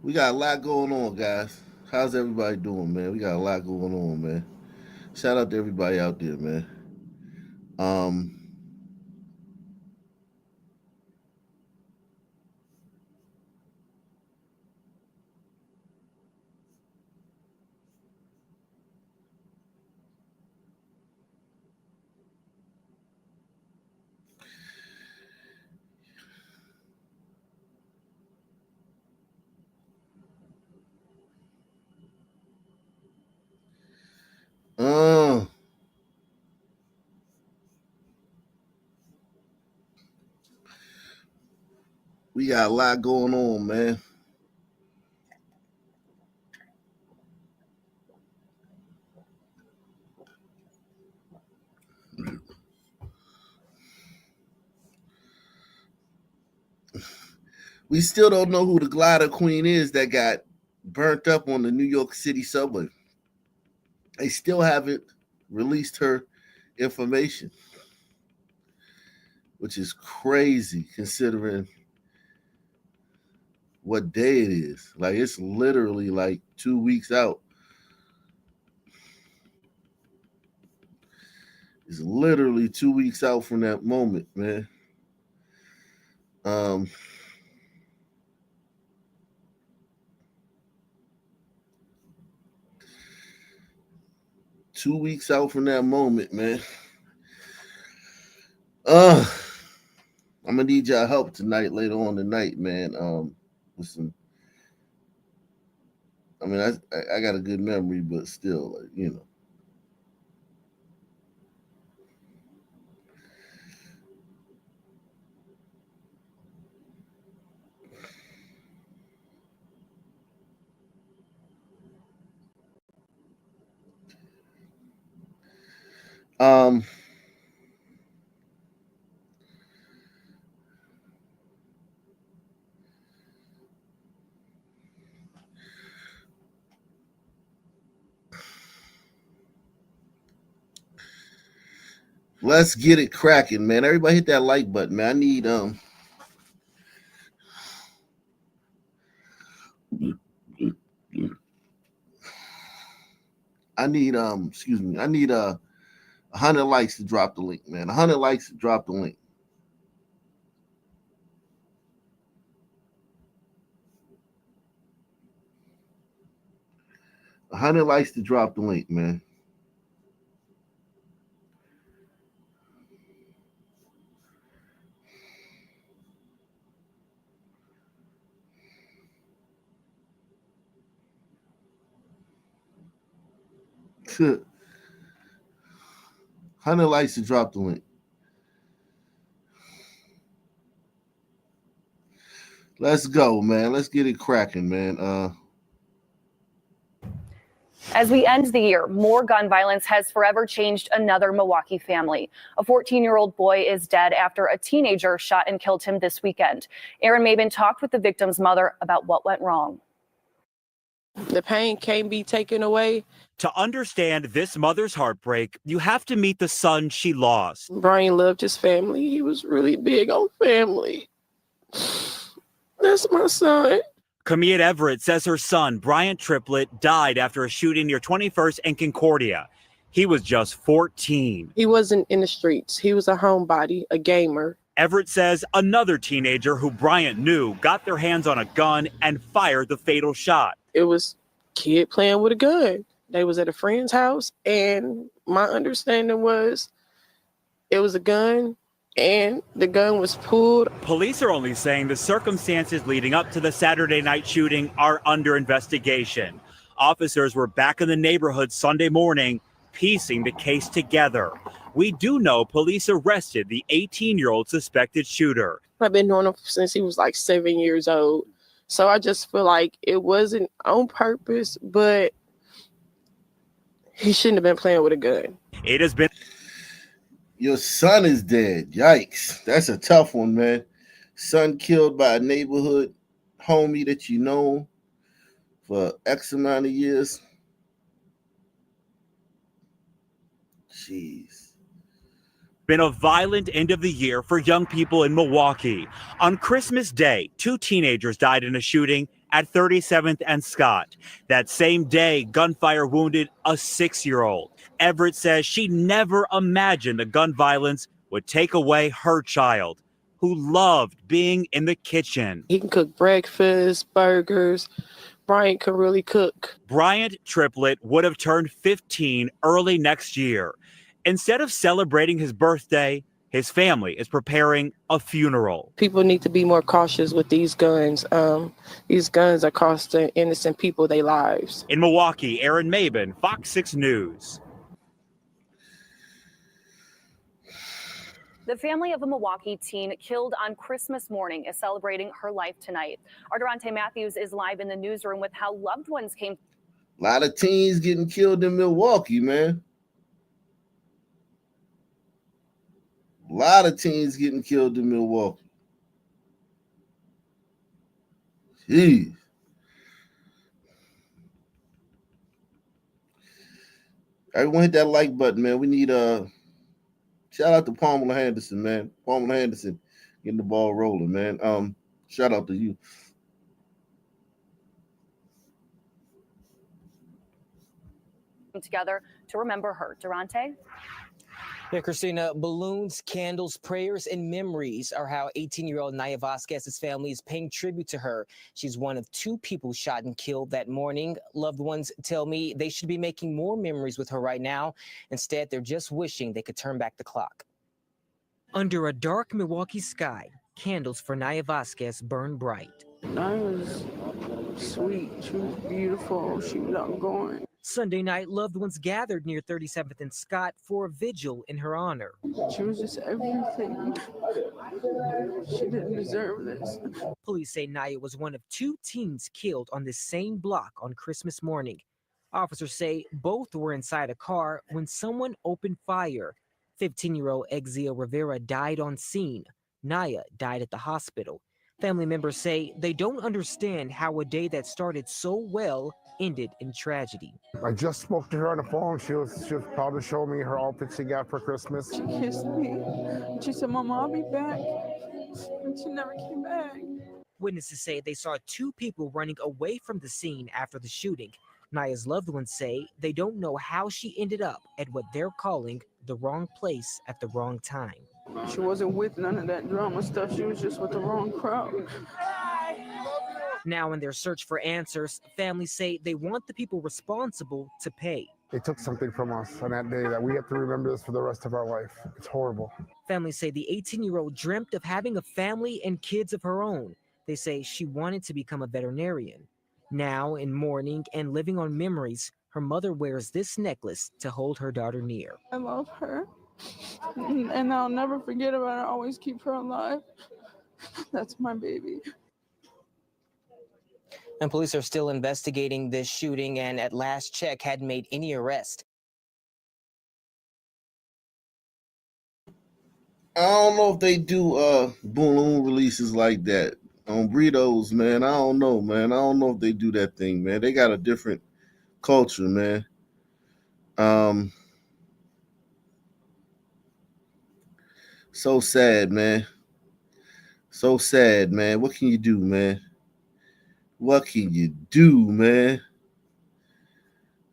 We got a lot going on, guys. How's everybody doing, man? We got a lot going on, man. Shout out to everybody out there, man. Um, uh, we got a lot going on, man. We still don't know who the glider queen is that got burnt up on the New York City subway. They still haven't released her information, which is crazy considering what day it is. Like it's literally like 2 weeks out. It's literally 2 weeks out from that moment, man. Um, 2 weeks out from that moment, man. Uh, I'm gonna need y'all help tonight, later on tonight, man. With some. I mean, I got a good memory, but still, like, you know. Um, let's get it cracking, man. Everybody hit that like button, man. Excuse me. I need 100 likes to drop the link, man. 100 likes to drop the link. 100 likes to drop the link, man. Hundred likes to drop the link. Let's go, man. Let's get it cracking, man. As we end the year, more gun violence has forever changed another Milwaukee family. A 14-year-old boy is dead after a teenager shot and killed him this weekend. Aaron Maben talked with the victim's mother about what went wrong. The pain can't be taken away. To understand this mother's heartbreak, you have to meet the son she lost. Brian loved his family. He was really big on family. That's my son. Kamiet Everett says her son, Bryant Triplett, died after a shooting near 21st and Concordia. He was just 14. He wasn't in the streets. He was a homebody, a gamer. Everett says another teenager who Bryant knew got their hands on a gun and fired the fatal shot. It was a kid playing with a gun. They was at a friend's house, and my understanding was it was a gun, and the gun was pulled. Police are only saying the circumstances leading up to the Saturday night shooting are under investigation. Officers were back in the neighborhood Sunday morning, piecing the case together. We do know police arrested the 18-year-old suspected shooter. I've been knowing him since he was like 7 years old. So I just feel like it wasn't on purpose, but he shouldn't have been playing with a gun. It has been. Your son is dead. Yikes. That's a tough one, man. Son killed by a neighborhood homie that you know for X amount of years. Jeez. Been a violent end of the year for young people in Milwaukee. On Christmas Day, 2 teenagers died in a shooting at 37th and Scott. That same day, gunfire wounded a 6-year-old. Everett says she never imagined the gun violence would take away her child, who loved being in the kitchen. He can cook breakfast, burgers. Bryant could really cook. Bryant Triplett would have turned 15 early next year. Instead of celebrating his birthday, his family is preparing a funeral. People need to be more cautious with these guns. These guns are costing innocent people their lives. In Milwaukee, Aaron Maben, Fox 6 News. The family of a Milwaukee teen killed on Christmas morning is celebrating her life tonight. Our Durante Matthews is live in the newsroom with how loved ones came. A lot of teens getting killed in Milwaukee, man. A lot of teens getting killed in Milwaukee. Jeez. Everyone hit that like button, man. We need shout out to Pamela Henderson, man. Pamela Henderson getting the ball rolling, man. Shout out to you. Together to remember her. Durante? Yeah, Christina, balloons, candles, prayers, and memories are how 18-year-old Naya Vasquez's family is paying tribute to her. She's one of 2 people shot and killed that morning. Loved ones tell me they should be making more memories with her right now. Instead, they're just wishing they could turn back the clock. Under a dark Milwaukee sky, candles for Naya Vasquez burn bright. Naya's sweet. She was beautiful. She was outgoing. Sunday night, loved ones gathered near 37th and Scott for a vigil in her honor. She was just everything. She didn't deserve this. Police say Naya was one of 2 teens killed on this same block on Christmas morning. Officers say both were inside a car when someone opened fire. 15-year-old Exia Rivera died on scene. Naya died at the hospital. Family members say they don't understand how a day that started so well ended in tragedy. I just spoke to her on the phone. She was proud to show me her outfit she got for Christmas. She kissed me. She said, "Mama, I'll be back." And she never came back. Witnesses say they saw 2 people running away from the scene after the shooting. Naya's loved ones say they don't know how she ended up at what they're calling the wrong place at the wrong time. She wasn't with none of that drama stuff. She was just with the wrong crowd. Now in their search for answers, families say they want the people responsible to pay. They took something from us on that day that we have to remember this for the rest of our life. It's horrible. Families say the 18-year-old dreamt of having a family and kids of her own. They say she wanted to become a veterinarian. Now, in mourning and living on memories, her mother wears this necklace to hold her daughter near. I love her. And I'll never forget about her. I always keep her alive. That's my baby. And police are still investigating this shooting and at last check hadn't made any arrest. I don't know if they do balloon releases like that on burritos, man. I don't know, man. I don't know if they do that thing, man. They got a different culture, man. So sad, man. So sad, man. What can you do, man? What can you do, man?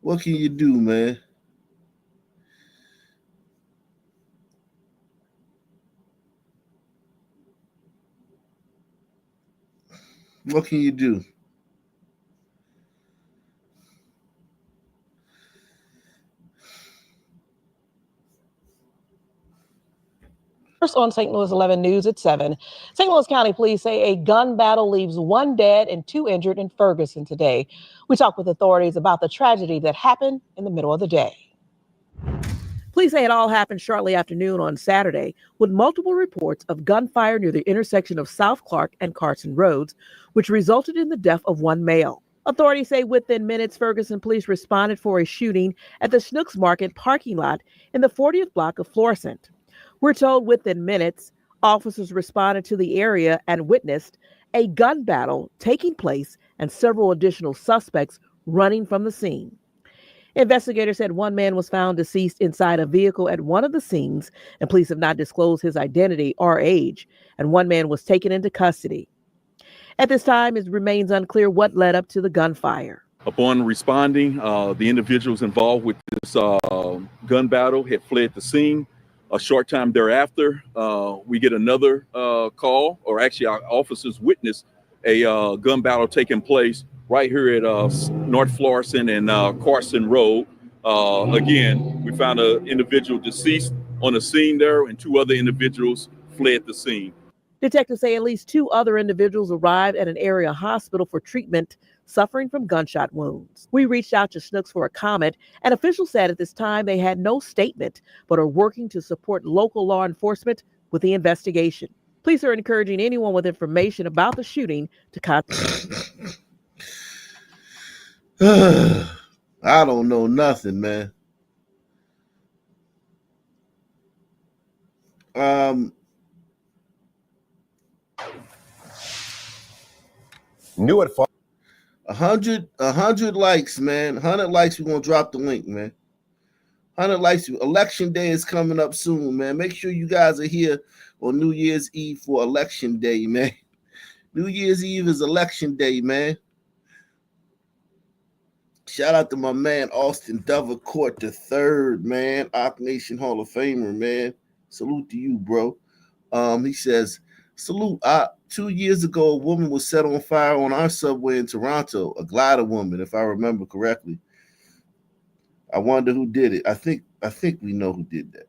What can you do, man? What can you do? First on St. Louis 11 News at 7. St. Louis County Police say a gun battle leaves 1 dead and 2 injured in Ferguson today. We talked with authorities about the tragedy that happened in the middle of the day. Police say it all happened shortly after noon on Saturday, with multiple reports of gunfire near the intersection of South Clark and Carson Roads, which resulted in the death of 1 male. Authorities say within minutes, Ferguson police responded for a shooting at the Schnucks Market parking lot in the 40th block of Florissant. We're told within minutes, officers responded to the area and witnessed a gun battle taking place and several additional suspects running from the scene. Investigators said 1 man was found deceased inside a vehicle at one of the scenes, and police have not disclosed his identity or age, and 1 man was taken into custody. At this time, it remains unclear what led up to the gunfire. Upon responding, the individuals involved with this gun battle had fled the scene. A short time thereafter, we get another call, or actually our officers witnessed a gun battle taking place right here at North Florissant and Carson Road. Again, we found an individual deceased on the scene there, and 2 other individuals fled the scene. Detectives say at least 2 other individuals arrived at an area hospital for treatment, suffering from gunshot wounds. We reached out to Snooks for a comment, and officials said at this time they had no statement, but are working to support local law enforcement with the investigation. Police are encouraging anyone with information about the shooting to contact. I don't know nothing, man. New at 5. 100 likes, man. 100 likes. We're gonna drop the link, man. 100 likes. Election day is coming up soon, man. Make sure you guys are here on New Year's Eve for election day, man. New Year's Eve is election day, man. Shout out to my man Austin Dovercourt III, man. Ock Nation Hall of Famer, man. Salute to you, bro. He says, salute. 2 years ago, a woman was set on fire on our subway in Toronto, a glider woman, if I remember correctly. I wonder who did it. I think we know who did that.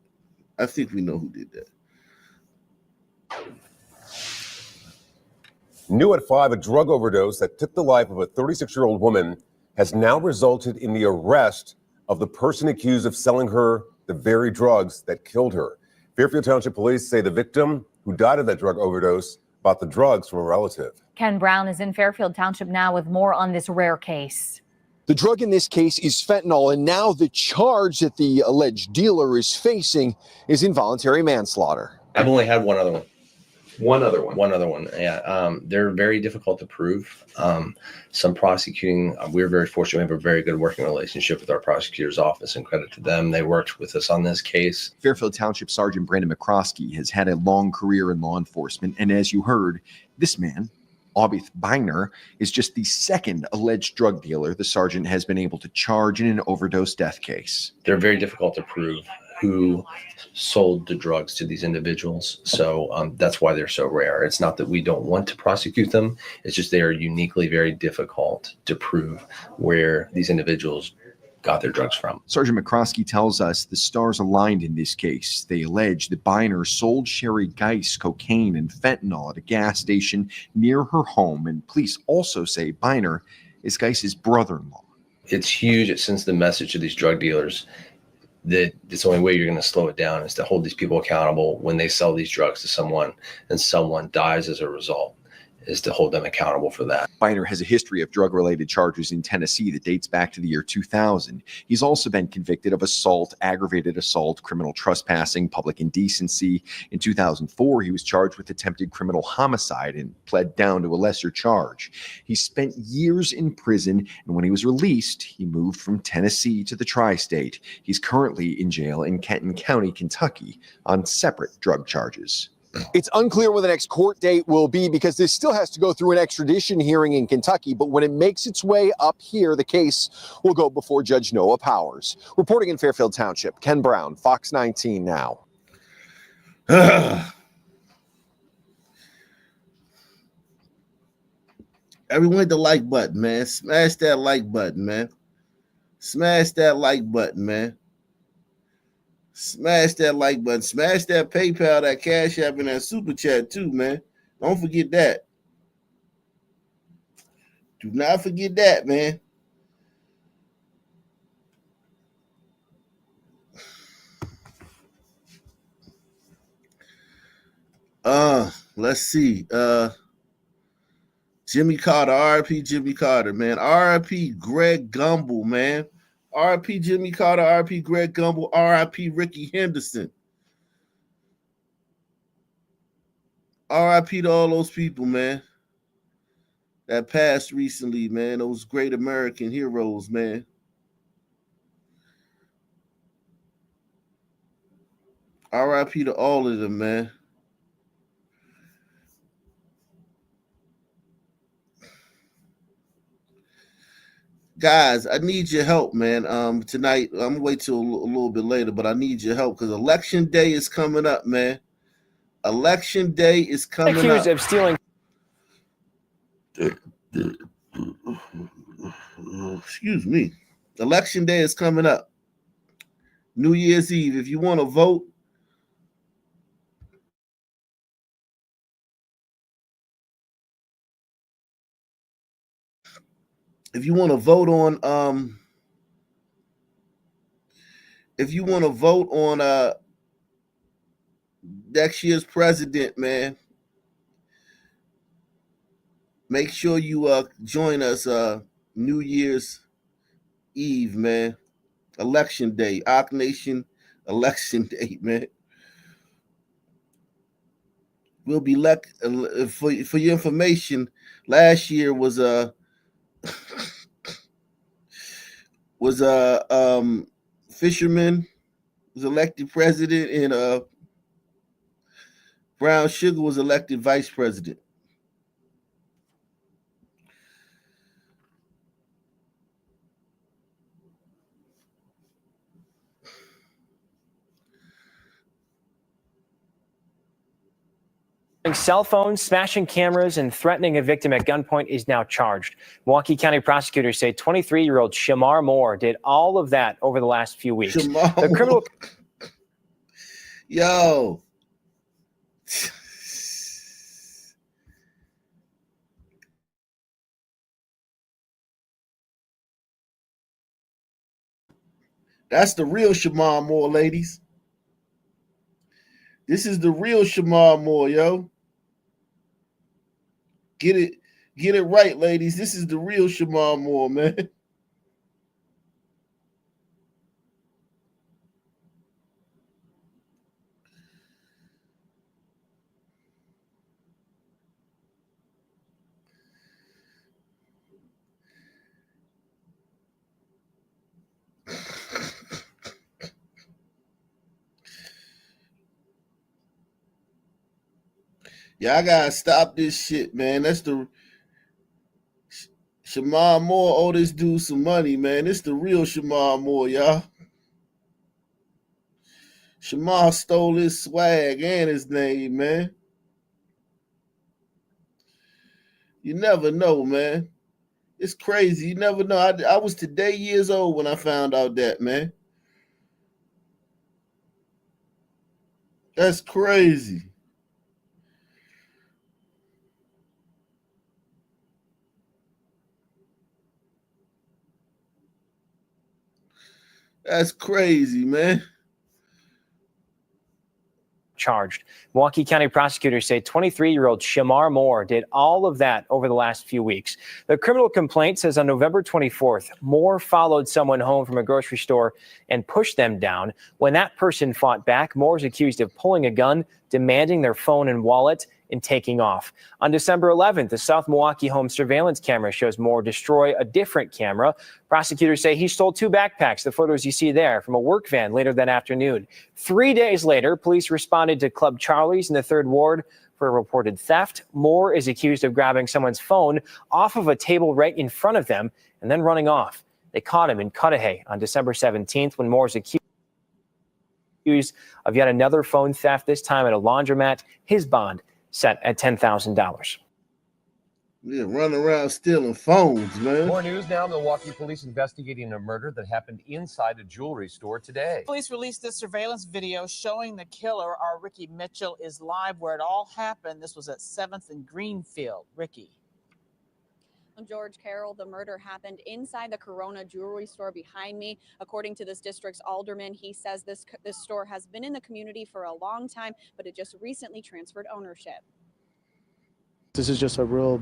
I think we know who did that. New at 5, a drug overdose that took the life of a 36-year-old woman has now resulted in the arrest of the person accused of selling her the very drugs that killed her. Fairfield Township Police say the victim, who died of that drug overdose, bought the drugs from a relative. Ken Brown is in Fairfield Township now with more on this rare case. The drug in this case is fentanyl, and now the charge that the alleged dealer is facing is involuntary manslaughter. I've only had one other one. One other one. Yeah. They're very difficult to prove. Some prosecuting, we're very fortunate. We have a very good working relationship with our prosecutor's office, and credit to them. They worked with us on this case. Fairfield Township Sergeant Brandon McCroskey has had a long career in law enforcement. And as you heard, this man, Aubith Biner, is just the second alleged drug dealer the sergeant has been able to charge in an overdose death case. They're very difficult to prove who sold the drugs to these individuals. So that's why they're so rare. It's not that we don't want to prosecute them. It's just they are uniquely very difficult to prove where these individuals got their drugs from. Sergeant McCroskey tells us the stars aligned in this case. They allege that Biner sold Sherry Geis cocaine and fentanyl at a gas station near her home. And police also say Biner is Geis's brother-in-law. It's huge. It sends the message to these drug dealers that it's the only way you're going to slow it down is to hold these people accountable when they sell these drugs to someone and someone dies as a result, is to hold them accountable for that. Biner has a history of drug-related charges in Tennessee that dates back to the year 2000. He's also been convicted of assault, aggravated assault, criminal trespassing, public indecency. In 2004, he was charged with attempted criminal homicide and pled down to a lesser charge. He spent years in prison, and when he was released, he moved from Tennessee to the tri-state. He's currently in jail in Kenton County, Kentucky, on separate drug charges. It's unclear when the next court date will be because this still has to go through an extradition hearing in Kentucky. But when it makes its way up here, the case will go before Judge Noah Powers. Reporting in Fairfield Township, Ken Brown, Fox 19 now. Everyone hit the like button, man. Smash that like button, man. Smash that like button, man. Smash that like button. Smash that PayPal, that Cash App, and that Super Chat too, man. Don't forget that. Do not forget that, man. Let's see. Jimmy Carter, RIP Jimmy Carter, man. RIP Greg Gumbel, man. RIP Jimmy Carter, RIP Greg Gumbel, RIP Ricky Henderson. RIP to all those people, man, that passed recently, man. Those great American heroes, man. RIP to all of them, man. Guys, I need your help, man. Tonight, I'm gonna wait till a little bit later, but I need your help because Election Day is coming up, man. Election Day is coming Accused up. of stealing. Excuse me. Election Day is coming up. New Year's Eve. If you want to vote, next year's president, man, make sure you join us New Year's Eve, man. Election Day, Arc Nation Election Day, man. We'll be for your information. Last year was Fisherman was elected president, and Brown Sugar was elected vice president. Cell phones, smashing cameras, and threatening a victim at gunpoint is now charged. Milwaukee County prosecutors say 23-year-old Shamar Moore did all of that over the last few weeks. The criminal. Yo. That's the real Shamar Moore, ladies. This is the real Shamar Moore, yo. Get it right, ladies. This is the real Shamar Moore, man. Yeah, I gotta stop this shit, man. That's the Shamar Moore owe this dude some money, man. It's the real Shamar Moore, y'all. Shamar stole his swag and his name, man. You never know, man. It's crazy. You never know. I was today years old when I found out that, man. That's crazy. That's crazy, man. Charged. Milwaukee County prosecutors say 23-year-old Shamar Moore did all of that over the last few weeks. The criminal complaint says on November 24th, Moore followed someone home from a grocery store and pushed them down. When that person fought back, Moore is accused of pulling a gun, demanding their phone and wallet, and taking off. On December 11th, the South Milwaukee home surveillance camera shows Moore destroy a different camera. Prosecutors say he stole 2 backpacks, the photos you see there, from a work van later that afternoon. 3 days later, police responded to Club Charlie's in the 3rd Ward for a reported theft. Moore is accused of grabbing someone's phone off of a table right in front of them and then running off. They caught him in Cudahy on December 17th when Moore is accused of yet another phone theft, this time at a laundromat. His bond set at $10,000. Yeah, running around stealing phones, man. More news now. Milwaukee police investigating a murder that happened inside a jewelry store today. Police released this surveillance video showing the killer, our Ricky Mitchell, is live where it all happened. This was at 7th and Greenfield. Ricky. I'm George Carroll. The murder happened inside the Corona jewelry store behind me. According to this district's alderman, he says this store has been in the community for a long time, but it just recently transferred ownership. This is just a real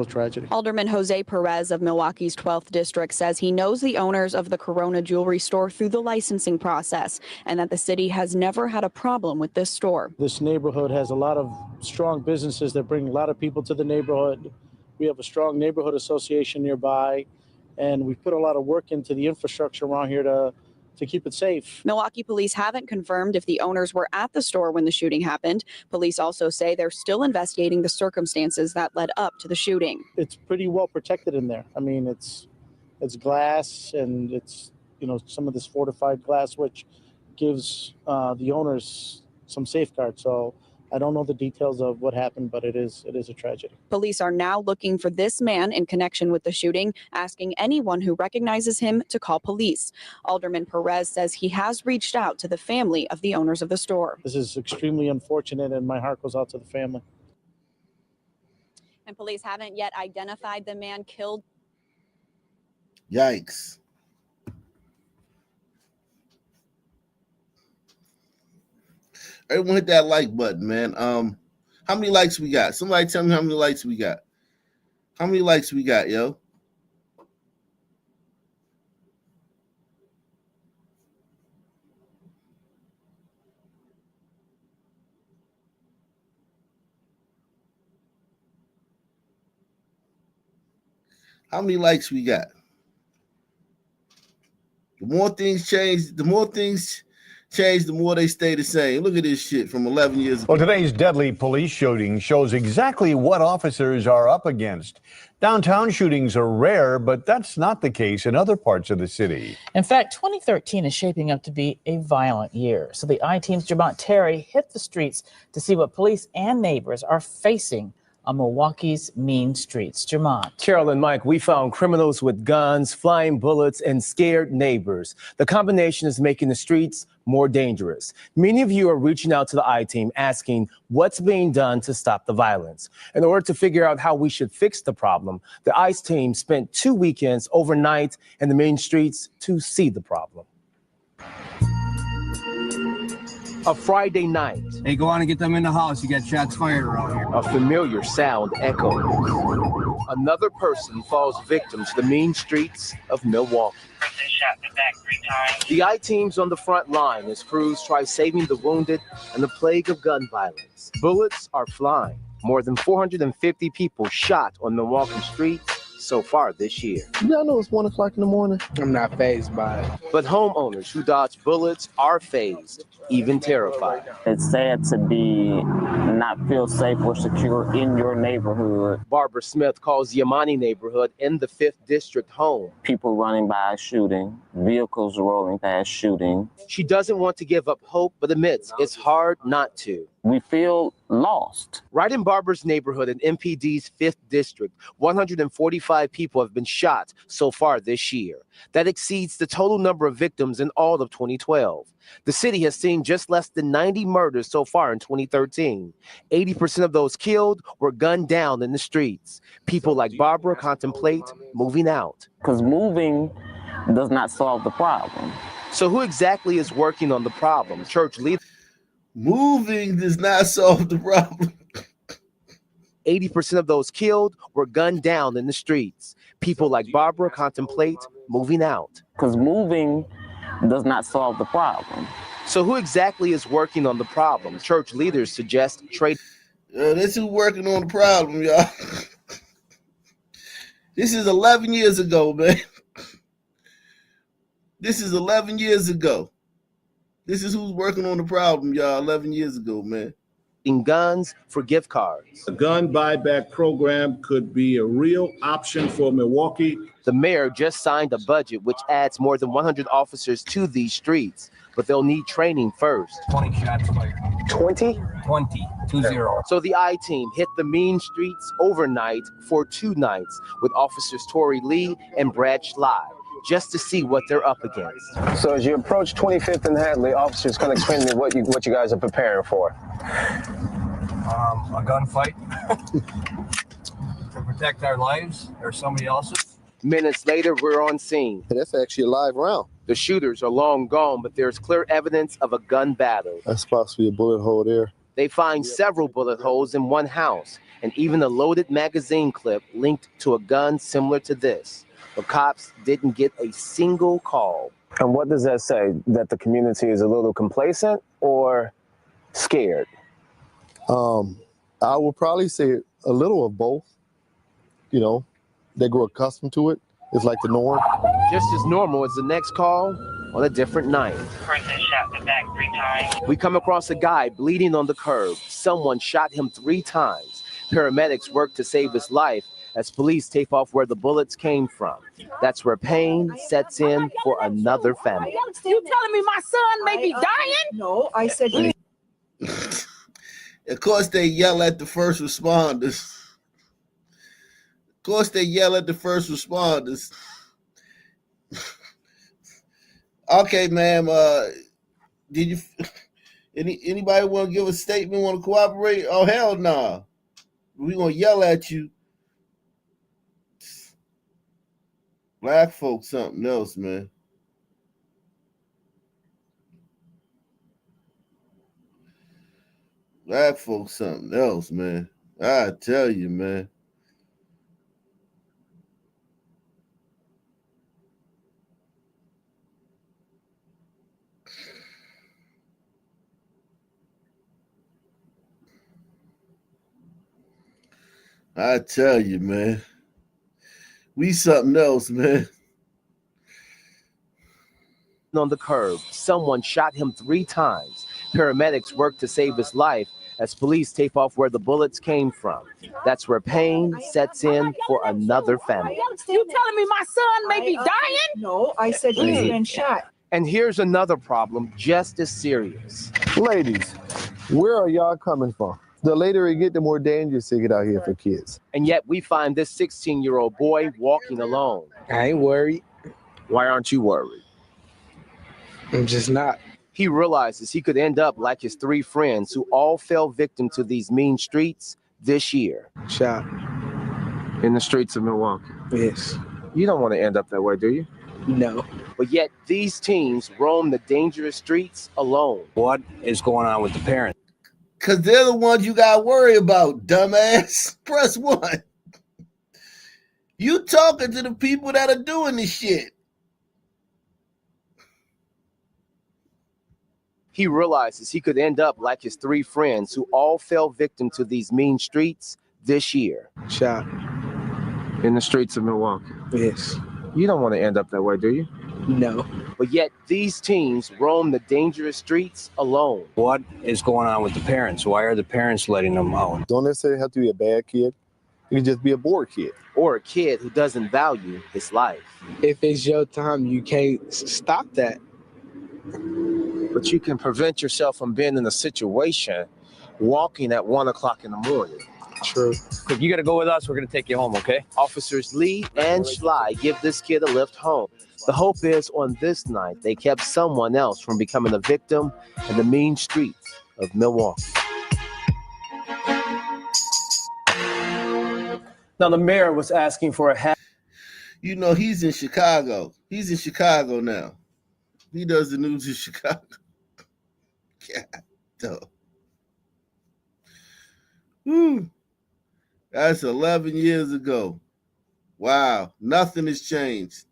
tragedy. Alderman Jose Perez of Milwaukee's 12th district says he knows the owners of the Corona jewelry store through the licensing process and that the city has never had a problem with this store. This neighborhood has a lot of strong businesses that bring a lot of people to the neighborhood. We have a strong neighborhood association nearby, and we've put a lot of work into the infrastructure around here to keep it safe. Milwaukee police haven't confirmed if the owners were at the store when the shooting happened. Police also say they're still investigating the circumstances that led up to the shooting. It's pretty well protected in there. I mean, it's It's glass, and it's some of this fortified glass, which gives the owners some safeguards. So I don't know the details of what happened, but it is a tragedy. Police are now looking for this man in connection with the shooting, asking anyone who recognizes him to call police. Alderman Perez says he has reached out to the family of the owners of the store. This is extremely unfortunate, and my heart goes out to the family. And police haven't yet identified the man killed. Yikes. Everyone hit that like button, man. How many likes we got? Somebody tell me how many likes we got. How many likes we got, yo? How many likes we got? The more things change, the more they stay the same. Look at this shit from 11 years ago. Well, today's deadly police shooting shows exactly what officers are up against. Downtown shootings are rare, but that's not the case in other parts of the city. In fact, 2013 is shaping up to be a violent year. So the I-Team's Jamont Terry hit the streets to see what police and neighbors are facing on Milwaukee's mean streets. Jamont. Carol and Mike, we found criminals with guns, flying bullets, and scared neighbors. The combination is making the streets more dangerous. Many of you are reaching out to the I-Team asking what's being done to stop the violence. In order to figure out how we should fix the problem, the ICE team spent 2 weekends overnight in the main streets to see the problem. A Friday night. Hey, go on and get them in the house. You got shots fired around here. A familiar sound echoes. Another person falls victim to the mean streets of Milwaukee. Shot in the back 3 times. The I-Team's on the front line as crews try saving the wounded and the plague of gun violence. Bullets are flying. More than 450 people shot on Milwaukee streets so far this year. Y'all know it's 1 o'clock in the morning. I'm not fazed by it. But homeowners who dodge bullets are fazed, even terrified. It's sad to not feel safe or secure in your neighborhood. Barbara Smith calls Yamani neighborhood in the 5th District home. People running by shooting, vehicles rolling past shooting. She doesn't want to give up hope, but admits it's hard not to. We feel lost. Right in Barbara's neighborhood in MPD's 5th District, 145 people have been shot so far this year. That exceeds the total number of victims in all of 2012. The city has seen just less than 90 murders so far in 2013. 80% of those killed were gunned down in the streets. People like Barbara contemplate moving out. Because moving does not solve the problem. So who exactly is working on the problem? Church leaders. Moving does not solve the problem. 80% of those killed were gunned down in the streets. People like Barbara contemplate moving out. Because moving does not solve the problem. So who exactly is working on the problem? Church leaders suggest trade. This is working on the problem, y'all. This is 11 years ago, man. This is 11 years ago. This is who's working on the problem, y'all, 11 years ago, man. In guns for gift cards. A gun buyback program could be a real option for Milwaukee. The mayor just signed a budget which adds more than 100 officers to these streets, but they'll need training first. 20 shots fired. 20? 20. 20. So the I-Team hit the mean streets overnight for 2 nights with officers Tory Lee and Brad Schley, just to see what they're up against. So as you approach 25th and Hadley, officers can explain to me what you guys are preparing for. A gunfight to protect our lives or somebody else's. Minutes later, we're on scene. That's actually a live round. The shooters are long gone, but there's clear evidence of a gun battle. That's possibly a bullet hole there. They find several bullet holes in one house and even a loaded magazine clip linked to a gun similar to this. The cops didn't get a single call. And what does that say? That the community is a little complacent or scared? I would probably say a little of both. You know, they grow accustomed to it. It's like the norm. Just as normal as the next call on a different night. Person shot in the back 3 times. We come across a guy bleeding on the curb. Someone shot him 3 times. Paramedics worked to save his life as police tape off where the bullets came from. That's where pain sets in for another family. You telling me my son may be dying? No, I said he. Of course, they yell at the first responders. Of course, they yell at the first responders. Okay, ma'am. Did you? Anybody want to give a statement? Want to cooperate? Oh hell no! Nah. We gonna yell at you. Black folks, something else, man. Black folks, something else, man. I tell you, man. I tell you, man. We something else, man. On the curb, someone shot him 3 times. Paramedics worked to save his life as police tape off where the bullets came from. That's where pain sets in for another family. You telling me my son may be dying? No, I said he's been shot. And here's another problem just as serious. Ladies, where are y'all coming from? The later it get, the more dangerous it get out here for kids. And yet we find this 16-year-old boy walking alone. I ain't worried. Why aren't you worried? I'm just not. He realizes he could end up like his 3 friends who all fell victim to these mean streets this year. Shot. In the streets of Milwaukee. Yes. You don't want to end up that way, do you? No. But yet these teens roam the dangerous streets alone. What is going on with the parents? Because they're the ones you got to worry about, dumbass. Press 1. You talking to the people that are doing this shit. He realizes he could end up like his 3 friends who all fell victim to these mean streets this year. Shot. In the streets of Milwaukee. Yes. You don't want to end up that way, do you? No. But yet these teens roam the dangerous streets alone. What is going on with the parents? Why are the parents letting them out? Don't necessarily have to be a bad kid. You can just be a bored kid. Or a kid who doesn't value his life. If it's your time, you can't stop that. But you can prevent yourself from being in a situation walking at 1 o'clock in the morning. True. You got to go with us. We're going to take you home, okay? Officers Lee and Schley give this kid a lift home. The hope is on this night, they kept someone else from becoming a victim in the mean streets of Milwaukee. Now, the mayor was asking for a You know, he's in Chicago. He's in Chicago now. He does the news in Chicago. God, duh. That's 11 years ago. Wow. Nothing has changed.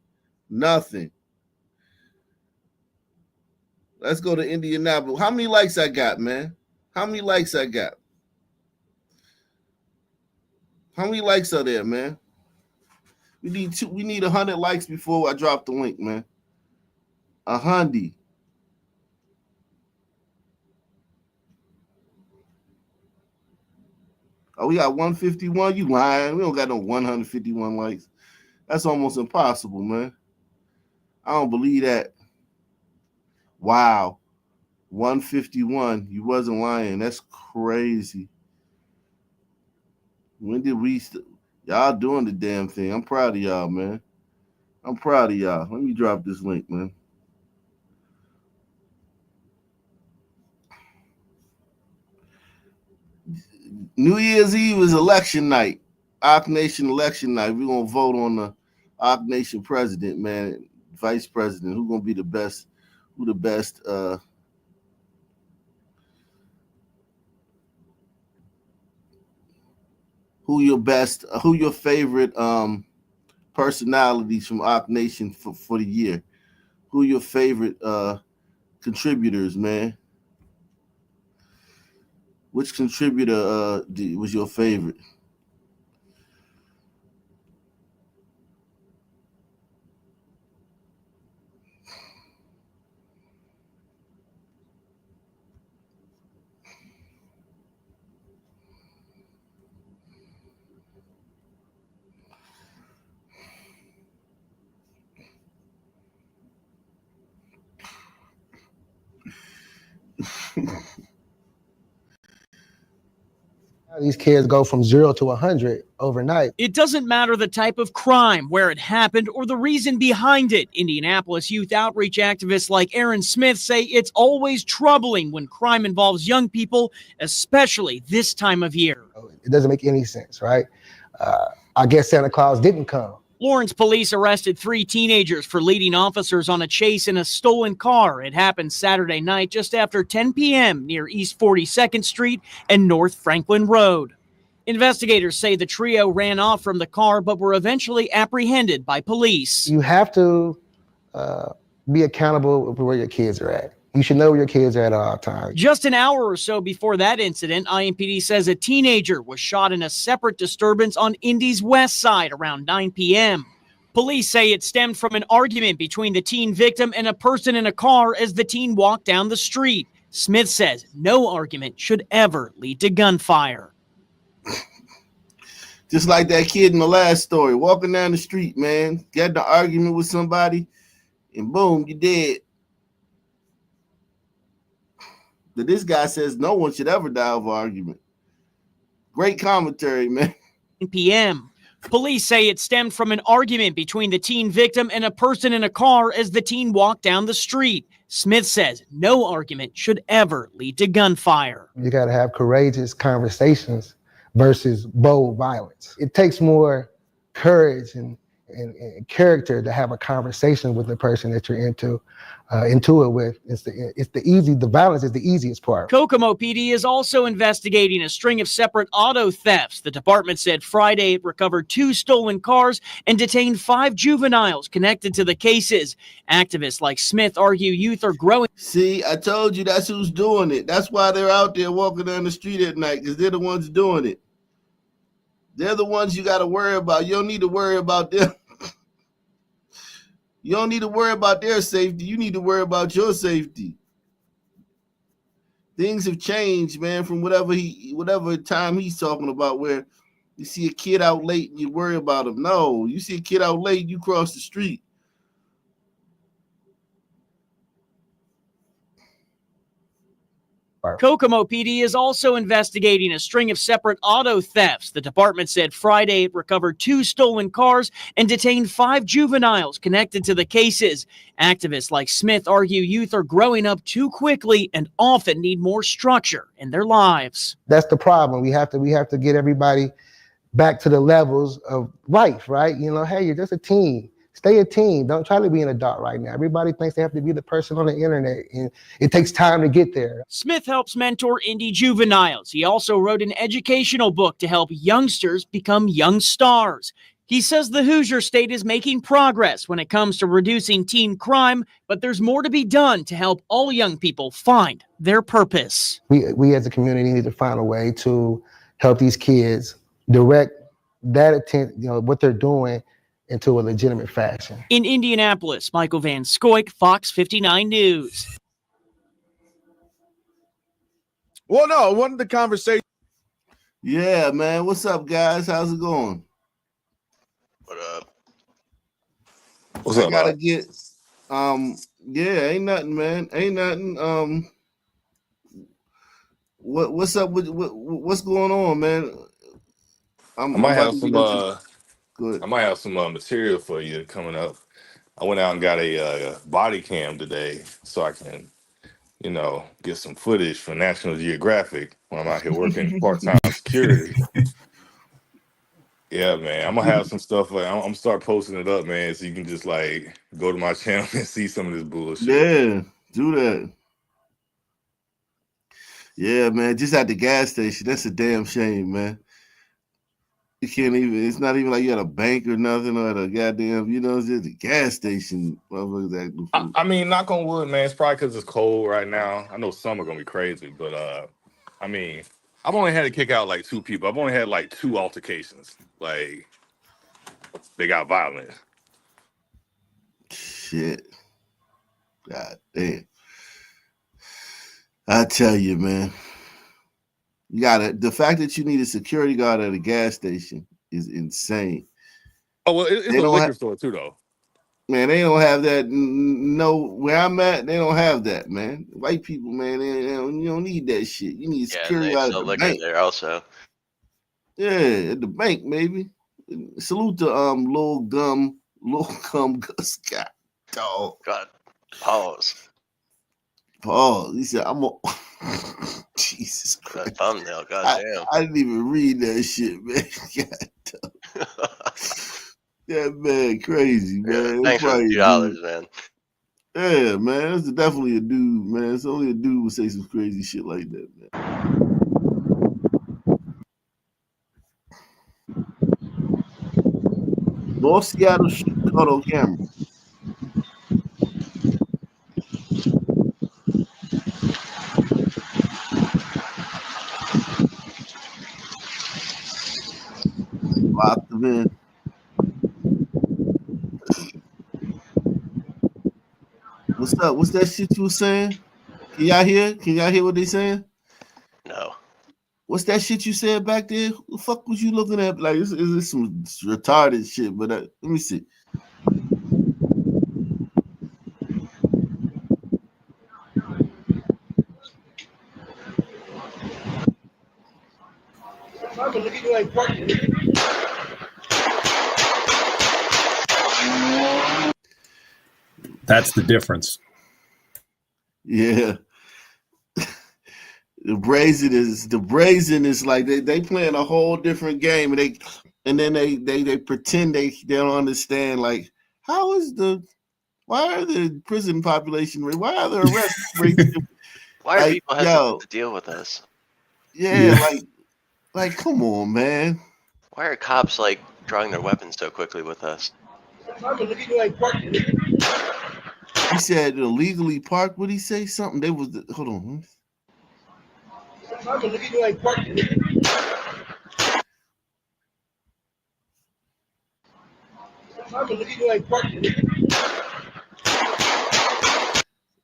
Nothing. Let's go to Indianapolis. How many likes I got, man? How many likes I got? How many likes are there, man? We need 100 likes before I drop the link, man. 100. Oh, we got 151. You lying? We don't got no 151 likes. That's almost impossible, man. I don't believe that. Wow. 151. You wasn't lying. That's crazy. When did we y'all doing the damn thing? I'm proud of y'all, man. I'm proud of y'all. Let me drop this link, man. New Year's Eve is election night. Arc Nation election night. We're gonna vote on the Arc Nation president, man, vice president. Who's gonna be the best? Who the best? Who your best? Who your favorite personalities from Arc Nation for the year? Who your favorite contributors, man? Which contributor was your favorite? These kids go from 0 to 100 overnight. It doesn't matter the type of crime, where it happened, or the reason behind it. Indianapolis youth outreach activists like Aaron Smith say it's always troubling when crime involves young people, especially this time of year. It doesn't make any sense, right? I guess Santa Claus didn't come. Lawrence police arrested 3 teenagers for leading officers on a chase in a stolen car. It happened Saturday night just after 10 p.m. near East 42nd Street and North Franklin Road. Investigators say the trio ran off from the car but were eventually apprehended by police. You have to be accountable for where your kids are at. You should know where your kids are at all times. Just an hour or so before that incident, IMPD says a teenager was shot in a separate disturbance on Indy's west side around 9 p.m. Police say it stemmed from an argument between the teen victim and a person in a car as the teen walked down the street. Smith says no argument should ever lead to gunfire. Just like that kid in the last story, walking down the street, man, got in an argument with somebody, and boom, you dead. But this guy says no one should ever die of argument. Great commentary, man. 9 p.m. Police say it stemmed from an argument between the teen victim and a person in a car as the teen walked down the street. Smith says no argument should ever lead to gunfire. You got to have courageous conversations versus bold violence. It takes more courage and character to have a conversation with the person that you're into it with. The violence is the easiest part. Kokomo PD is also investigating a string of separate auto thefts. The department said Friday it recovered 2 stolen cars and detained 5 juveniles connected to the cases. Activists like Smith argue youth are growing. See, I told you that's who's doing it. That's why they're out there walking down the street at night, because they're the ones doing it. They're the ones you got to worry about. You don't need to worry about them. You don't need to worry about their safety. You need to worry about your safety. Things have changed, man, from whatever time he's talking about, where you see a kid out late and you worry about him. No, you see a kid out late, you cross the street. Kokomo PD is also investigating a string of separate auto thefts. The department said Friday it recovered 2 stolen cars and detained 5 juveniles connected to the cases. Activists like Smith argue youth are growing up too quickly and often need more structure in their lives. That's the problem. We have to get everybody back to the levels of life, right? You know, hey, you're just a teen. Stay a teen. Don't try to be an adult right now. Everybody thinks they have to be the person on the internet, and it takes time to get there. Smith helps mentor Indy juveniles. He also wrote an educational book to help youngsters become young stars. He says the Hoosier State is making progress when it comes to reducing teen crime, but there's more to be done to help all young people find their purpose. We as a community need to find a way to help these kids direct that attention, what they're doing, into a legitimate fashion. In Indianapolis, Michael Van Scoik, Fox 59 News. Well, no, it wasn't the conversation. Yeah, man. What's up, guys? How's it going? What up? What's up? I gotta get ain't nothing, man. Ain't nothing. What's up with what's going on, man? I might have some material for you coming up. I went out and got a body cam today so I can, get some footage for National Geographic when I'm out here working part-time security. Yeah, man. I'm gonna have some stuff. I'm gonna start posting it up, man, so you can just go to my channel and see some of this bullshit. Yeah, do that. Yeah, man. Just at the gas station. That's a damn shame, man. You can't even, it's not even like you at a bank or nothing, or at a goddamn, it's just a gas station. I mean, knock on wood, man. It's probably because it's cold right now. I know some are going to be crazy, but I mean, I've only had to kick out 2 people. I've only had 2 altercations. They got violent. Shit. God damn. I tell you, man. You the fact that you need a security guard at a gas station is insane. Oh, well, it's a liquor store too, though. Man, they don't have that. No, where I'm at, they don't have that, man. White people, man, you don't need that shit. You need security out of the bank. There also. Yeah, at the bank, maybe. Salute to Lil Gum Gus God, dog. God, pause. He said, "I'm a." Jesus Christ. That thumbnail, goddamn. I didn't even read that shit, man. God. That man crazy, man. Thanks for the $2, man. Yeah, man. It's definitely a dude, man. It's only a dude would say some crazy shit like that, man. North Seattle shooting caught on camera. Locked them in. What's up? What's that shit you was saying? Can y'all hear? Can y'all hear what they saying? No. What's that shit you said back there? Who the fuck was you looking at? Like, is this some retarded shit? But let me see. That's the difference. Yeah. The brazen is like they playing a whole different game, and then they pretend they don't understand. Like, why are the prison population rate? Why are the arrest rates? Why are people hesitant to deal with us? Yeah, like come on, man. Why are cops like drawing their weapons so quickly with us? He said illegally parked. What did he say? Something. They was hold on.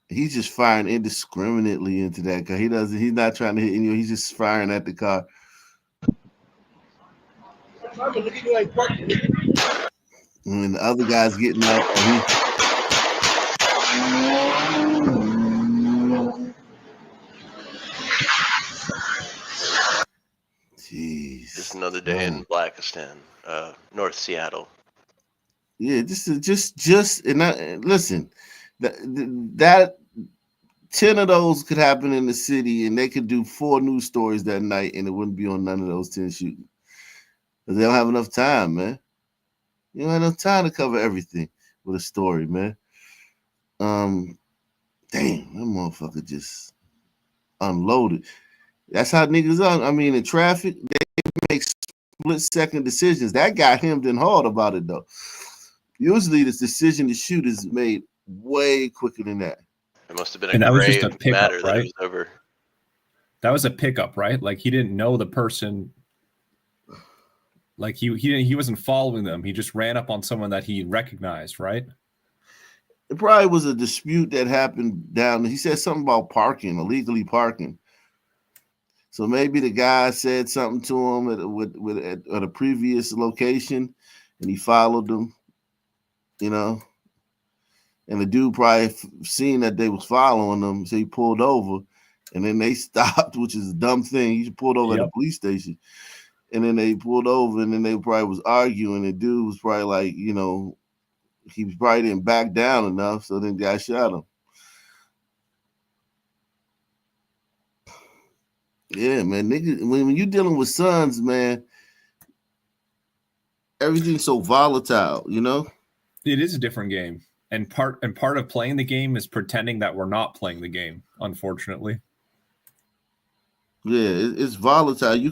He's just firing indiscriminately into that car. He's not trying to hit anyone. He's just firing at the car. When the other guy's getting up, jeez. Just another day in Blackistan, North Seattle. Yeah, just and listen, that 10 of those could happen in the city, and they could do 4 news stories that night, and it wouldn't be on none of those 10 shootings. Because they don't have enough time, man. You don't have enough time to cover everything with a story, man. Damn, that motherfucker just unloaded. That's how niggas are. I mean, in traffic, they make split-second decisions. That got hemmed and hard about it, though. Usually, this decision to shoot is made way quicker than that. It must have been a grave matter that it was over. That was a pickup, right? Like, he didn't know the person. Like, he wasn't following them. He just ran up on someone that he recognized, right? It probably was a dispute that happened down. He said something about parking, illegally parking. So maybe the guy said something to him at a previous location, and he followed them, you know. And the dude probably seen that they was following them, so he pulled over, and then they stopped, which is a dumb thing. He pulled over at the police station, and then they pulled over, and then they probably was arguing. The dude was probably like, you know, he probably didn't back down enough, so then the guy shot him. Yeah, man, nigga, when you're dealing with sons, man, everything's so volatile, you know? It is a different game. And part of playing the game is pretending that we're not playing the game, unfortunately. Yeah, it's volatile. She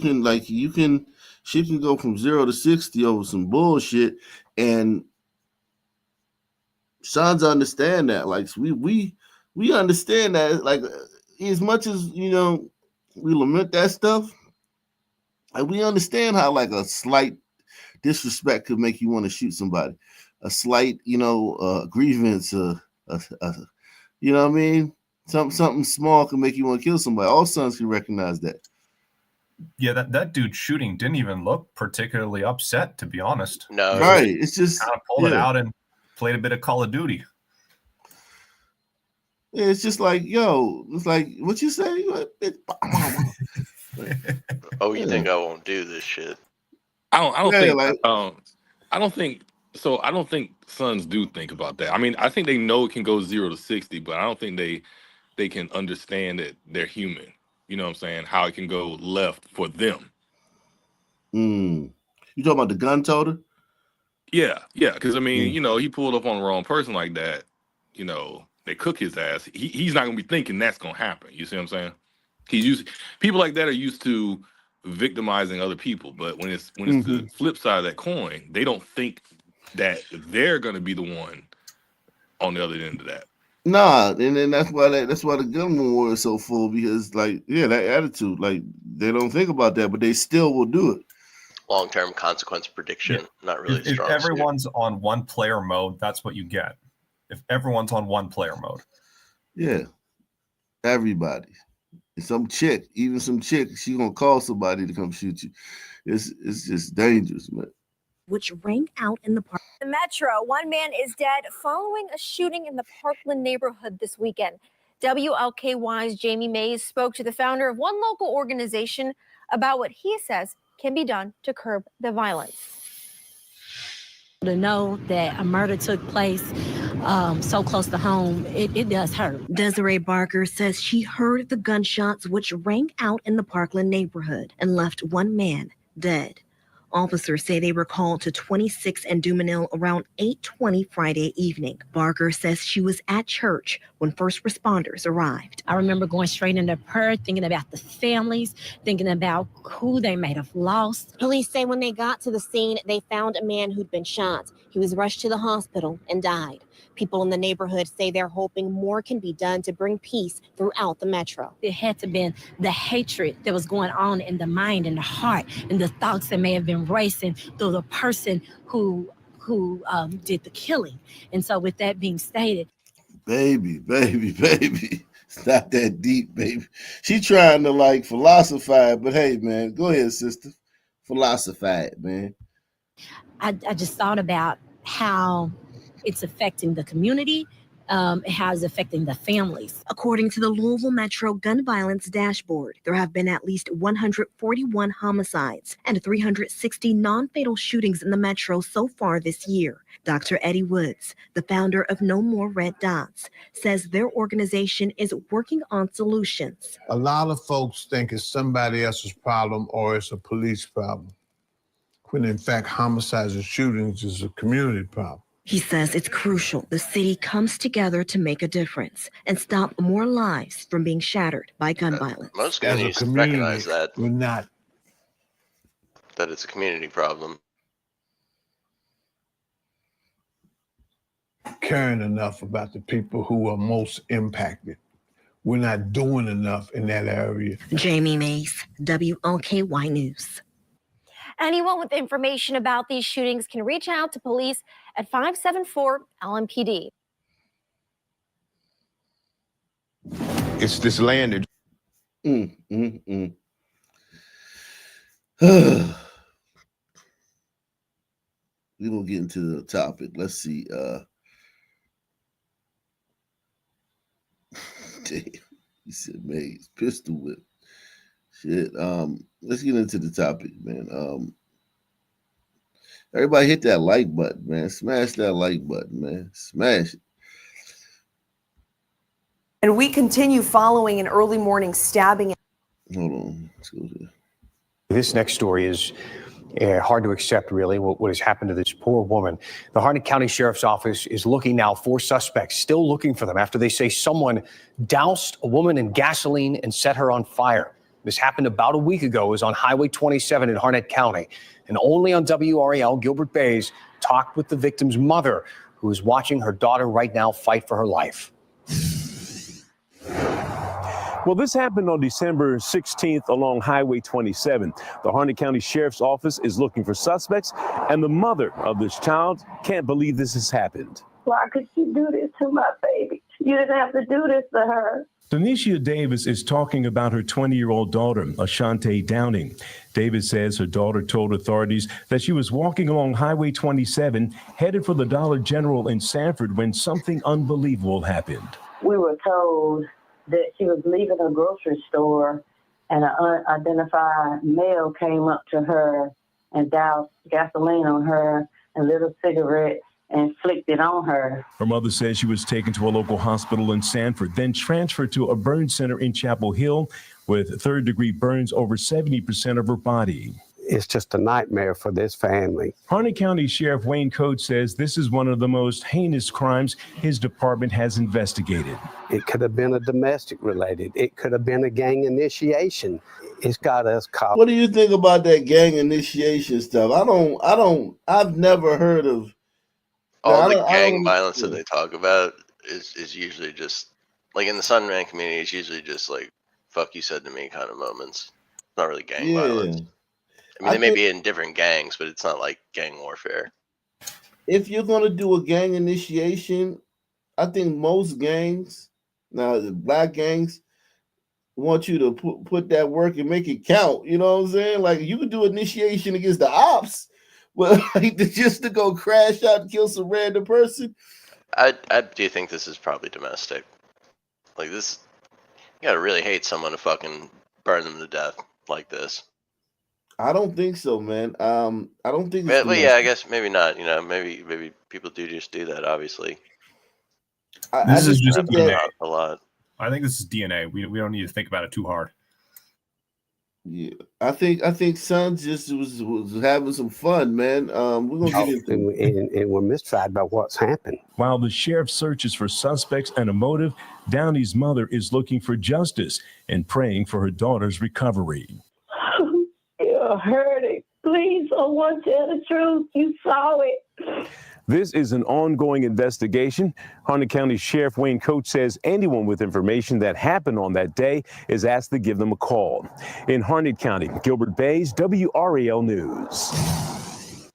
can go from 0 to 60 over some bullshit, and sons understand that. Like we understand that. Like, as much as, you know, we lament that stuff, like, we understand how like a slight disrespect could make you want to shoot somebody. A slight, you know, grievance, you know what I mean? Something small can make you want to kill somebody. All sons can recognize that. Yeah, that dude shooting didn't even look particularly upset, to be honest. No, right. It's just kind of pulled it out, and Played a bit of Call of Duty. Yeah, it's just like, yo, it's like, what you say? Oh, you think I won't do this shit? I don't Yeah, think like- I don't think sons do think about that. I mean, I think they know it can go 0 to 60, but I don't think they can understand that they're human. You know what I'm saying? How it can go left for them. You talking about the gun toter? Yeah. Because I mean, he pulled up on the wrong person like that. They cook his ass. He's not gonna be thinking that's gonna happen. You see what I'm saying? People like that are used to victimizing other people, but when it's the flip side of that coin, they don't think that they're gonna be the one on the other end of that. Nah, and then that's why the gun war is so full, because that attitude, they don't think about that, but they still will do it. Long-term consequence prediction, not really If strong. everyone's on one player mode, that's what you get. If everyone's on one player mode. Yeah, everybody. And some chick, she gonna call somebody to come shoot you. It's just dangerous, man. Which rang out in the park. The Metro, one man is dead following a shooting in the Parkland neighborhood this weekend. WLKY's Jamie Mays spoke to the founder of one local organization about what he says can be done to curb the violence. To know that a murder took place so close to home, it does hurt. Desiree Barker says she heard the gunshots which rang out in the Parkland neighborhood and left one man dead. Officers say they were called to 26 and Dumanil around 8:20 Friday evening. Barker says she was at church when first responders arrived. I remember going straight into prayer, thinking about the families, thinking about who they might have lost. Police say when they got to the scene, they found a man who'd been shot. He was rushed to the hospital and died. People in the neighborhood say they're hoping more can be done to bring peace throughout the metro. It had to been the hatred that was going on in the mind and the heart and the thoughts that may have been racing through the person who did the killing. And so with that being stated, Baby. It's not that deep, baby. She trying to philosophize, but hey, man, go ahead, sister. Philosophize, man. I just thought about how it's affecting the community, how it's affecting the families. According to the Louisville Metro Gun Violence Dashboard, there have been at least 141 homicides and 360 non-fatal shootings in the metro so far this year. Dr. Eddie Woods, the founder of No More Red Dots, says their organization is working on solutions. A lot of folks think it's somebody else's problem or it's a police problem, when in fact homicides and shootings is a community problem. He says it's crucial the city comes together to make a difference and stop more lives from being shattered by gun violence. Most communities recognize that We're not it's a community problem. caring enough about the people who are most impacted. We're not doing enough in that area. Jamie Mays, WLKY News. Anyone with information about these shootings can reach out to police at 574-LMPD. It's this land. We're gonna get into the topic. Let's see. Damn, he said Maze pistol whip. Shit. Let's get into the topic, man. Everybody hit that like button, man. Smash that like button, man. Smash it. And we continue following an early morning stabbing. Hold on. Let's go there. This next story is hard to accept, really, what has happened to this poor woman. The Harnett County Sheriff's Office is looking now for suspects, still looking for them after they say someone doused a woman in gasoline and set her on fire. This happened about a week ago. It was on Highway 27 in Harnett County. And only on WRAL, Gilbert Bays talked with the victim's mother, who is watching her daughter right now fight for her life. Well, this happened on December 16th along Highway 27. The Harnett County Sheriff's Office is looking for suspects, and the mother of this child can't believe this has happened. Why could she do this to my baby? You didn't have to do this to her. Tanisha Davis is talking about her 20-year-old daughter, Ashante Downing. Davis says her daughter told authorities that she was walking along Highway 27, headed for the Dollar General in Sanford, when something unbelievable happened. We were told that she was leaving a grocery store and an unidentified male came up to her and doused gasoline on her and lit a cigarette and flicked it on her. Her mother says she was taken to a local hospital in Sanford, then transferred to a burn center in Chapel Hill with third-degree burns over 70% of her body. It's just a nightmare for this family. Harnett County Sheriff Wayne Coates says this is one of the most heinous crimes his department has investigated. It could have been a domestic related. It could have been a gang initiation. It's got us caught. What do you think about that gang initiation stuff? I've never heard of all the gang violence that they talk about is usually just like in the Sunman community. It's usually just like "fuck you said to me" kind of moments. It's not really gang violence. I mean, they may be in different gangs, but it's not like gang warfare. If you're gonna do a gang initiation, I think most gangs, now the black gangs, want you to put that work and make it count. You know what I'm saying? Like you could do initiation against the ops, but like, just to go crash out and kill some random person. I do think this is probably domestic. Like this, you gotta really hate someone to fucking burn them to death like this. I don't think so, man. I don't think. But yeah, I guess maybe not. You know, maybe people do just do that. Obviously, This is just DNA. A lot. I think this is DNA. We don't need to think about it too hard. Yeah, I think Son just was having some fun, man. We're gonna get into and we're mystified by what's happened. While the sheriff searches for suspects and a motive, Downey's mother is looking for justice and praying for her daughter's recovery. You heard it. Please, I want to tell the truth. You saw it. This is an ongoing investigation. Harnett County Sheriff Wayne Coates says anyone with information that happened on that day is asked to give them a call. In Harnett County, Gilbert Bays, WRAL News.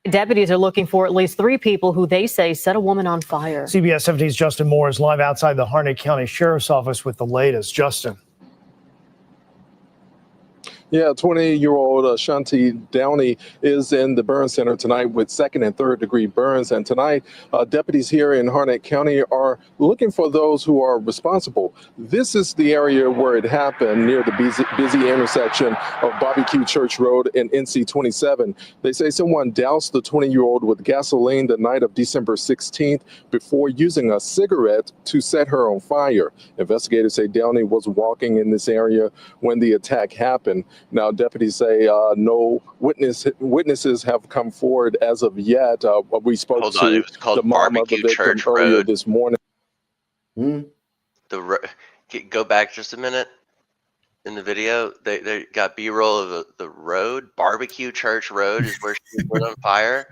Deputies are looking for at least 3 people who they say set a woman on fire. CBS 17's Justin Moore is live outside the Harnett County Sheriff's Office with the latest. Justin. Yeah, 20-year-old Ashante Downing is in the burn center tonight with 2nd and 3rd degree burns. And tonight, deputies here in Harnett County are looking for those who are responsible. This is the area where it happened, near the busy intersection of Barbecue Church Road and NC 27. They say someone doused the 20-year-old with gasoline the night of December 16th before using a cigarette to set her on fire. Investigators say Downing was walking in this area when the attack happened. Now, deputies say no witnesses have come forward as of yet. We spoke to the mom of the victim earlier this morning. Go back just a minute. In the video, they got B-roll of the road. Barbecue Church Road is where she was lit on fire.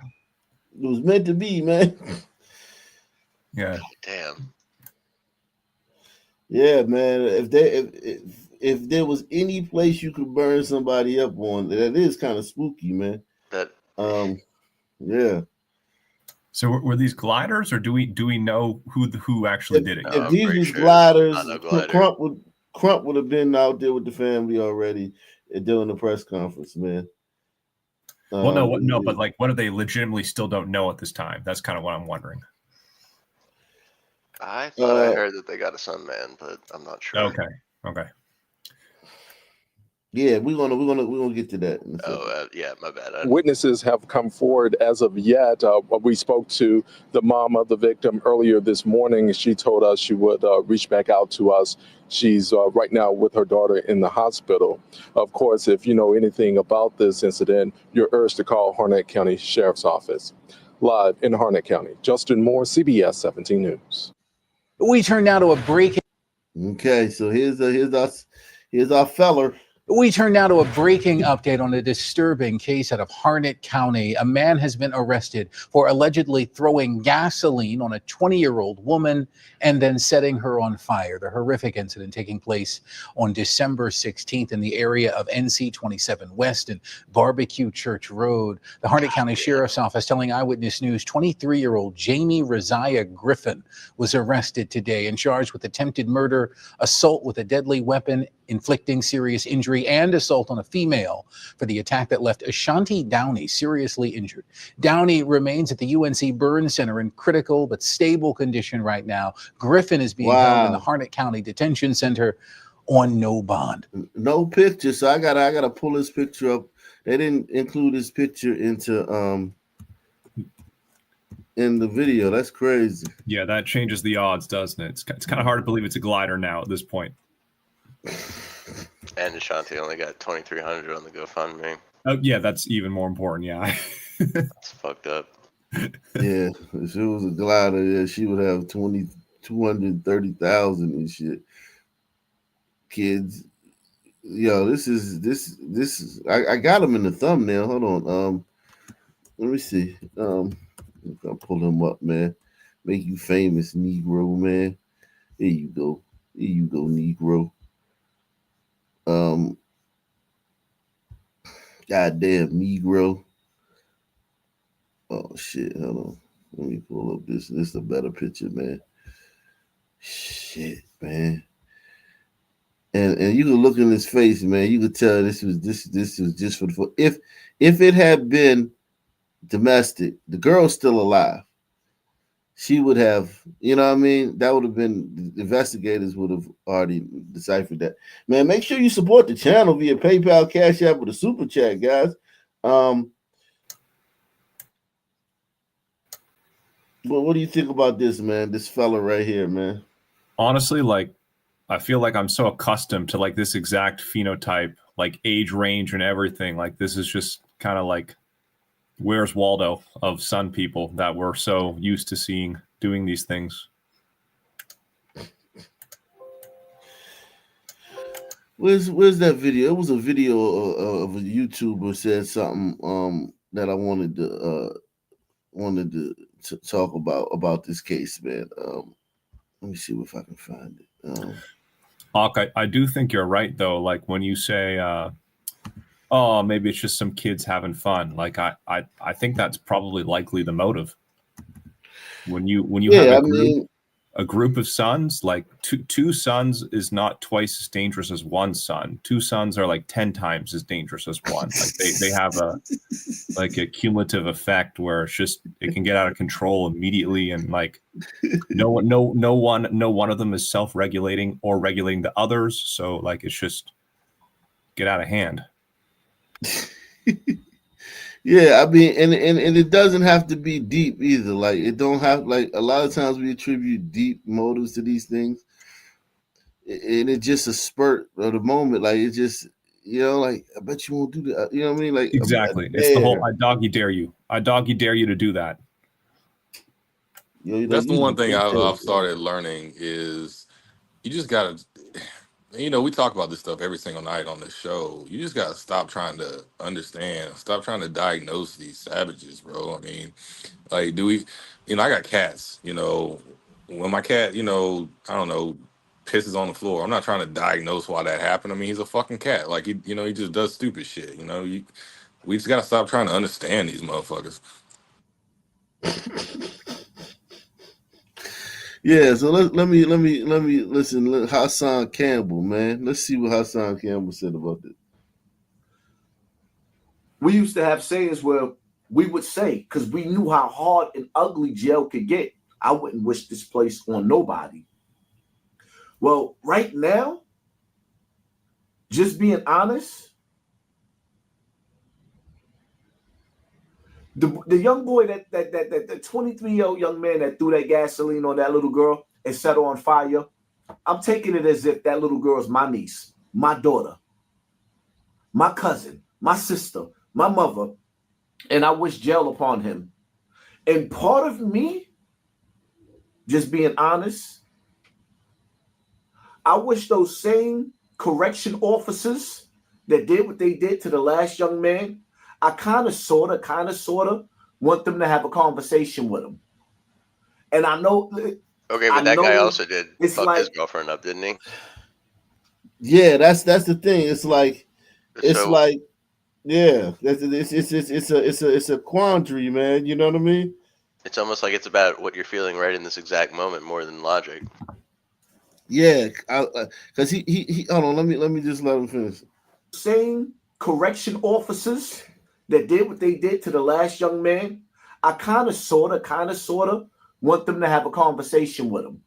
It was meant to be, man. Yeah. Damn. Yeah, man. If there was any place you could burn somebody up on, that is kind of spooky, man. Yeah. So were these gliders, or do we know who actually did it? If these was gliders, Crump would have been out there with the family already doing the press conference, man. Well, no, but like, what if they legitimately still don't know at this time? That's kind of what I'm wondering. I thought I heard that they got a Sunman, but I'm not sure. Okay. Yeah, we're gonna get to that. Yeah, my bad. Witnesses have come forward as of yet. We spoke to the mom of the victim earlier this morning. She told us she would reach back out to us. She's right now with her daughter in the hospital. Of course, if you know anything about this incident, you're urged to call Harnett County Sheriff's Office. Live in Harnett County, Justin Moore, CBS 17 News. We turn now to a break. Okay, so here's our feller. We turn now to a breaking update on a disturbing case out of Harnett County. A man has been arrested for allegedly throwing gasoline on a 20-year-old woman and then setting her on fire. The horrific incident taking place on December 16th in the area of NC 27 West and Barbecue Church Road. The Harnett County Sheriff's Office telling Eyewitness News 23-year-old Jamie Rosiah Griffin was arrested today and charged with attempted murder, assault with a deadly weapon, inflicting serious injury, and assault on a female for the attack that left Ashanti Downey seriously injured. Downey remains at the UNC Burn Center in critical but stable condition right now. Griffin is being held in the Harnett County Detention Center on no bond. No picture, so I gotta pull his picture up. They didn't include his picture into in the video. That's crazy. Yeah, that changes the odds, doesn't it? It's kind of hard to believe it's a glider now at this point. And Ashanti only got 2,300 on the GoFundMe. Oh yeah, that's even more important. Yeah, It's fucked up. Yeah, if it was a glider, yeah, she would have 230,000 and shit. Kids, yo, this is. I got him in the thumbnail. Hold on. Let me see. I'll pull him up, man. Make you famous, Negro, man. Here you go. Here you go, Negro. Goddamn Negro. Oh shit, hold on. Let me pull up this. This is a better picture, man. Shit, man. And you could look in his face, man. You could tell this was just for the if it had been domestic, the girl's still alive. She would have, you know what I mean? That would have been, the investigators would have already deciphered that. Man, make sure you support the channel via PayPal, Cash App, or the Super Chat, guys. Well, what do you think about this, man? This fella right here, man. Honestly, like, I feel like I'm so accustomed to like this exact phenotype, like age range and everything. Like this is just kind of like Where's Waldo of Sun people that we're so used to seeing doing these things. Where's that video? It was a video of a YouTuber said something that I wanted to talk about this case, man. Let me see if I can find it. Hawk, I do think you're right though. Like when you say, "Oh, maybe it's just some kids having fun." Like I think that's probably likely the motive. When you have a group of sons, like two sons is not twice as dangerous as one son. Two sons are like 10 times as dangerous as one. Like they have a cumulative effect where it can get out of control immediately, and like no one of them is self-regulating or regulating the others. So like it's just get out of hand. Yeah, I mean, and it doesn't have to be deep either. Like it don't have, like, a lot of times we attribute deep motives to these things, and it's just a spurt of the moment. Like it just, you know, like I bet you won't do that. You know what I mean? Like exactly, it's the whole "I doggy dare you." I doggy dare you to do that. That's the one thing I've started learning is you just gotta. You know, we talk about this stuff every single night on this show. You just gotta stop trying to understand, stop trying to diagnose these savages, bro. I mean, like, I got cats, you know, when my cat, you know, I don't know, pisses on the floor, I'm not trying to diagnose why that happened. I mean, he's a fucking cat. Like, he just does stupid shit, you know. We just gotta stop trying to understand these motherfuckers. Yeah, so let me listen. Hassan Campbell, man. Let's see what Hassan Campbell said about this. We used to have sayings where we would say, because we knew how hard and ugly jail could get, "I wouldn't wish this place on nobody." Well, right now, just being honest, the young boy that 23-year-old young man that threw that gasoline on that little girl and set her on fire, I'm taking it as if that little girl is my niece, my daughter, my cousin, my sister, my mother, and I wish jail upon him. And part of me, just being honest, I wish those same correction officers that did what they did to the last young man, I kind of, sort of want them to have a conversation with him. And I know. Okay, but that guy also did fuck his girlfriend up, didn't he? Yeah, that's the thing. It's like, yeah, it's a quandary, man. You know what I mean? It's almost like it's about what you're feeling right in this exact moment more than logic. Yeah, because he hold on. Let me just let him finish. Same correction officers that did what they did to the last young man, I kind of, sort of want them to have a conversation with him.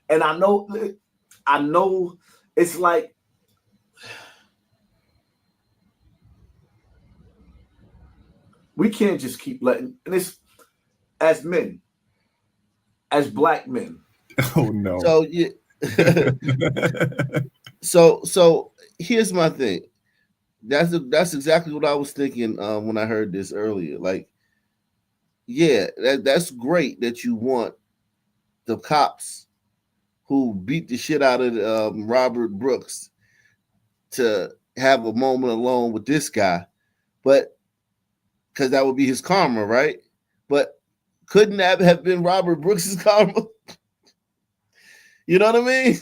And I know it's like, we can't just keep letting, and it's as men, as black men. Oh no. So yeah. So here's my thing. That's exactly what I was thinking when I heard this earlier. Like, yeah, that's great that you want the cops who beat the shit out of Robert Brooks to have a moment alone with this guy, but because that would be his karma, right? But couldn't that have been Robert Brooks's karma? You know what I mean?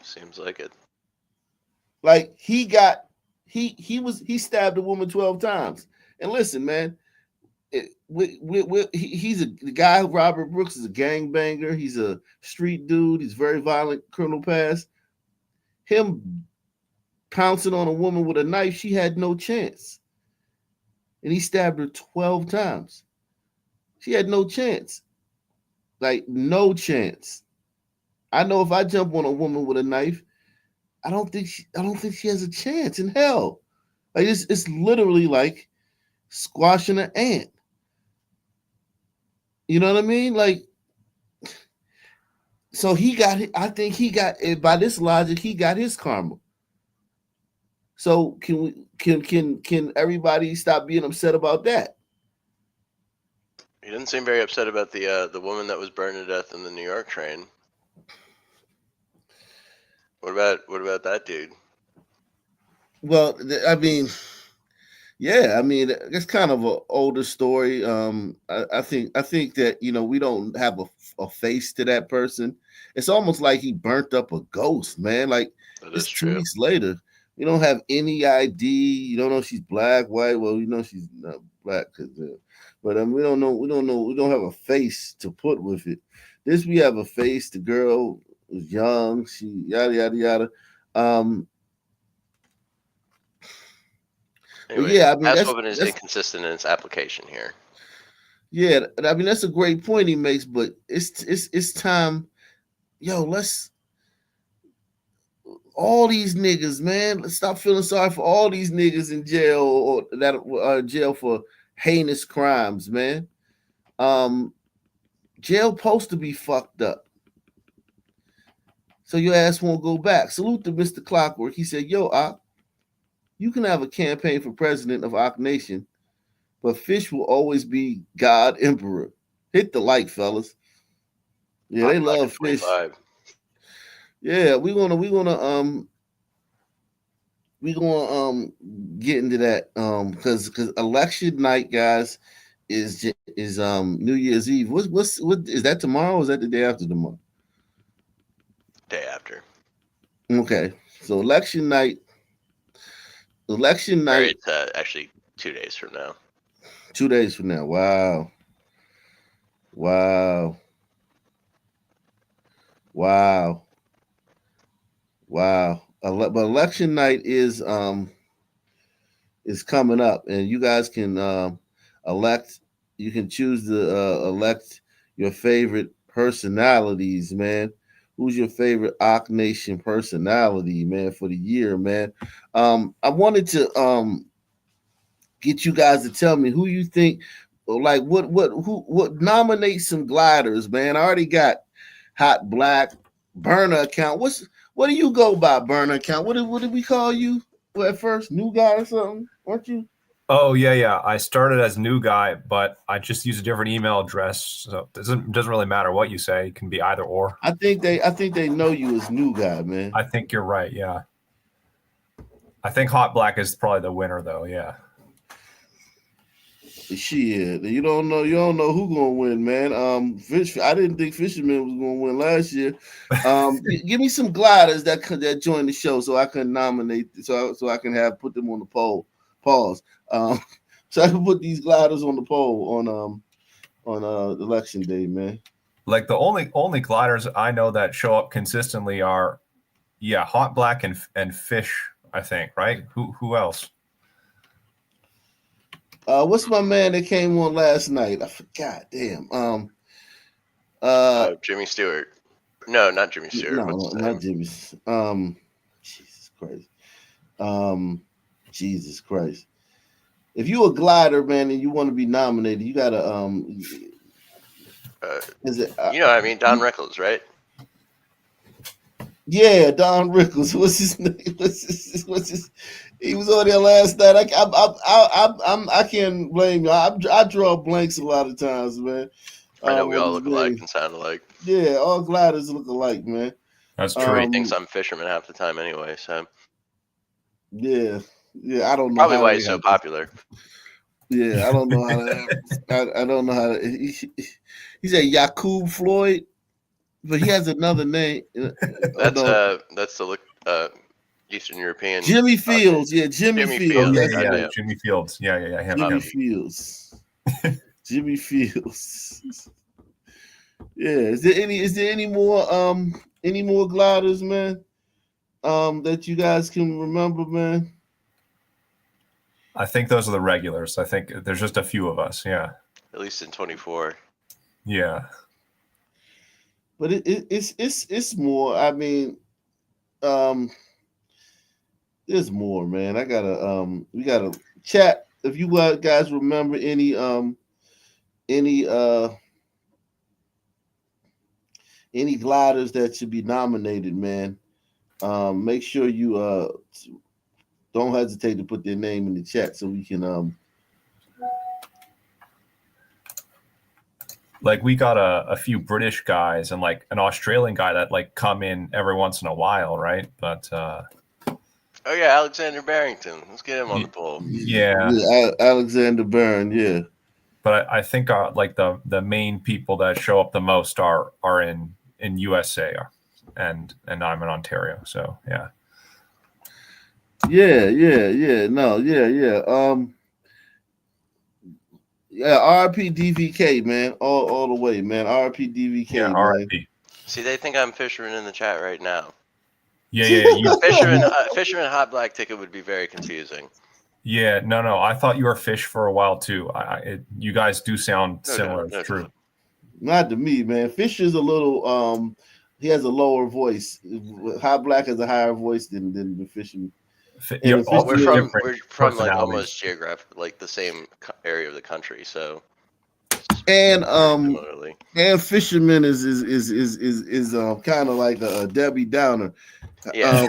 Seems like it. Like he stabbed a woman 12 times. And listen, man, the guy, Robert Brooks, is a gangbanger. He's a street dude. He's very violent, criminal past. Him pouncing on a woman with a knife, she had no chance. And he stabbed her 12 times. She had no chance. Like, no chance. I know if I jump on a woman with a knife, I don't think she has a chance in hell. Like, it's literally like squashing an ant. You know what I mean? Like, so I think he got, by this logic, he got his karma. So can everybody stop being upset about that? He didn't seem very upset about the woman that was burned to death in the New York train. What about that dude? Well, I mean, yeah, I mean, it's kind of an older story. I think that, you know, we don't have a face to that person. It's almost like he burnt up a ghost, man. Like, it's 2 weeks later. You don't have any ID. You don't know if she's black, white. Well, you know she's not black, but we don't know. We don't have a face to put with it. This, we have a face. The girl was young. She yada yada yada. Anyway, yeah, I mean, Ass Woman is inconsistent in its application here. Yeah, I mean, that's a great point he makes, but it's time. Yo, let's all these niggas, man. Let's stop feeling sorry for all these niggas in jail or that are jail for heinous crimes, man. Jail supposed to be fucked up, so your ass won't go back. Salute to Mr. Clockwork. He said, "Yo, Ak, you can have a campaign for president of Ak Nation, but Fish will always be God Emperor." Hit the like, fellas. Yeah, they love Fish. 25. Yeah, we're gonna get into that because election night, guys, is New Year's Eve. What is that tomorrow? Or is that the day after tomorrow? Day after. Okay, so election night. It's actually 2 days from now. 2 days from now. Wow. But election night is coming up, and you guys can elect. You can choose to elect your favorite personalities, man. Who's your favorite Ak Nation personality, man, for the year, man? I wanted to get you guys to tell me who you think, like what nominate some gliders, man. I already got Hot Black, burner account. What do you go by, burner account? What did we call you at first? New guy or something? Weren't you? Oh yeah. I started as new guy, but I just use a different email address, so it doesn't really matter what you say. It can be either or. I think they know you as new guy, man. I think you're right. Yeah. I think Hot Black is probably the winner, though. Yeah. Shit, you don't know who gonna win, man. I didn't think Fisherman was gonna win last year. Give me some gliders that join the show so I can nominate, so I can put them on the poll. Pause. So I can put these gliders on the poll on election day, man. Like the only gliders I know that show up consistently are, Hot Black and Fish. I think, right? Who else? What's my man that came on last night? I forgot. Damn. Jimmy Stewart. No, not Jimmy Stewart. No, not Jimmy. Jesus Christ. Jesus Christ. If you a glider, man, and you want to be nominated, you gotta is it? Don Rickles, right? Yeah, Don Rickles. What's his name? What's his? He was on there last night. I can't blame you. I draw blanks a lot of times, man. I know we all look alike and sound alike. Yeah, all gliders look alike, man. That's true. He thinks I'm Fisherman half the time anyway. So yeah, I don't know. Probably why he's so popular. Yeah, I don't know how to. I don't know how to. He said Yakub Floyd, but he has another name. That's the Eastern European. Jimmy Fields, Jimmy Fields. Yeah, Jimmy Fields. Yeah. Jimmy Fields. Jimmy Fields. Yeah. Is there any more gliders, man? That you guys can remember, man? I think those are the regulars. I think there's just a few of us. Yeah. At least in 24. Yeah. But it's more. I mean, there's more, man. We gotta chat. If you guys remember any gliders that should be nominated, man, make sure you don't hesitate to put their name in the chat so we can like we got a few British guys and like an Australian guy that like come in every once in a while, right? But oh yeah, Alexander Barrington. Let's get him on the poll. Yeah, Alexander Byrne. Yeah, but I think like the main people that show up the most are in USA, and I'm in Ontario. So yeah. Yeah. RP DVK, man, all the way, man. RP DVK, yeah, man. RP. See, they think I'm Fisherman in the chat right now. Yeah. Fisherman Hot Black ticket would be very confusing. Yeah, no. I thought you were Fish for a while too. You guys do sound similar. It's true. Not to me, man. Fish is a little. He has a lower voice. Hot Black has a higher voice than the Fisherman. We're from like almost geographic, like the same area of the country, so. And Fisherman is kind of like a Debbie Downer. Yeah,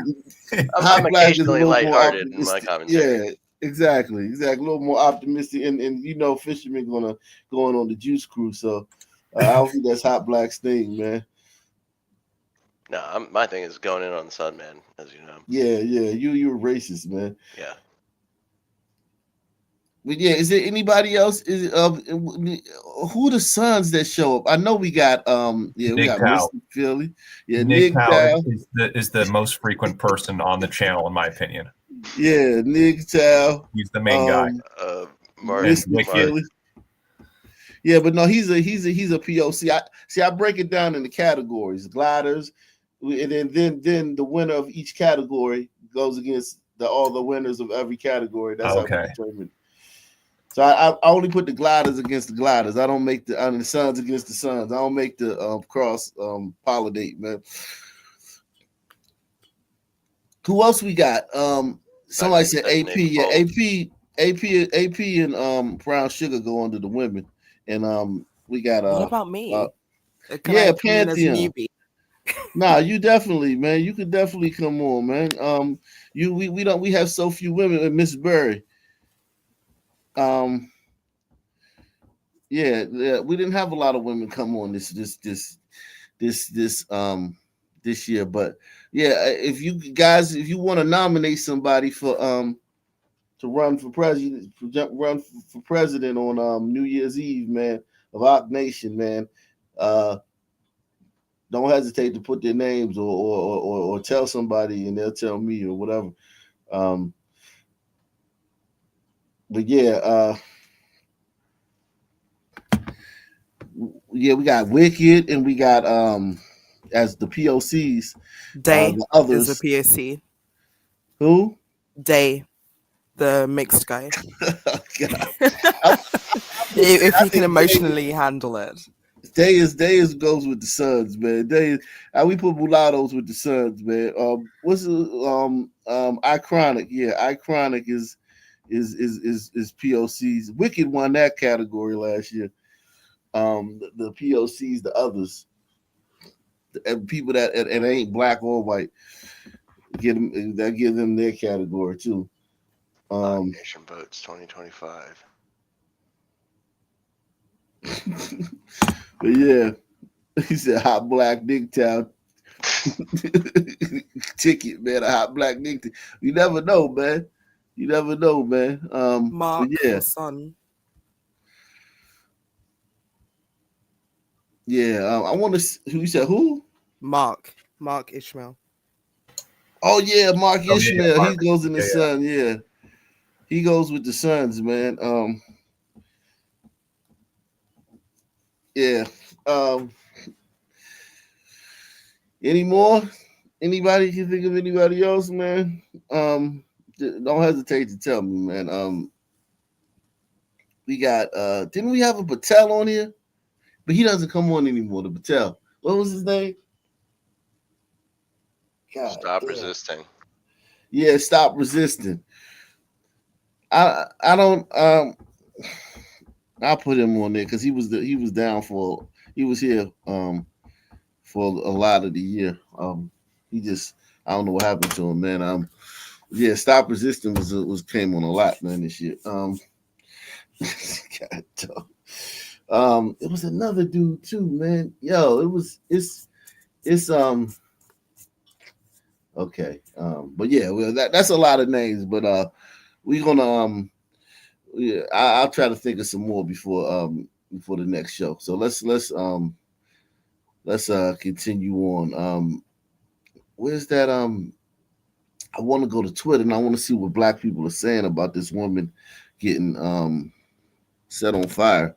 I'm occasionally lighthearted in my commentary. Yeah, exactly. A little more optimistic, and Fisherman going on the Juice Crew, so I don't think that's Hot Black's thing, man. No, my thing is going in on the Sun Man, as you know. Yeah, you're a racist, man. Yeah. But yeah, is there anybody else? Is who the Suns that show up? I know we got we got Mr. Philly. Yeah, Nick Powell is the most frequent person on the channel, in my opinion. Yeah, Nick Powell. He's the main guy. Mr. Philly. Yeah, but no, he's a POC. I break it down into categories: gliders, and then the winner of each category goes against all the winners of every category. That's how we determine. So I only put the gliders against the gliders. I don't make the Suns against the Suns. I don't make the cross pollinate, man. Who else we got? Somebody said AP. Yeah, AP and Brown Sugar go under the women. And we got what about me? Pantheon. Nah, you definitely, man. You could definitely come on, man. We have so few women with Miss Berry. Yeah, we didn't have a lot of women come on this this year. But yeah, if you want to nominate somebody for to run for president, on New Year's Eve, man, of Rock Nation, man, don't hesitate to put their names or tell somebody, and they'll tell me or whatever. But yeah, we got Wicked, and we got as the POCs. Day the others. is a POC. Who? Day, the mixed guy. Oh, God. If he can emotionally handle it. Day is goes with the Suns, man. We put mulattoes with the Suns, man. What's Iconic? Yeah, Iconic is POCs. Wicked won that category last year. The POCs, the others, and people that ain't black or white, give them their category too. Nation Votes 2025. But yeah, he said hot black Nicktown ticket, man. A hot black Nick. You never know, man. You never know, man. Mark, yeah, son. Yeah, I want to. Who said who? Mark Ishmael. Oh yeah, Mark Ishmael. Yeah, Mark. He goes in the Sun. Yeah, he goes with the Suns, man. Yeah. Any more? Anybody can think of anybody else, man? Don't hesitate to tell me, man. We got didn't we have a Patel on here? But he doesn't come on anymore, the Patel. What was his name? God, Stop resisting. Yeah, stop resisting. I don't I'll put him on there because he was down for he was here for a lot of the year. He just I don't know what happened to him, man. Yeah, stop resisting was came on a lot, man, this year. God, it was another dude too, man. Yo, it's okay. But yeah, well that's a lot of names, but we're gonna yeah, I'll try to think of some more before the next show. So let's continue on. Where's that? I want to go to Twitter and I want to see what black people are saying about this woman getting set on fire.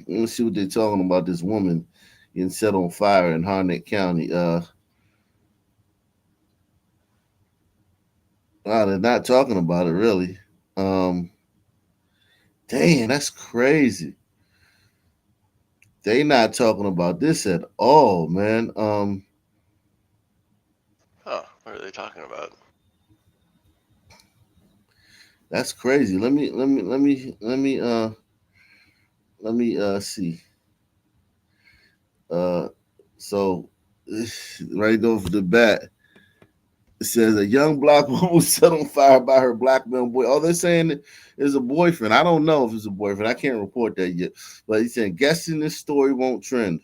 Let's see what they're talking about. This woman getting set on fire in Harnett County. They're not talking about it really. Dang, that's crazy. They not talking about this at all, man. Oh, what are they talking about? That's crazy. Let me see. So right off the bat, it says a young black woman was set on fire by her black male boy. Oh, they're saying it's a boyfriend. I don't know if it's a boyfriend. I can't report that yet. But he's saying, guessing this story won't trend.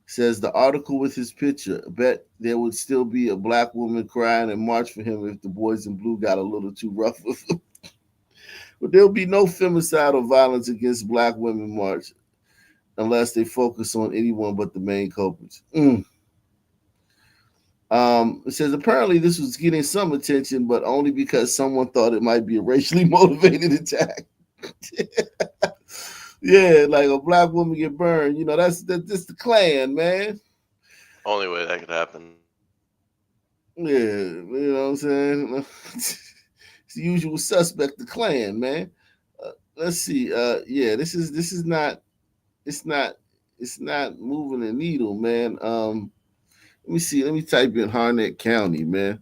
Says the article with his picture. I bet there would still be a black woman crying and march for him if the boys in blue got a little too rough with him. But there'll be no femicide or violence against black women march unless they focus on anyone but the main culprits. It says apparently this was getting some attention, but only because someone thought it might be a racially motivated attack. Yeah, like a black woman get burned. You know, that's the Klan, man. Only way that could happen. Yeah, you know what I'm saying? It's the usual suspect, the Klan, man. Let's see. Yeah, this is not. It's not moving the needle, man. Let me see. Let me type in Harnett County, man.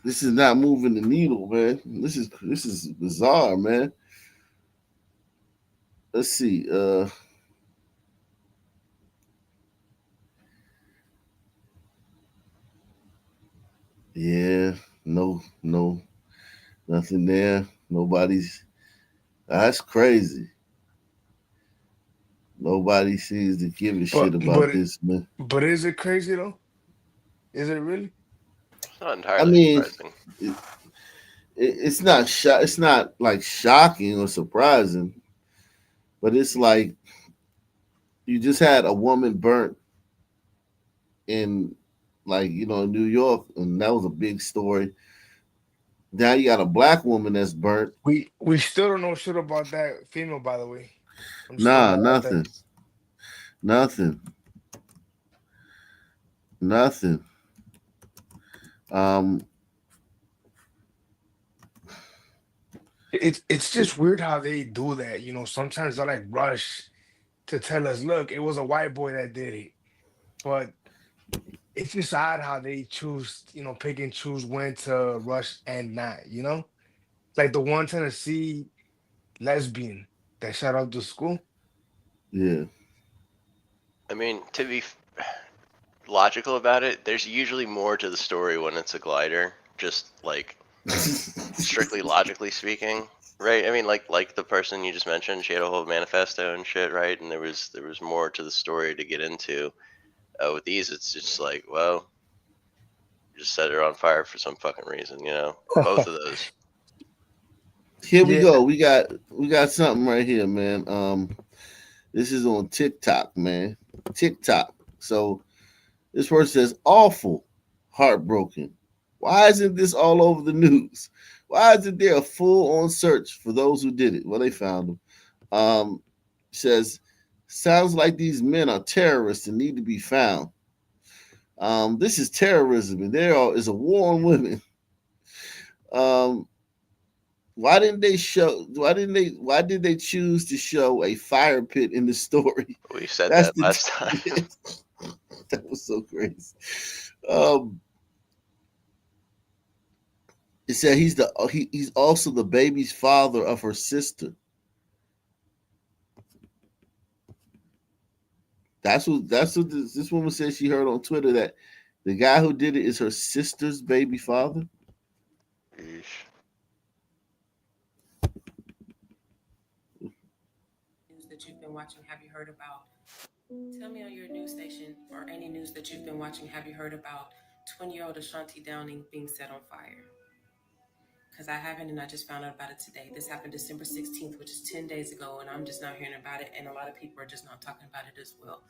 This is not moving the needle, man. This is bizarre, man. Let's see. Yeah, No, nothing there. Nobody's. That's crazy. Nobody seems to give a shit about this, man. But is it crazy though? Is it really? It's not entirely surprising. It's not it's not like shocking or surprising, but it's like you just had a woman burnt in New York, and that was a big story. Now you got a black woman that's burnt. We still don't know shit about that female, by the way. Nah, nothing. It's just weird how they do that. Sometimes they like rush to tell us, look, it was a white boy that did it. But it's just odd how they choose, pick and choose when to rush and not, Like the one Tennessee lesbian that shot up the school. Yeah. I mean, to be logical about it, there's usually more to the story when it's a glider, just like strictly logically speaking, right? I mean, like the person you just mentioned, she had a whole manifesto and shit, right? And there was more to the story to get into. With these, it's just like, well, you just set her on fire for some fucking reason, Both of those. Here we go. We got something right here, man. This is on TikTok, man. TikTok. So this person says, awful, heartbroken. Why isn't this all over the news? Why isn't there a full-on search for those who did it? Well, they found them. Says, sounds like these men are terrorists and need to be found. This is terrorism, and there is a war on women. Why did they choose to show a fire pit in the story? We said that last time. That was so crazy. It said he's also the baby's father of her sister. That's what this woman said she heard on Twitter, that the guy who did it is her sister's baby father. Eesh. That you've been watching, have you heard about? Tell me on your news station or any news that you've been watching, have you heard about 20-year-old Ashanti Downing being set on fire? Because I haven't, and I just found out about it today. This happened December 16th, which is 10 days ago, and I'm just not hearing about it, and a lot of people are just not talking about it as well.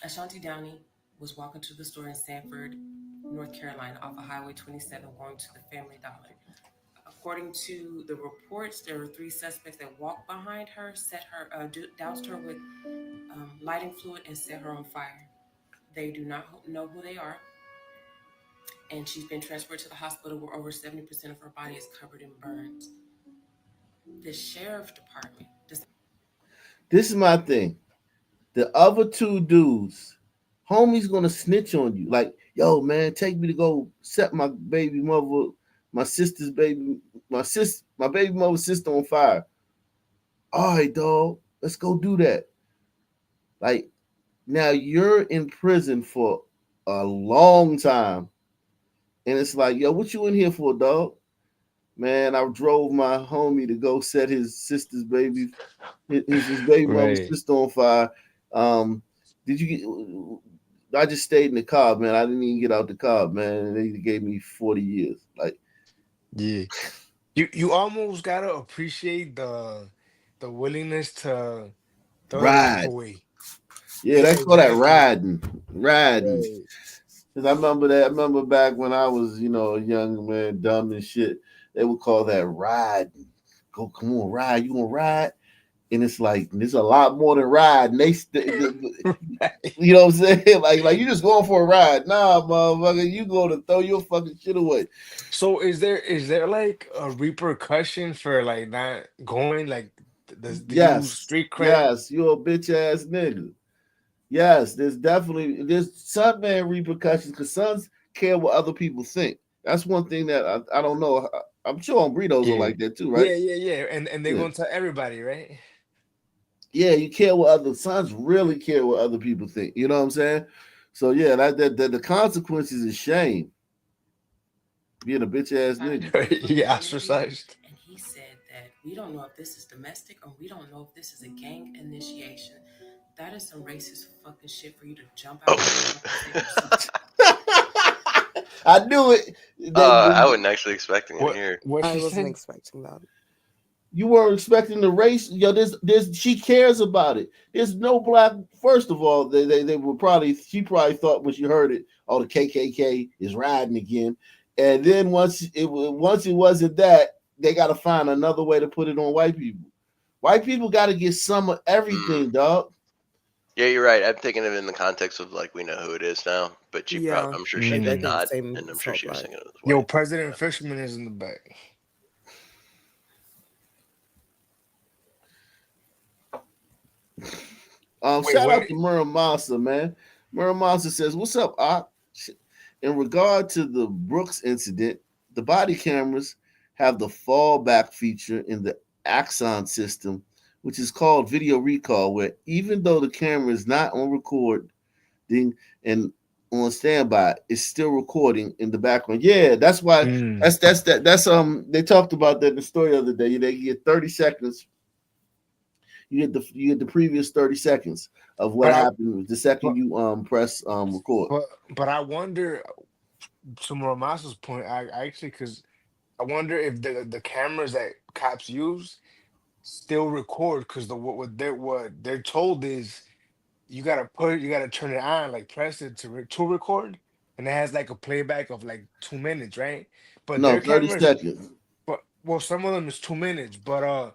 Ashanti Downing was walking to the store in Sanford, North Carolina, off of Highway 27, going to the Family Dollar. According to the reports, there were 3 suspects that walked behind her, doused her with lighting fluid, and set her on fire. They do not know who they are, and she's been transferred to the hospital where over 70% of her body is covered in burns. The sheriff department. This is my thing. The other 2 dudes, homie's gonna snitch on you. Like, yo, man, take me to go set my baby mother, my baby mother's sister on fire. All right, dog, let's go do that. Like, now you're in prison for a long time. And it's like, yo, what you in here for, dog? Man, I drove my homie to go set his sister's baby, his baby mother's sister on fire. I just stayed in the car, man. I didn't even get out the car, man. And they gave me 40 years. Like, yeah. You almost gotta appreciate the willingness to ride away. Yeah, they call that riding. Because I remember back when I was, a young man, dumb and shit, they would call that riding. Go, come on, ride. You gonna ride? And it's like, there's a lot more than ride. And you know what I'm saying? Like you just going for a ride. Nah, motherfucker, you going to throw your fucking shit away. So is there like a repercussion for like not going? Like, yes, street cred? Yes, you're a bitch ass nigga. Yes, there's some man repercussions because sons care what other people think. That's one thing that I don't know. I'm sure on Burritos are like that too, right? Yeah. And they're going to tell everybody, right? Yeah, you care what other sons really care what other people think. You know what I'm saying? So yeah, that the consequences is shame. being a bitch ass nigga. He ostracized. And he said that we don't know if this is domestic or we don't know if this is a gang initiation. That is some racist fucking shit for you to jump out. I knew it. I wasn't actually expecting it here. I wasn't expecting that. You weren't expecting the race. Yo, there's she cares about it. There's no black. First of all, they were probably, she probably thought when she heard it, oh, the KKK is riding again. And then once it wasn't that, they got to find another way to put it on white people. White people got to get some of everything, dog. Yeah, you're right. I'm thinking of it in the context of like we know who it is now, but she I'm sure she did not, and I'm sure she was thinking of it. Yo, President Fishman is in the back. Shout out to Muramasa, man. Muramasa says, "What's up, Ak? In regard to the Brooks incident, the body cameras have the fallback feature in the Axon system, which is called video recall, where even though the camera is not on recording and on standby, it's still recording in the background." Yeah, that's why that's they talked about that in the story the other day. They get 30 seconds. You get the previous 30 seconds of what happened the second you press record. But I wonder, to Muramasa's point, I actually, because I wonder if the cameras that cops use still record, because what they're told is you gotta turn it on, like press it to record, and it has like a playback of like 2 minutes, right? But No, their 30 cameras, seconds. well, some of them is 2 minutes, but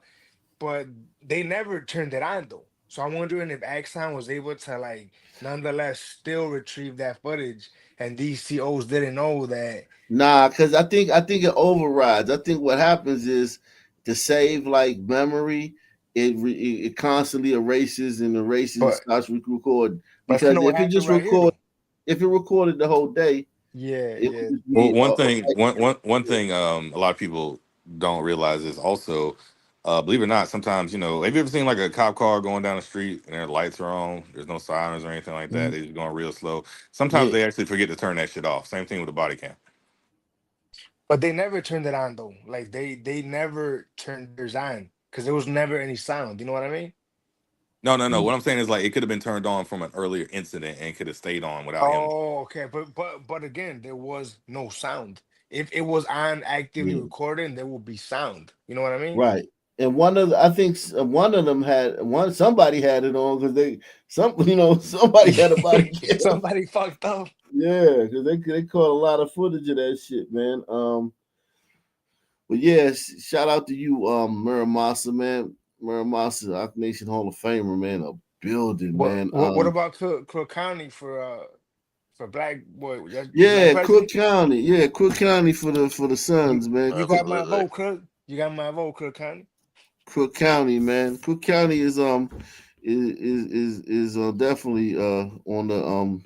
they never turned it on though. So I'm wondering if Axon was able to like nonetheless still retrieve that footage, and these COs didn't know that. Nah, because I think it overrides. I think what happens is to save like memory, it constantly erases and starts recording. Because if it just if it recorded the whole day, Well, one thing a lot of people don't realize is also, believe it or not, sometimes, have you ever seen like a cop car going down the street and their lights are on, there's no sirens or anything like that, they're just going real slow. Sometimes they actually forget to turn that shit off. Same thing with the body cam. But they never turned it on though. Like they never turned theirs on because there was never any sound. You know what I mean? No. What I'm saying is like it could have been turned on from an earlier incident and could have stayed on without him. Oh, okay. But again, there was no sound. If it was on actively recording, there would be sound. You know what I mean? Right. And I think one of them somebody had it on because somebody had a body cam. Somebody fucked up. Yeah, because they caught a lot of footage of that shit, man. But yeah, shout out to you, Muramasa, man. Muramasa, Ak Nation Hall of Famer, man. A building, man. What about Crook County for Black Boy? Crook County. Yeah, Crook County for the Suns, man. You got my vote, Crook. You got my vote, Crook County. Crook County, man. Crook County is definitely on the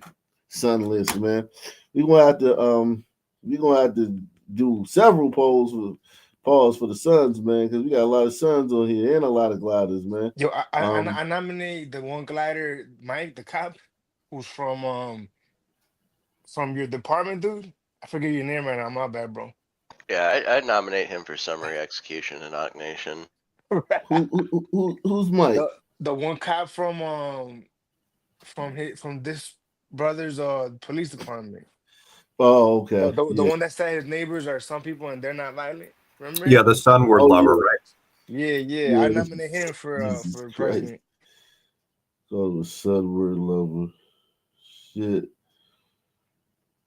Sun list, man. We're gonna have to do several polls for the Suns, man, because we got a lot of Suns on here and a lot of gliders, man. Yo, I nominate the one glider, Mike, the cop, who's from your department, dude. I forget your name right now. My bad, bro. Yeah, I'd nominate him for summary execution in Ak Nation. Who's Mike? The one cop from this brother's police department. Oh, okay. The one that said his neighbors are some people and they're not violent. Remember? Yeah, the Sunward lover, right? Yeah. I nominate him for president. So the Sunward lover. Shit.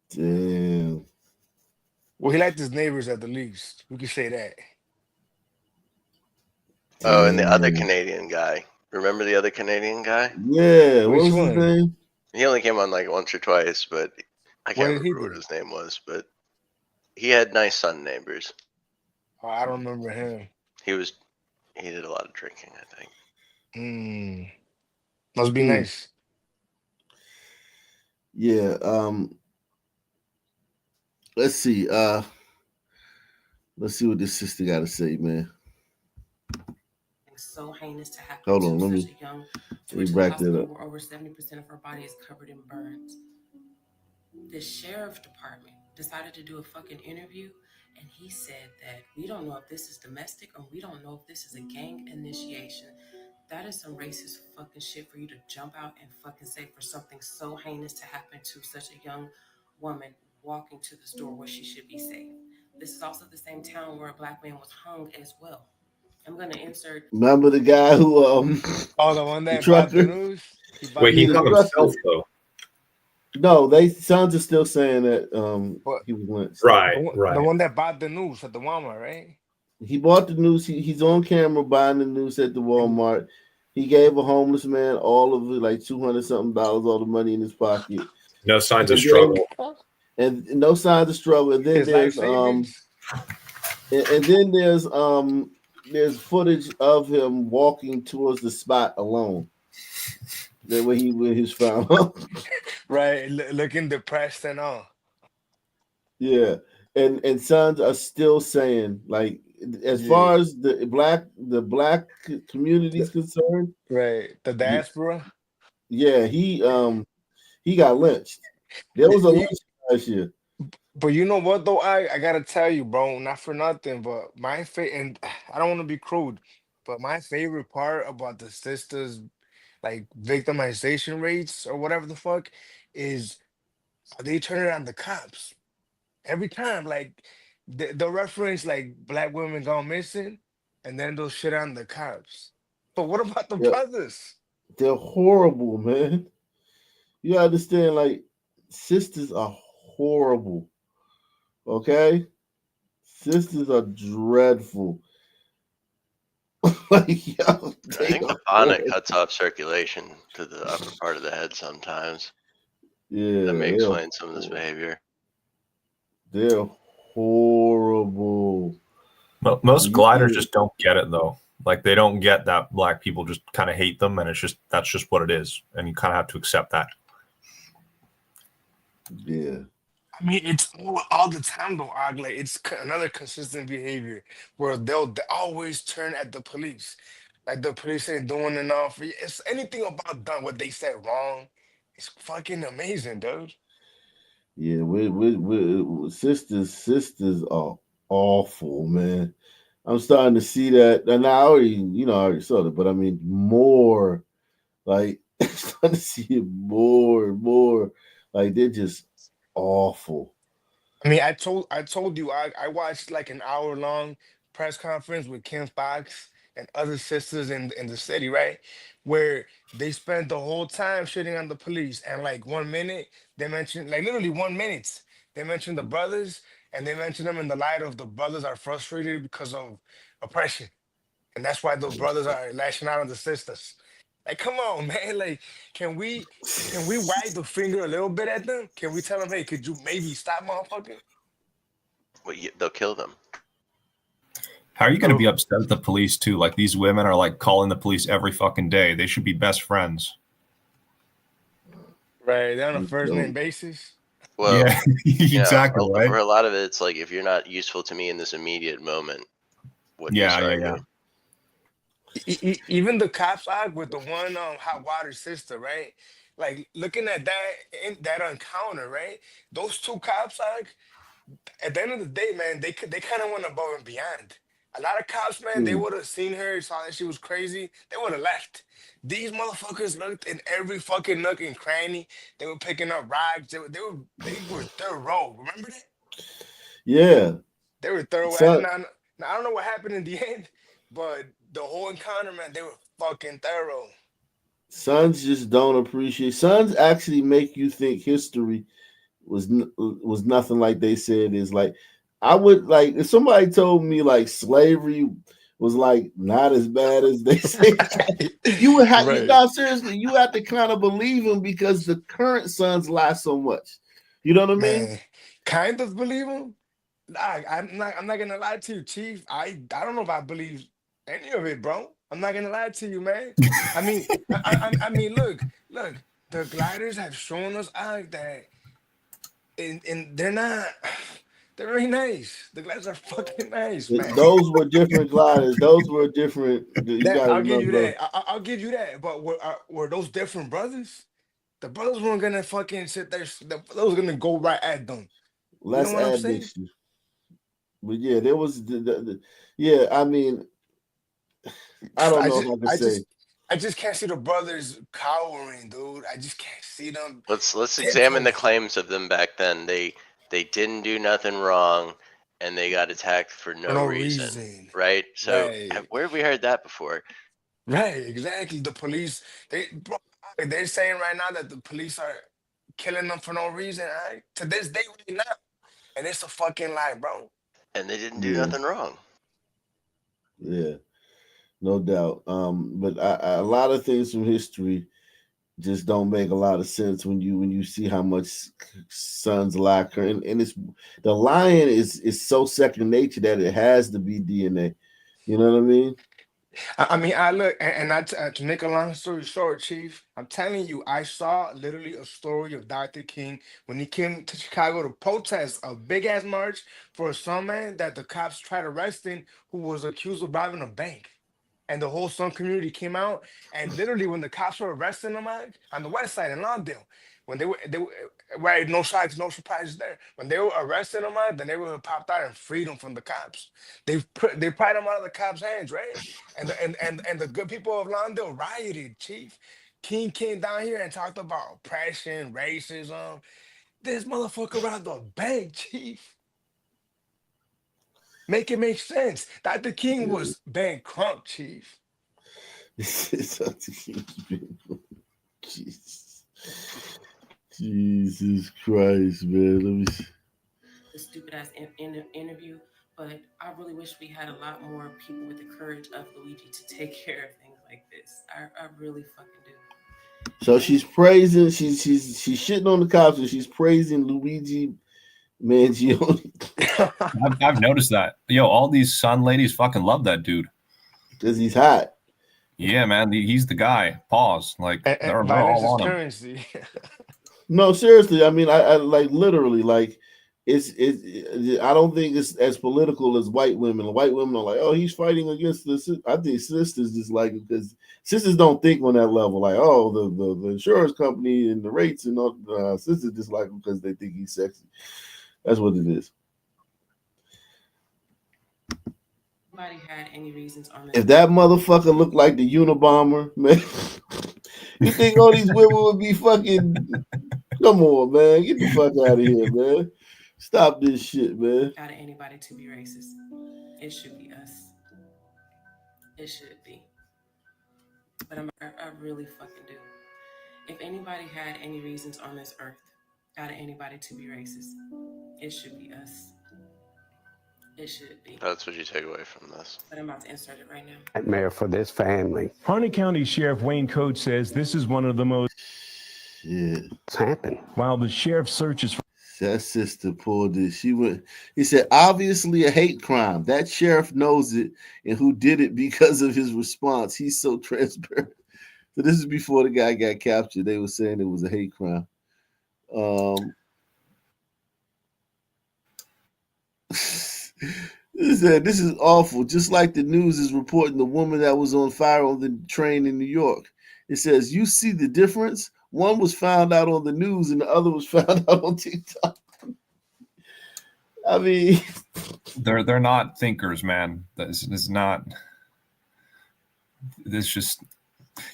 Damn. Well, he liked his neighbors at the least. We could say that. Oh, and the other Canadian guy. Remember the other Canadian guy? Yeah, what was his name? He only came on like once or twice, but I can't remember what his name was. But he had nice Sun neighbors. Oh, I don't remember him. He did a lot of drinking, I think. Must be nice. Yeah. Let's see. Let's see what this sister got to say, man. It's so heinous to happen. Hold on, let me back that up. Where over 70% of her body is covered in burns. the sheriff department decided to do a fucking interview, and he said that we don't know if this is domestic or we don't know if this is a gang initiation. That is some racist fucking shit for you to jump out and fucking say for something so heinous to happen to such a young woman walking to the store where she should be safe. This is also the same town where a black man was hung as well. I'm gonna insert. Remember the guy who Oh, the one that the bought the trucker? news? Wait, he hung himself though. No, Sons are still saying that he was lynched. The one that bought the news at the Walmart, right? He bought the news. He's on camera buying the news at the Walmart. He gave a homeless man all of it, like $200-something, all the money in his pocket. No signs of struggle. And no signs of struggle. And then there's footage of him walking towards the spot alone. That way he was found. Right, looking depressed and all. Yeah, and Sons are still saying, like, as far as the black community is concerned, right, the diaspora. Yeah, he got lynched. There was a lynch last year. But you know what though, I gotta tell you, bro, not for nothing, but my favorite, and I don't want to be crude, but my favorite part about the sisters, like victimization rates or whatever the fuck, is they turn it on the cops every time. Like the reference, like black women gone missing, and then they'll shit on the cops. But what about the brothers? They're horrible, man. You understand? Like, sisters are horrible. Okay, sisters are dreadful. Like, yo, I think the bonnet cuts off circulation to the upper part of the head sometimes. Yeah, that may explain some of this behavior. They're horrible. Most gliders just don't get it though. Like they don't get that black people just kind of hate them, and that's just what it is, and you kind of have to accept that. Yeah. I mean, it's all the time though, Og. Like, it's another consistent behavior where they'll always turn at the police. Like the police ain't doing enough. It's anything about done what they said wrong. It's fucking amazing, dude. Yeah, we sisters are awful, man. I'm starting to see that, and I already saw it, but I mean more. Like, I'm starting to see it more and more. Like, they're just awful. I mean, I told you I watched like an hour-long press conference with Kim Fox and other sisters in the city, right? Where they spent the whole time shitting on the police, and like 1 minute they mentioned, like literally 1 minute, they mentioned the brothers, and they mentioned them in the light of the brothers are frustrated because of oppression, and that's why the brothers are lashing out on the sisters. Like, come on, man. Like, can we wag the finger a little bit at them? Can we tell them, hey, could you maybe stop, motherfucker? Well, they'll kill them. How are you going to be upset at the police too? Like these women are like calling the police every fucking day. They should be best friends. Right, they're on a first name basis. Well, yeah, exactly. For, right. For a lot of it, it's like if you're not useful to me in this immediate moment, what do you start doing? Even the cops with the one hot water sister, right? Like looking at that encounter, right? Those two cops, at the end of the day, man, they kind of went above and beyond. A lot of cops, man, they would have seen her, saw that she was crazy, they would have left. These motherfuckers looked in every fucking nook and cranny. They were picking up rocks. They were thorough. Remember that? Yeah. They were thorough. Now, I don't know what happened in the end, but the whole encounter, man, they were fucking thorough. Sons just don't appreciate. Sons actually make you think history was nothing like they said is. Like, I would, like, if somebody told me like slavery was like not as bad as they say, you would have seriously, you have to kind of believe them because the current sons lie so much. You know what I mean? Man, kind of believe them. I'm not gonna lie to you, Chief. I don't know if I believe any of it, bro. I'm not gonna lie to you, man. I mean, I mean, look. The gliders have shown us that, and they're really nice. The gliders are fucking nice, man. Those were different gliders. Those were different. I'll give you that. I'll give you that. But were those different brothers? the brothers weren't gonna fucking sit there. The brothers was gonna go right at them. Let's you know what I'm add saying? this shit. But yeah, there was yeah. I mean, I don't know how to say. I just can't see the brothers cowering, dude. I just can't see them. Let's examine the claims of them back then. They didn't do nothing wrong, and they got attacked for no reason, right? So where have we heard that before? Right, exactly. The police, they're saying right now that the police are killing them for no reason. Right? To this day, right now, and it's a fucking lie, bro. And they didn't do nothing wrong. Yeah, no doubt. But a lot of things from history just don't make a lot of sense when you see how much sons lie, and it's the lying is so second nature that it has to be DNA. You know what I mean? I mean, I look, and to make a long story short, Chief, I'm telling you, I saw literally a story of Dr. King when he came to Chicago to protest a big ass march for some man that the cops tried arresting who was accused of robbing a bank. And the whole Sun community came out, and literally when the cops were arresting him on the west side in Lawndale, when they were right, no shocks, no surprises there. When they were arresting him, then they were popped out and freed him from the cops. They pried him out of the cops' hands, right? And the good people of Lawndale rioted. Chief King came down here and talked about oppression, racism. This motherfucker robbed a bank, Chief. Make it make sense. Dr. King was bankrupt, Chief. Jesus Christ, man. Let me see. The stupid ass interview, but I really wish we had a lot more people with the courage of Luigi to take care of things like this. I really fucking do. So she's praising, she's shitting on the cops, and she's praising Luigi Mangione. I've noticed that. Yo, all these Sun ladies fucking love that dude because he's hot. Yeah, man, he's the guy. Pause. Like they're all on him. Currency. No, seriously. I mean, I like literally like it's. I don't think it's as political as white women. White women are like, oh, he's fighting against the. I think sisters just like it because sisters don't think on that level. Like, oh, the insurance company and the rates and all. Sisters just like him because they think he's sexy. That's what it is. Nobody had any reasons on If that motherfucker looked like the Unabomber, man, you think all these women would be fucking? Come on, man, get the fuck out of here, man. Stop this shit, man. Out of anybody to be racist, it should be us. It should be. But I really fucking do. If anybody had any reasons on this earth, out of anybody to be racist, it should be us. It should be. That's what you take away from this. But I'm about to insert it right now. Nightmare for this family. Harnett County Sheriff Wayne Coates says this is one of the most. Shit. What's happened? While the sheriff searches for. That sister pulled it. She went. He said, obviously a hate crime. That sheriff knows it, and who did it because of his response. He's so transparent. So this is before the guy got captured. They were saying it was a hate crime. This is awful. Just like the news is reporting the woman that was on fire on the train in New York. It says, you see the difference? One was found out on the news and the other was found out on TikTok. I mean, they're not thinkers, man. This is not. This just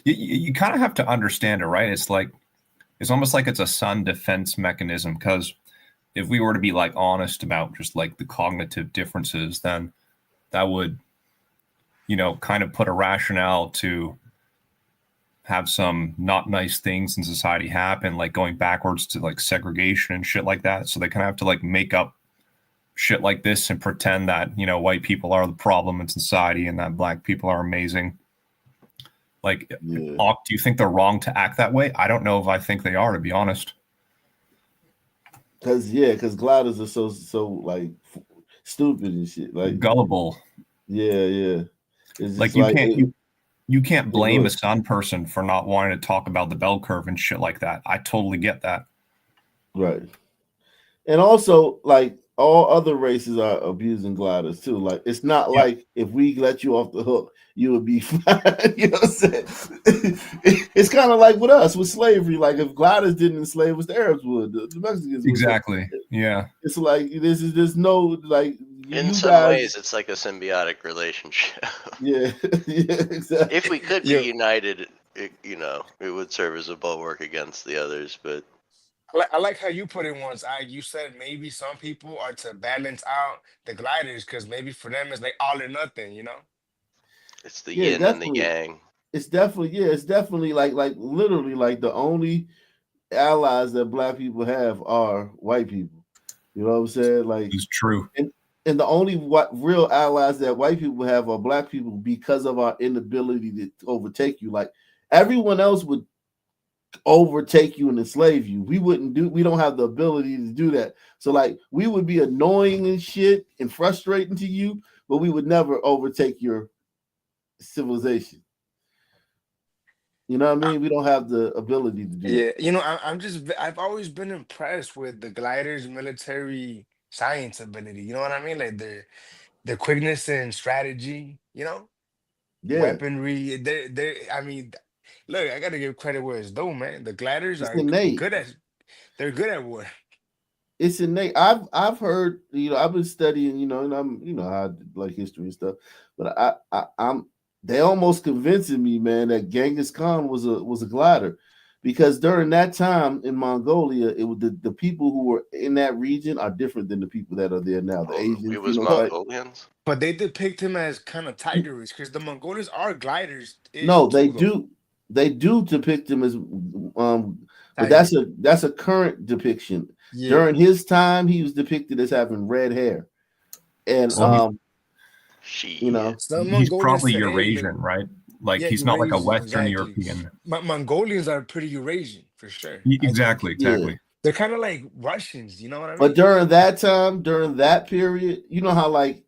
you kind of have to understand it, right? It's almost like it's a Sun defense mechanism, because if we were to be like honest about just like the cognitive differences, then that would, kind of put a rationale to have some not nice things in society happen, like going backwards to like segregation and shit like that. So they kind of have to like make up shit like this and pretend that, white people are the problem in society and that black people are amazing. Like, do you think they're wrong to act that way? I don't know if I think they are, to be honest. Because gliders are so like stupid and shit, like gullible. Yeah. It's like you can't blame a Sun person for not wanting to talk about the bell curve and shit like that. I totally get that. Right. And also, like, all other races are abusing gliders too. Like it's not like if we let you off the hook, you would be fine. You know what I'm saying? It's kind of like with us with slavery. Like if gliders didn't enslave us, the Arabs would, the Mexicans would. Exactly. Yeah. It's like there's no like in some ways it's like a symbiotic relationship. Yeah, yeah, exactly. If we could be united, it would serve as a bulwark against the others. But I like how you put it once. You said maybe some people are to balance out the gliders because maybe for them it's like all or nothing, It's the yin and the yang. It's definitely like literally like the only allies that black people have are white people. You know what I'm saying? Like it's true. And the only real allies that white people have are black people because of our inability to overtake you. Like everyone else would overtake you and enslave you. We don't have the ability to do that. So like we would be annoying and shit and frustrating to you, but we would never overtake your civilization. You know what I mean? We don't have the ability to do that. I've always been impressed with the gliders' military science ability. You know what I mean? Like the quickness and strategy, weaponry. I mean, look, I gotta give credit where it's due, man. The gliders are good at. They're good at war. It's innate. I've heard, I've been studying, and I'm, how I like history and stuff, but I'm they almost convincing me, man, that Genghis Khan was a glider, because during that time in Mongolia, it was the people who were in that region are different than the people that are there now. The Asians, it was Mongolians, but they depict him as kind of tigerish because the Mongolians are gliders. No, they do depict him as, but that's a current depiction. Yeah. During his time, he was depicted as having red hair, and he's probably Eurasian, right? Like he's not like a Western European. Mongolians are pretty Eurasian for sure. Exactly. Yeah. They're kind of like Russians, you know what I mean? But during that time, during that period, you know how like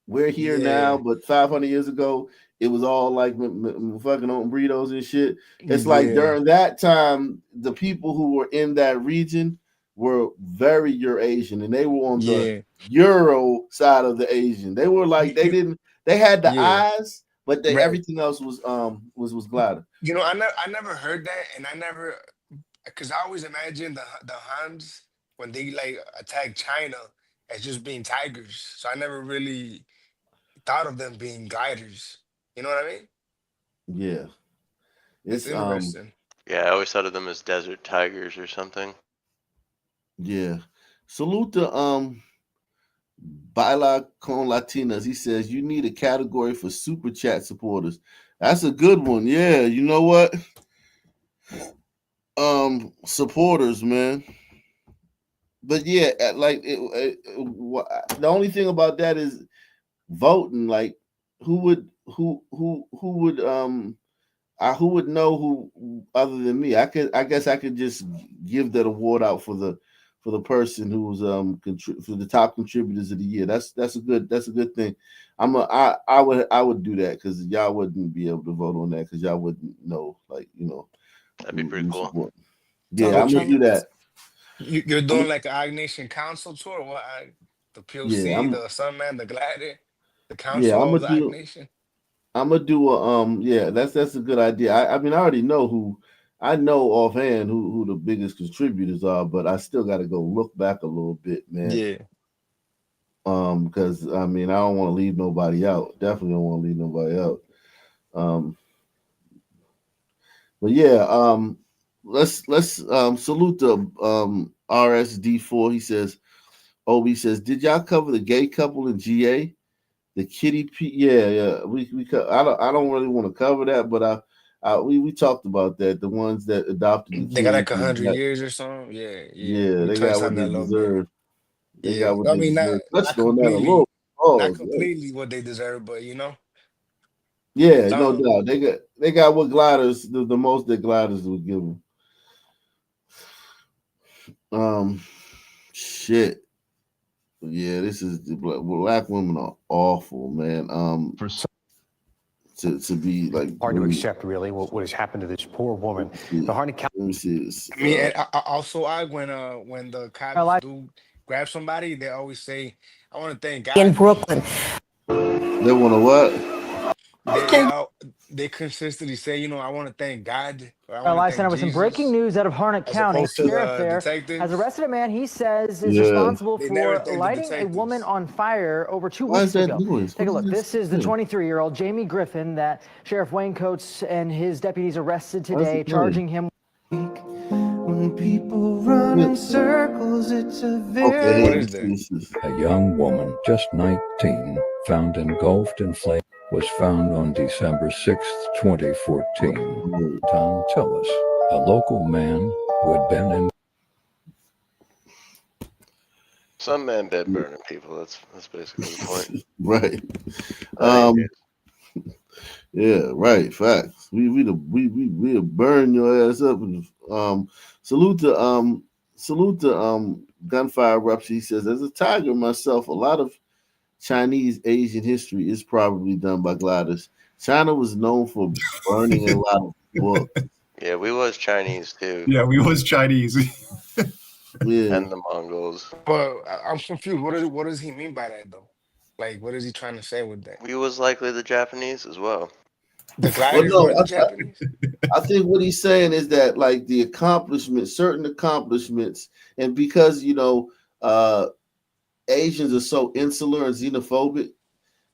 we're here now, but 500 years ago, it was all like fucking on burritos and shit. It's like during that time, the people who were in that region were very Eurasian, and they were on the Euro side of the Asian. They were like they had the eyes, but everything else was glider. I never heard that, and because I always imagined the Huns when they like attacked China as just being tigers. So I never really thought of them being gliders. You know what I mean? Yeah, it's interesting. Yeah, I always thought of them as desert tigers or something. Yeah. Salute to Baila con Latinas. He says you need a category for super chat supporters. That's a good one. Yeah, you know what? Supporters, man. But yeah, like the only thing about that is voting. Like who would know who other than me? I guess I could just give that award out for the person who was for the top contributors of the year. That's a good thing. I would do that because y'all wouldn't be able to vote on that because y'all wouldn't know, that'd be pretty cool. Yeah, I'm gonna do that. You're doing like an Ag Nation Council tour? What? The POC, the Sunman, the Glider, the Council of the Ag Nation? I'm gonna do that's a good idea. I mean, I already know I know offhand who the biggest contributors are, but I still got to go look back a little bit, man. Yeah. Because I mean, I don't want to leave nobody out. Definitely don't want to leave nobody out. But yeah, let's salute the RSD4. He says, Obi says, did y'all cover the gay couple in GA? The Kitty P. Yeah. I don't really want to cover that, but we talked about that. The ones that adopted. They got like 100 years or something. Yeah. They got what they deserve. They got what I they mean, deserve. Not completely what they deserve, but Yeah, no doubt. They got what gliders the most that gliders would give them. Shit. Yeah, this is black women are awful, man. To be like hard to accept, really, what has happened to this poor woman. The Harnett County. I mean, also when the cops grab somebody, they always say, "I want to thank In God." Brooklyn. They want to what? They consistently say, I want to thank God, or I Our want to live thank center with some breaking Jesus, news out of Harnett as County. opposed to Sheriff the there detective. has arrested a man he says is Yeah. responsible They never for thank the lighting a detectives. woman on fire over 2 Why weeks is that ago. noise? Take a What look. is This is the this? 23-year-old Jamie Griffin that Sheriff Wayne Coates and his deputies arrested Why is today, it playing? charging him. When people run in circles, it's a Okay, What very... is that? A young woman, just 19, found engulfed in flames, was found on December 6th, 2014. Tom Tillis, a local man who had been in... Some man bed burning people. That's basically the point. Right. That ain't it. Yeah, right. Facts. We'll burn your ass up. And salute to gunfire eruption. He says, as a tiger myself, a lot of Chinese Asian history is probably done by gliders. China was known for burning a lot of books. Yeah, we was Chinese too. Yeah, we was Chinese. Yeah. And the Mongols. But I'm confused. What does he mean by that, though? Like, what is he trying to say with that? We was likely the Japanese as well. The Well, gliders no, were the Japanese? I think what he's saying is that like the accomplishments, certain accomplishments, and because Asians are so insular and xenophobic,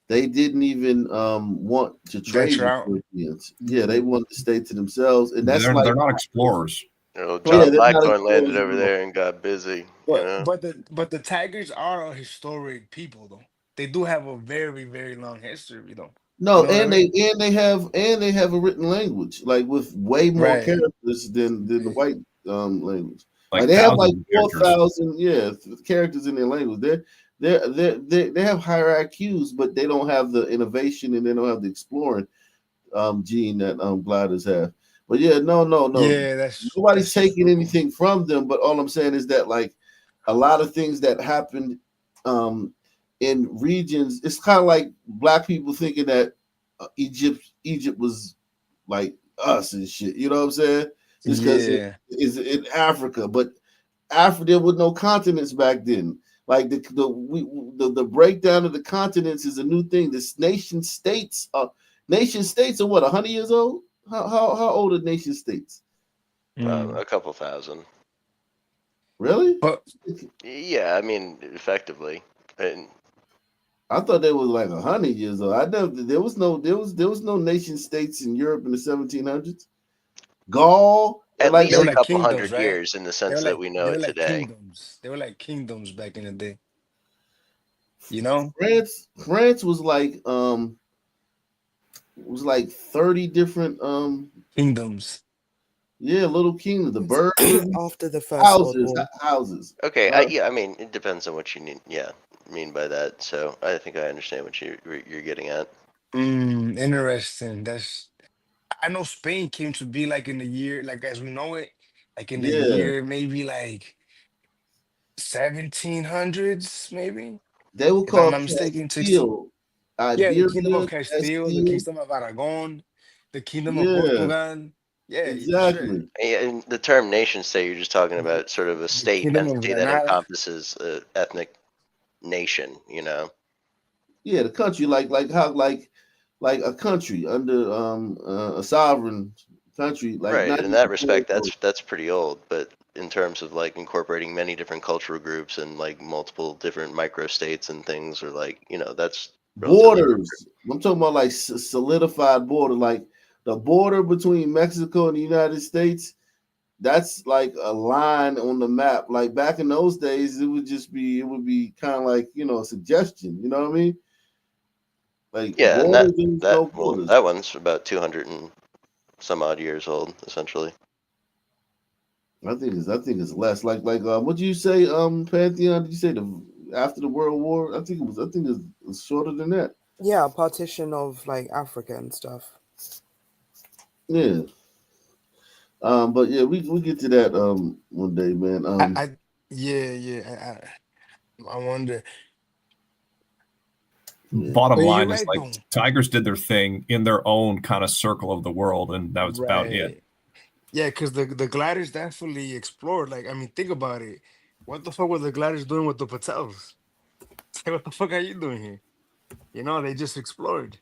they didn't even want to trade Venture with out. Europeans. Yeah, they wanted to stay to themselves, and that's they're like not explorers. John they're not Blackthorn landed explorers, over there and got busy. But the Tigers are a historic people, though. They do have a very, very long history, though. No, You know what and I mean? they have a written language, like with way more Right. characters than the white language. Like Like they have like thousands of 4,000 characters in their language. They have higher IQs, but they don't have the innovation and they don't have the exploring gene that gliders have. But yeah, no. Yeah, Nobody's taking anything from them, but all I'm saying is that like a lot of things that happened in regions, it's kind of like black people thinking that Egypt was like us and shit. You know what I'm saying? Just because it is in Africa, but Africa there was no continents back then. Like the breakdown of the continents is a new thing. This nation states are what 100 years old? How old are nation states? A couple thousand. Really? But yeah, I mean, effectively. And I thought they was like 100 years old. I know there was no nation states in Europe in the 1700s. Gaul, at like least a like couple kingdoms, hundred right? years in the They sense were that like- we know they were it like today. Kingdoms. They were like kingdoms back in the day. You know? France was like 30 different Kingdoms. yeah, little kingdoms. The bird After the First World War. houses. Okay, I mean, it depends on what you mean by that. So I think I understand what you're getting at. Interesting. I know Spain came to be like in the year, like as we know it, like in the Yeah. year maybe like 1700s, maybe. They were If I'm called not mistaken, Castile. yeah, the Kingdom of Iberia, Castile, the Kingdom of Aragon, the Kingdom of Yeah. Portugal. Yeah, Exactly. And the term nation state, you're just talking about sort of a state Kingdom of entity that Granada. encompasses an ethnic nation, Yeah, the country like a country under a sovereign country, like right. not In that even respect, territory. that's pretty old. But in terms of like incorporating many different cultural groups and like multiple different microstates and things, or like that's relatively Borders. I'm talking about like solidified border, like the border between Mexico and the United States. That's like a line on the map. Like back in those days, it would be kind of like a suggestion. You know what I mean? Like yeah, and borders and no well, borders. that one's about 200 and some odd years old, essentially. I think it's less. Like what did you say, Pantheon? Did you say after the World War? I think it's shorter than that. Yeah, partition of like Africa and stuff. Yeah. But yeah, we get to that one day, man. I wonder. Bottom But you're line is right, like Tigers did their thing in their own kind of circle of the world, and that was about it. Yeah, because the gliders definitely explored. Like, I mean, think about it. What the fuck were the gliders doing with the Patels? Say, what the fuck are you doing here? You know, they just explored.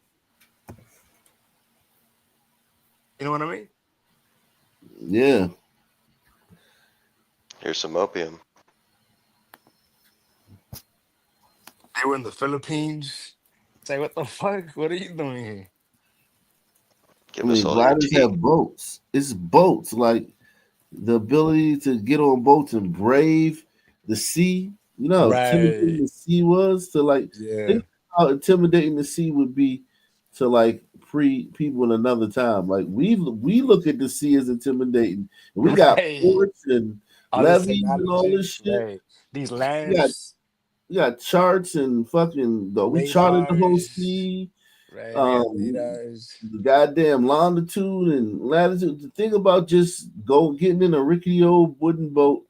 You know what I mean? Yeah. Here's some opium. They were in the Philippines. Say, what the fuck? What are you doing here? Give I us mean, all your gliders tea. have boats. It's boats, like the ability to get on boats and brave the sea. You know how intimidating Right. the sea was to like. Yeah. Think how intimidating the sea would be to like people in another time. Like we look at the sea as intimidating. And we got Right. ports and All this levees and all this technology. shit. Right. These We lamps, got charts and fucking. We charted the whole radars. sea. Right. We got radars. The goddamn longitude and latitude. The thing about just getting in a rickety old wooden boat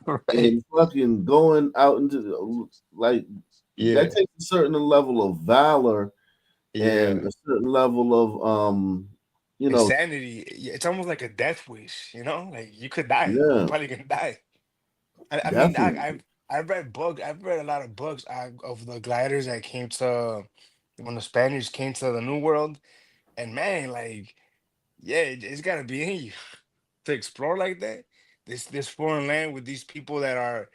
Right. and fucking going out into Yeah. that takes a certain level of valor Yeah. and a certain level of Insanity. Yeah, it's almost like a death wish, you know? Like you could die. You're yeah, probably gonna die. I mean, definitely. I've read a lot of books of the gliders that came to when the Spaniards came to the New World, and man, like, yeah, it's gotta be in you to explore like that. This foreign land with these people that are,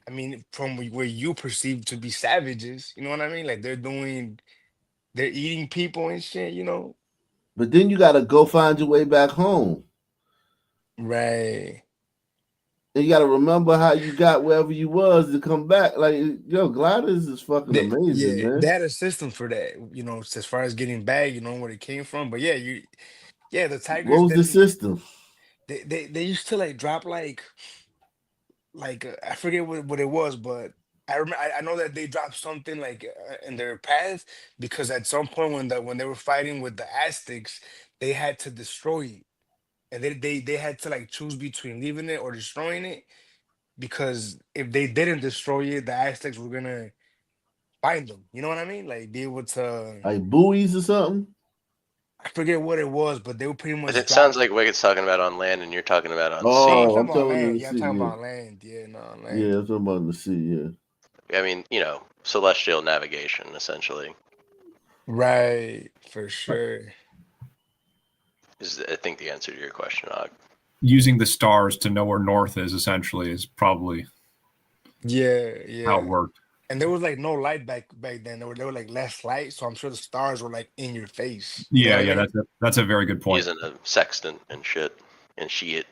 I mean, from where you perceive to be savages, you know what I mean? Like they're eating people and shit, you know? But then you gotta go find your way back home. Right. And you gotta remember how you got wherever you was to come back. Like, gliders is fucking amazing, Yeah, man. they had a system for that, you know, as far as getting back, you know, where it came from. But yeah, the What tigers was the system? they used to like drop like I forget what it was, but I remember I know that they dropped something like in their path because at some point when they were fighting with the Aztecs, they had to destroy it, and they had to like choose between leaving it or destroying it because if they didn't destroy it, the Aztecs were gonna find them. You know what I mean? Like be able to. Like buoys or something? I forget what it was, but they were pretty much It drop. sounds like Wicked's talking about on land, and you're talking about on No, sea. I'm Oh, I'm talking about talking land. in the Yeah, I'm sea. talking Yeah, about land. Yeah, no, on land. yeah, I'm talking about in the sea. Yeah. I mean, celestial navigation, essentially. Right, for sure. Is I think the answer to your question, Og. Using the stars to know where north is essentially is probably Yeah, how yeah. it worked. And there was like no light back then. There were like less light, so I'm sure the stars were like in your face. You know Yeah, what I yeah, mean? that's a very good point. Using a sextant and shit and shit.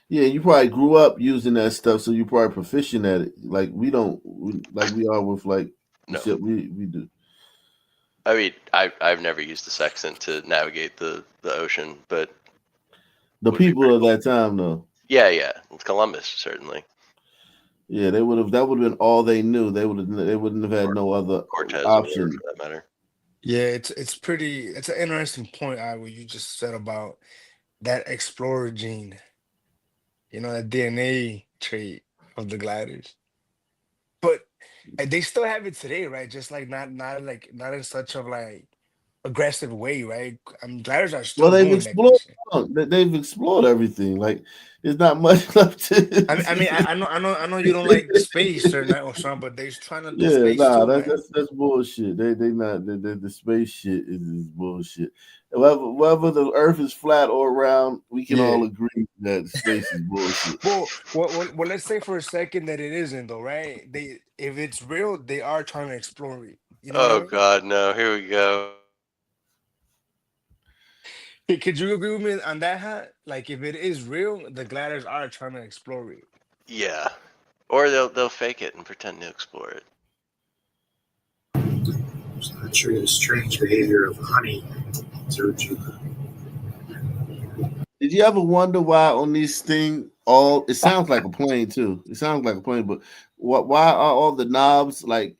Yeah, you probably grew up using that stuff, so you're probably proficient at it. Like we are with like the No. shit we do. I mean, I've never used the sextant to navigate the ocean, but The people of that time, though. yeah, Columbus certainly. Yeah, that would have been all they knew. They wouldn't have had no other Cortez option. for that matter. Yeah, it's an interesting point, what you just said about that explorer gene. You know, that DNA trait of the gliders. But they still have it today, right? Just like not in such of like aggressive way, right? Gliders are still Well, they've doing that explored. shit. They've explored everything. Like there's not much left to. I know you don't like space or something, but they're trying to do space too, man. That's bullshit. They not the space shit is bullshit. Whether the Earth is flat or round, we can all agree that space is bullshit. Well, let's say for a second that it isn't, though, right? If it's real, they are trying to explore it. You know what I mean? God, no! Here we go. Hey, could you agree with me on that, Hat? Like, if it is real, the gliders are trying to explore it. Yeah, or they'll fake it and pretend to explore it. It's not true. The strange behavior of honey. Did you ever wonder why on these things it sounds like a plane too? It sounds like a plane, but why are all the knobs like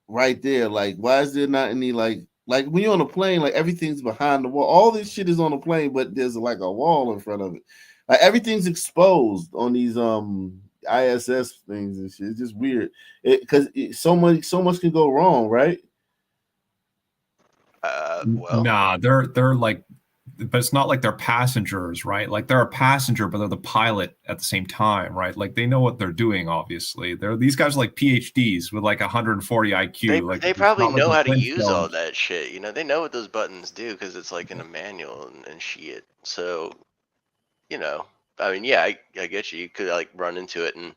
right there? Like, why is there not any like when you're on a plane, like everything's behind the wall. All this shit is on the plane, but there's like a wall in front of it. Like everything's exposed on these ISS things and shit. It's just weird. Because so much can go wrong, right? Well, nah, they're like but it's not like they're passengers, right? Like they're a passenger, but they're the pilot at the same time, right? Like they know what they're doing. Obviously, these guys are like PhDs with like 140 IQ. They probably know how to use all that shit. You know, they know what those buttons do because it's like in a manual and shit. So, you know, I mean, yeah, I get you. You could like run into it and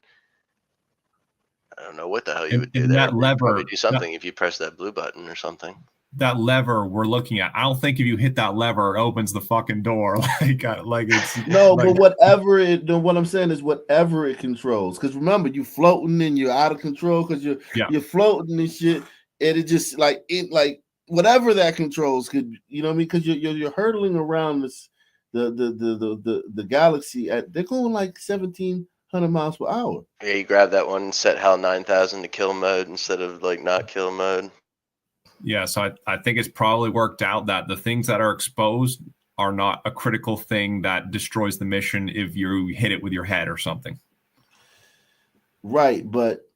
I don't know what the hell you would do there. That lever, probably do something if you press that blue button or something. That lever we're looking at, I don't think if you hit that lever, it opens the fucking door. like it's no, like, but whatever it. What I'm saying is whatever it controls. Because remember, you floating and you're out of control because you're floating and shit, and it just like whatever that controls could, you know what I mean? Because you're hurtling around the galaxy they're going like 1,700 miles per hour. Yeah, you grab that one and set HAL 9000 to kill mode instead of like not kill mode. Yeah, so I think it's probably worked out that the things that are exposed are not a critical thing that destroys the mission if you hit it with your head or something. Right, but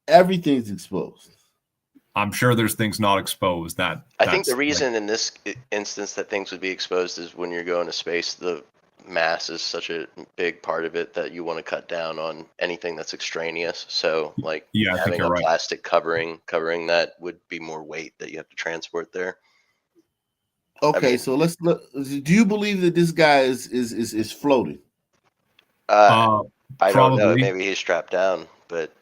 everything's exposed. I'm sure there's things not exposed that. I think the reason in this instance that things would be exposed is when you're going to space, the mass is such a big part of it that you want to cut down on anything that's extraneous. So like having a plastic covering that would be more weight that you have to transport there. Okay, I mean, so let's look. Do you believe that this guy is floating? I don't know. Maybe he's strapped down, but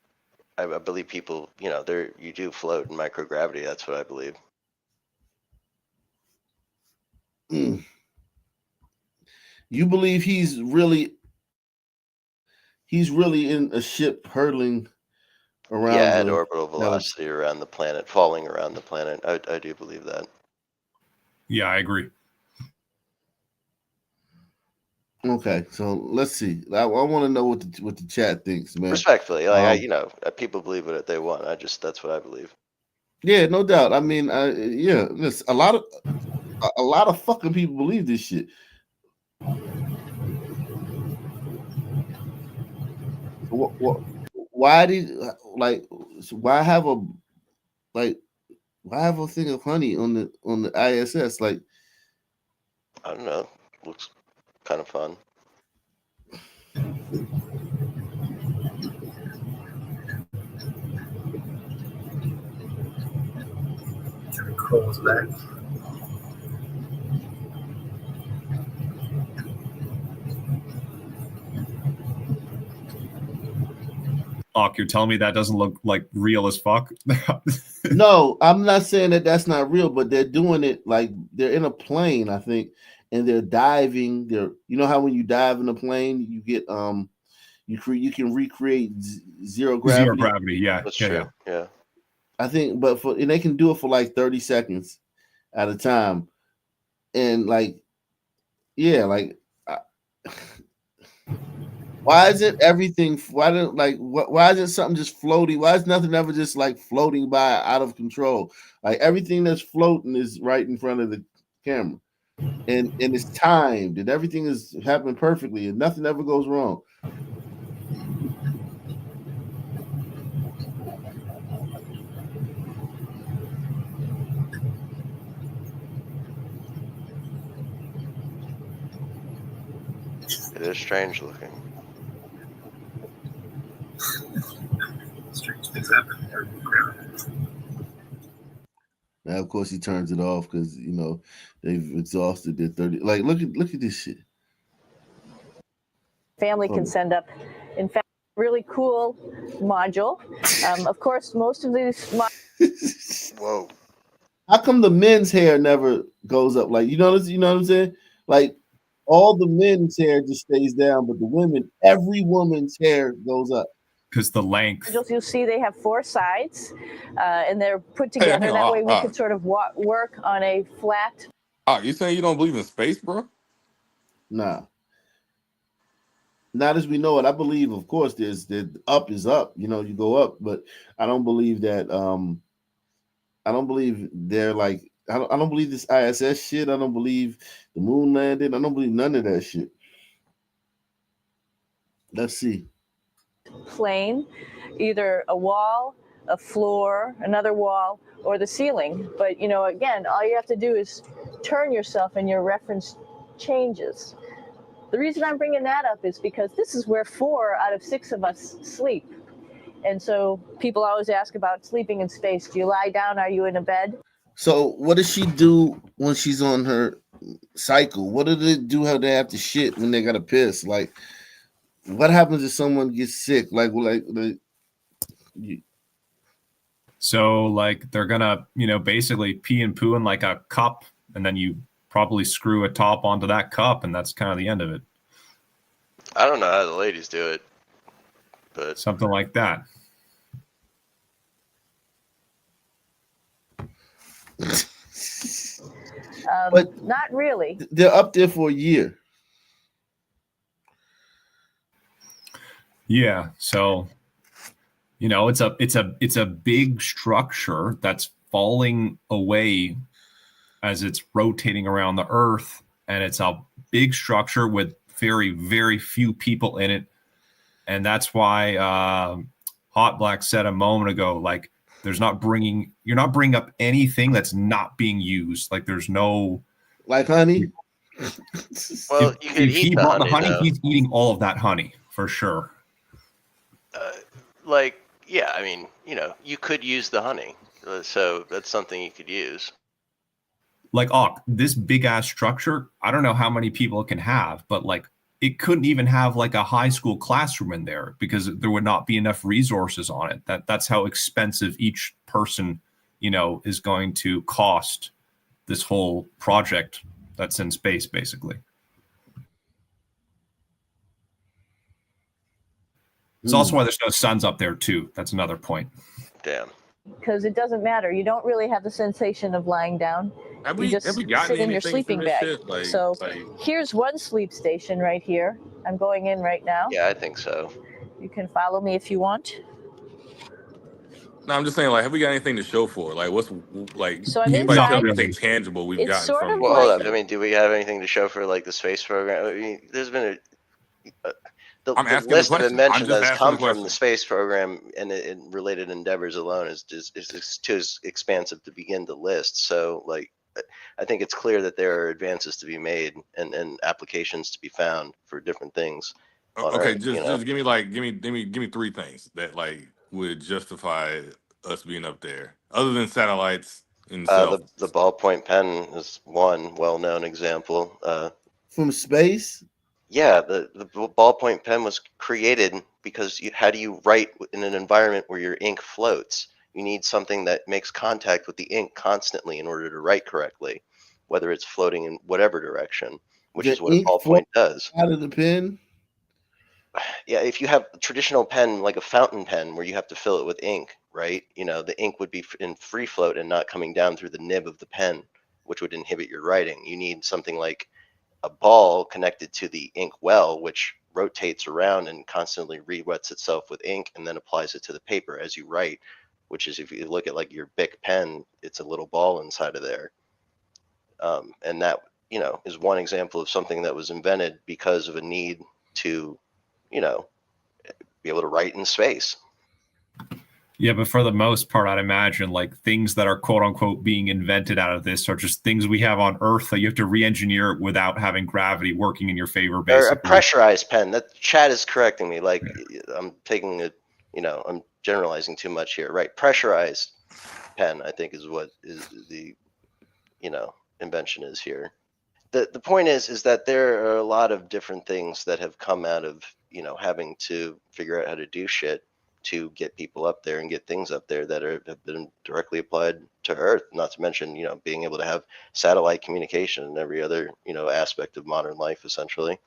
I believe people, you know, you do float in microgravity. That's what I believe. You believe he's really in a ship hurtling around? Yeah, at orbital velocity around the planet, falling around the planet. I do believe that. Yeah, I agree. Okay, so let's see. I want to know what the chat thinks, man. Respectfully, like you know, people believe what they want. That's what I believe. Yeah, no doubt. I mean, yeah, listen, a lot of fucking people believe this shit. Why have a thing of honey on the ISS? Like, I don't know. Looks kind of fun. Crawls back. You're telling me that doesn't look like real as fuck? No, I'm not saying that that's not real, but they're doing it like they're in a plane, I think, and they're diving. You know how when you dive in a plane, you get you can recreate zero gravity. Zero gravity, yeah, that's true. Yeah, I think, and they can do it for like 30 seconds at a time, and like, yeah, like. Why isn't everything? Why isn't something just floating? Why is nothing ever just like floating by out of control? Like everything that's floating is right in front of the camera, and it's timed, and everything is happening perfectly, and nothing ever goes wrong. It is strange looking. Strange things happen. Now, of course, he turns it off because you know they've exhausted their 30. Like, look at this shit. Family can send up, in fact, really cool module. Of course, most of these. Whoa. How come the men's hair never goes up? Like, you know what I'm saying? Like, all the men's hair just stays down, but the women, every woman's hair goes up. Because the length. You'll see they have 4 sides, and they're put together. That way we can sort of work on a flat. You saying you don't believe in space, bro? Nah. Not as we know it. I believe, of course, the up is up. You know, you go up, but I don't believe that. I don't believe they're like. I don't believe this ISS shit. I don't believe the moon landing. I don't believe none of that shit. Let's see. Plane, either a wall, a floor, another wall, or the ceiling. But you know, again, all you have to do is turn yourself and your reference changes. The reason I'm bringing that up is because this is where 4 out of 6 of us sleep. And so people always ask about sleeping in space. Do you lie down? Are you in a bed? So what does she do when she's on her cycle? What do they do? How they have to shit when they gotta piss? Like, what happens if someone gets sick? So like they're gonna, basically pee and poo in like a cup, and then you probably screw a top onto that cup, and that's kind of the end of it. I don't know how the ladies do it, but something like that. But not really. They're up there for a year. Yeah. So, it's a big structure that's falling away as it's rotating around the Earth, and it's a big structure with very, very few people in it, and that's why Hot Black said a moment ago, like, you're not bringing up anything that's not being used. Like, there's no, like honey. Well, you could if he eat the brought honey, though. he's eating all of that honey for sure. Yeah, I mean, you could use the honey, so that's something you could use. Like, this big ass structure, I don't know how many people it can have, but like, it couldn't even have like a high school classroom in there because there would not be enough resources on it. That's how expensive each person, is going to cost this whole project that's in space, basically. It's also why there's no suns up there too. That's another point. Damn. Because it doesn't matter. You don't really have the sensation of lying down. You just sit in your sleeping bag. Here's one sleep station right here. I'm going in right now. Yeah, I think so. You can follow me if you want. No, I'm just saying, like, have we got anything to show for it? Like, what's like? So I'm anybody inside. show anything tangible we've It's gotten sort from? of Well, hold up. I mean, do we have anything to show for like the space program? I mean, there's been the list of inventions that has come from the space program and related endeavors alone is too expansive to begin to list. So, like, I think it's clear that there are advances to be made and applications to be found for different things. Okay, just give me 3 things that like would justify us being up there, other than satellites itself. The ballpoint pen is one well-known example. From space? Yeah, the ballpoint pen was created because how do you write in an environment where your ink floats? You need something that makes contact with the ink constantly in order to write correctly, whether it's floating in whatever direction, which is what a ballpoint does. Out of the pen? Yeah, if you have a traditional pen like a fountain pen where you have to fill it with ink, right? The ink would be in free float and not coming down through the nib of the pen, which would inhibit your writing. You need something like a ball connected to the ink well, which rotates around and constantly re-wets itself with ink and then applies it to the paper as you write, which is, if you look at like your Bic pen, it's a little ball inside of there. And that, is one example of something that was invented because of a need to, be able to write in space. Yeah, but for the most part, I'd imagine like things that are quote unquote being invented out of this are just things we have on Earth that you have to re-engineer without having gravity working in your favor. Basically, or a pressurized pen. That Chad is correcting me. Like, I'm taking it. I'm generalizing too much here. Right, pressurized pen, I think, is what is the invention is here. The point is that there are a lot of different things that have come out of having to figure out how to do shit to get people up there and get things up there that have been directly applied to Earth. Not to mention, being able to have satellite communication and every other, aspect of modern life, essentially.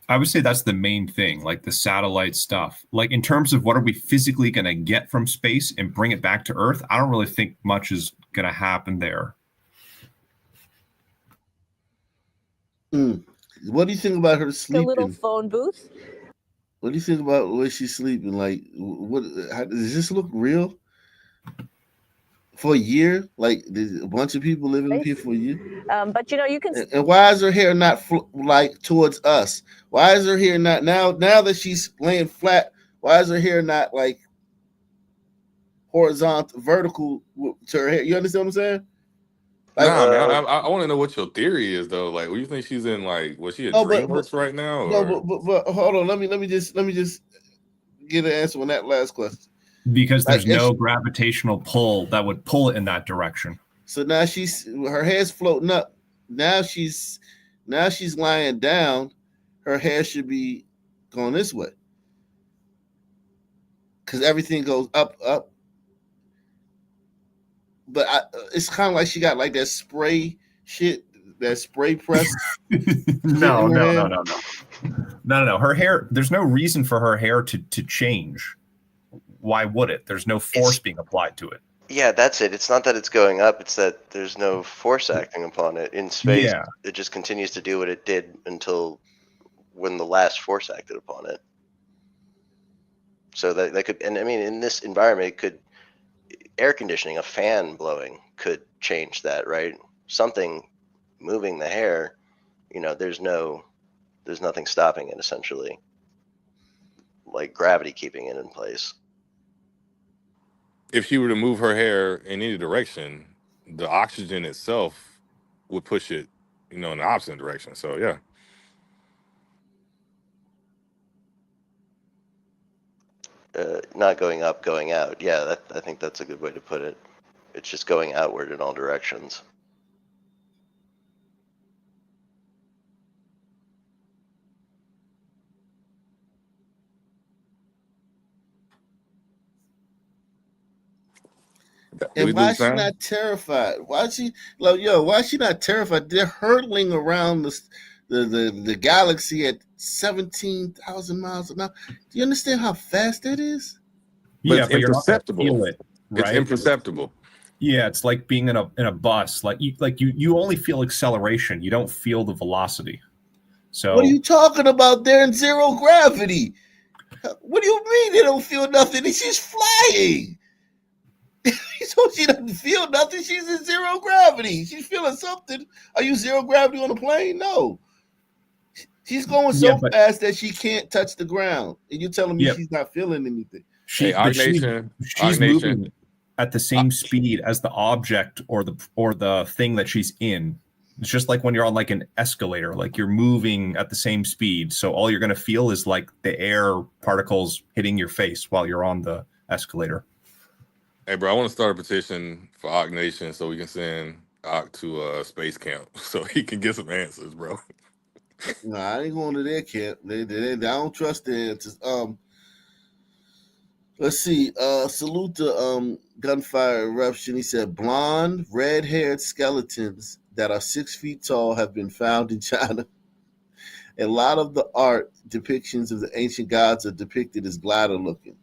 I would say that's the main thing, like the satellite stuff. Like, in terms of what are we physically going to get from space and bring it back to Earth, I don't really think much is going to happen there. What do you think about her sleeping? A little phone booth. What do you think about where she's sleeping? Like, does this look real? For a year? Like, there's a bunch of people living here for a year? But you can. And why is her hair not like towards us? Why is her hair not now that she's laying flat? Why is her hair not like horizontal, vertical to her hair? You understand what I'm saying? Nah, man. I want to know what your theory is, though. Like, what do you think she's in? Like, was she at DreamWorks right now? No, Or? but hold on. Let me just get an answer on that last question. Because there's Like, no gravitational pull that would pull it in that direction. So now her hair's floating up. Now she's lying down. Her hair should be going this way because everything goes up. But it's kind of like she got like that spray shit, that spray press. No. Her hair. There's no reason for her hair to change. Why would it? There's no force being applied to it. Yeah, that's it. It's not that it's going up, it's that there's no force acting upon it. In space, Yeah. It just continues to do what it did until when the last force acted upon it. So that could, and I mean, in this environment, air conditioning, a fan blowing could change that, right? Something moving the hair, there's nothing stopping it, essentially. Like gravity keeping it in place. If she were to move her hair in any direction, the oxygen itself would push it, in the opposite direction. So yeah. Not going up, going out. Yeah, I think that's a good way to put it. It's just going outward in all directions. And why is she not terrified? Why is she not terrified? They're hurtling around the galaxy at 17,000 miles an hour. Do you understand how fast that is? But Yeah, it's but you're not gonna imperceptible. feel it, It's right? imperceptible. Yeah, it's like being in a bus. You only feel acceleration. You don't feel the velocity. So What are you talking about? They're in zero gravity. What do you mean they don't feel nothing? She's flying. So she doesn't feel nothing. She's in zero gravity. She's feeling something. Are you zero gravity on a plane? No. She's going so fast that she can't touch the ground. And you're telling me she's not feeling anything. she's moving at the same speed as the object or the thing that she's in. It's just like when you're on like an escalator, like you're moving at the same speed. So all you're going to feel is like the air particles hitting your face while you're on the escalator. Hey, bro, I want to start a petition for Ock Nation so we can send Ock to space camp so he can get some answers, bro. No, I ain't going to their camp. I don't trust their answers. Let's see. Salute to gunfire eruption. He said blonde, red-haired skeletons that are 6 feet tall have been found in China. A lot of the art depictions of the ancient gods are depicted as glider looking.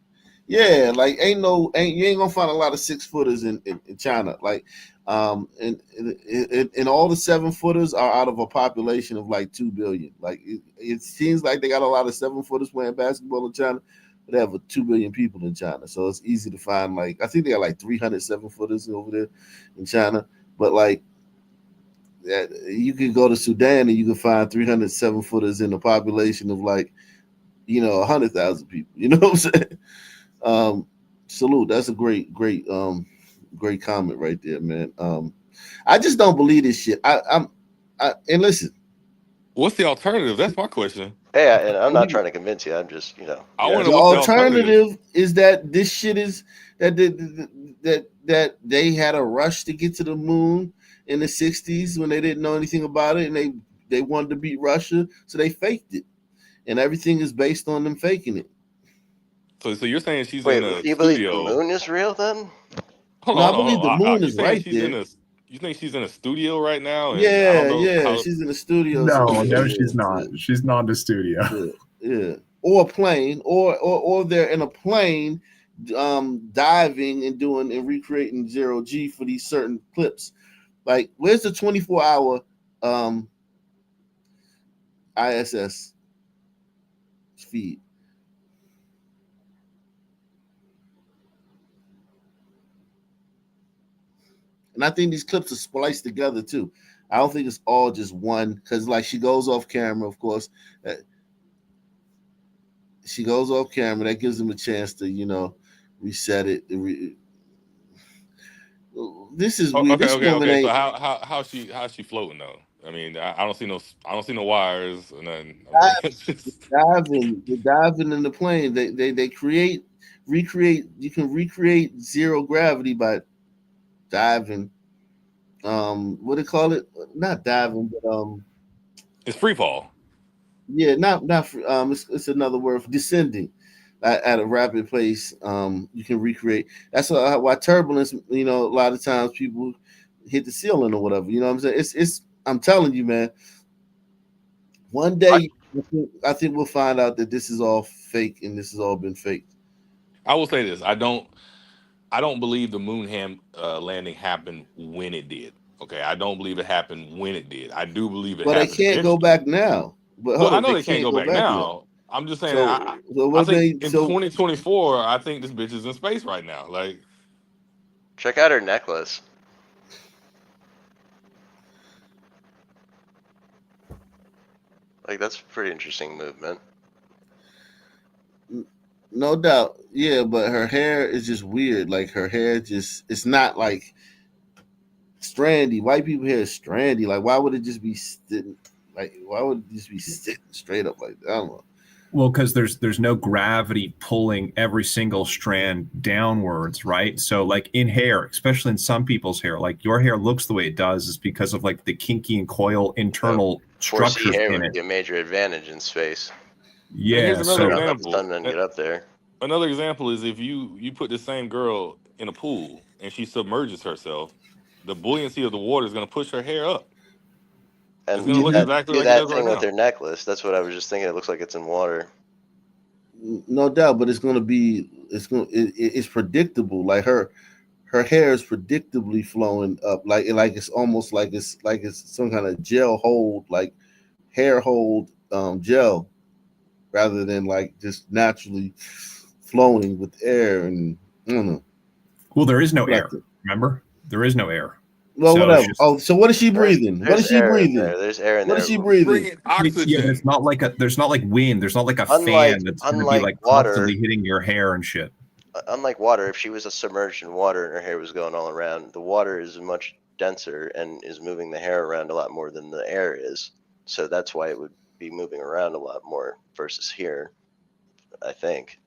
Yeah, like you ain't gonna find a lot of 6-footers in China. Like, and all the 7-footers are out of a population of like 2 billion. Like it seems like they got a lot of 7-footers playing basketball in China, but they have 2 billion people in China, so it's easy to find. Like I think they got like 300 7-footers over there in China, but like you could go to Sudan and you can find 300 7-footers in a population of like 100,000 people. You know what I'm saying? Salute. That's a great comment right there, man. I just don't believe this shit. And listen. What's the alternative? That's my question. Hey, and I'm not trying to convince you. I'm just, I want the alternative is that this shit is that they had a rush to get to the moon in the 60s when they didn't know anything about it, and they wanted to beat Russia, so they faked it, and everything is based on them faking it. So you're saying she's Wait, in a you studio? believe the moon is real then? I believe the moon is right there. You think she's in a studio right now? And she's in a studio. No, she's not. She's not in the studio. Yeah. Or a plane, or they're in a plane, diving and recreating 0G for these certain clips. Like, where's the 24-hour ISS feed? And I think these clips are spliced together too. I don't think it's all just one, because like she goes off camera, of course. She goes off camera. That gives them a chance to, reset it. this is weird. This woman Okay. ain't. So how's she floating though? I mean, I don't see no wires or nothing. Diving in the plane. They recreate. You can recreate zero gravity by diving. What do they call it? Not diving, but it's free fall. Yeah, not it's another word for descending at a rapid pace. You can recreate. That's why turbulence. A lot of times people hit the ceiling or whatever. You know what I'm saying? It's. I'm telling you, man. One day, I think we'll find out that this is all fake and this has all been fake. I will say this: I don't believe the moon landing happened when it did. Okay, I don't believe it happened when it did. I do believe it. But happened they can't go back now. But I know they can't go back now. I'm just saying. I think in 2024, I think this bitch is in space right now. Like, check out her necklace. Like, that's a pretty interesting movement. No doubt. Yeah, but her hair is just weird. Like, her hair it's not like strandy. White people hair is strandy. Like, why would it just be sitting? Like, why would it just be sitting straight up like that? I don't know. Well, because there's no gravity pulling every single strand downwards, right? So like in hair, especially in some people's hair, like your hair looks the way it does is because of like the kinky and coil internal structures hair in would it. be a major advantage in space. Yeah. Here's another example. And get up there. Another example is if you put the same girl in a pool and she submerges herself, the buoyancy of the water is going to push her hair up. And do that like thing right with their necklace. That's what I was just thinking. It looks like it's in water. No doubt, but it's predictable. Like her hair is predictably flowing up. Like it's almost like it's some kind of gel hold, like hair hold gel, rather than like just naturally flowing with air. And I don't know. Well, there is no air. Remember, there is no air. Well, So whatever. it's just- So what is she breathing? What is she breathing? There's air in there. What is she breathing? Yeah, it's not like there's not like wind. There's not like a fan that's going to be like water, constantly hitting your hair and shit. Unlike water, if she was submerged in water and her hair was going all around, the water is much denser and is moving the hair around a lot more than the air is. So that's why it would be moving around a lot more versus here, I think.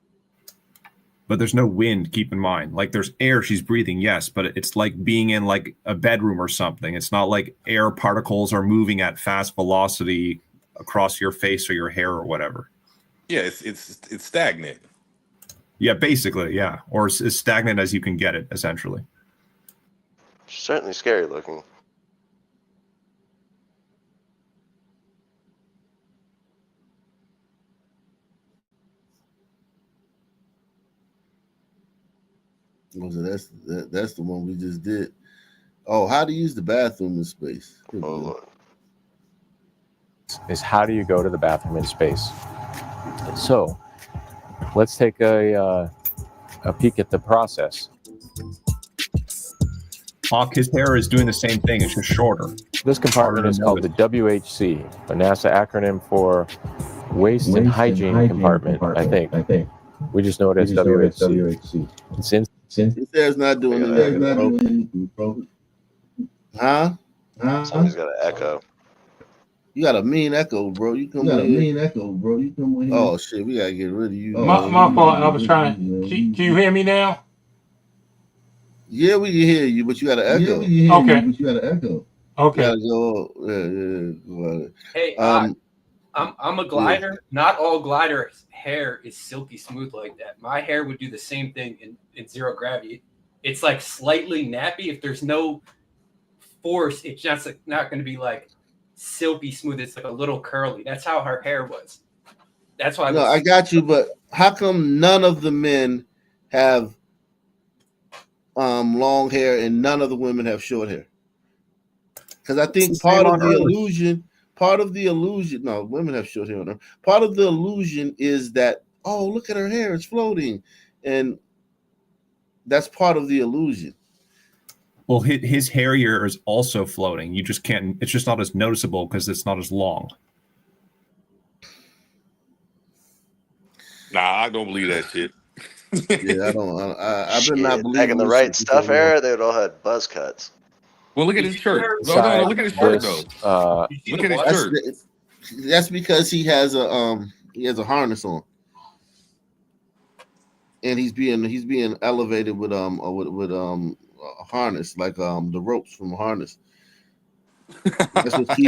But there's no wind, keep in mind. Like there's air she's breathing, yes, but it's like being in like a bedroom or something. It's not like air particles are moving at fast velocity across your face or your hair or whatever. Yeah, it's stagnant. Yeah, basically, yeah. Or as stagnant as you can get it, essentially. Certainly scary looking. That's the one we just did. Oh, how to use the bathroom in space. Is how do you go to the bathroom in space? So let's take a peek at the process. Hawk, his hair is doing the same thing. It's just shorter. This compartment is called the WHC, a NASA acronym for Waste and Hygiene Compartment, I think. We just know it as WHC. Since there's not doing anything, bro. Huh? Somebody's got an echo. You got a mean echo, bro. You come in here. Oh shit, we gotta get rid of you. My fault. I was trying. Can you hear me now? Yeah, we can hear you, but you got an echo. Okay. Okay. Hey, I'm a glider. Not all gliders' hair is silky smooth like that. My hair would do the same thing in zero gravity. It's like slightly nappy. If there's no force, it's just not going to be like silky smooth. It's like a little curly. That's how her hair was. That's why. I got you, but how come none of the men have long hair and none of the women have short hair? Because I think part of the illusion, no, women have short hair on her. Part of the illusion is that, oh, look at her hair, it's floating. And that's part of the illusion. Well, his hair here is also floating. You just can't, it's just not as noticeable because it's not as long. Nah, I don't believe that shit. Yeah, I don't. I've been not Shit, believing back in the this right shit for stuff so long. era, they would all had buzz cuts. Well, look at his shirt. No, Besides look at his shirt this, though. Look at his shirt. That's because he has a harness on, and he's being elevated with a harness, like the ropes from a harness. That's what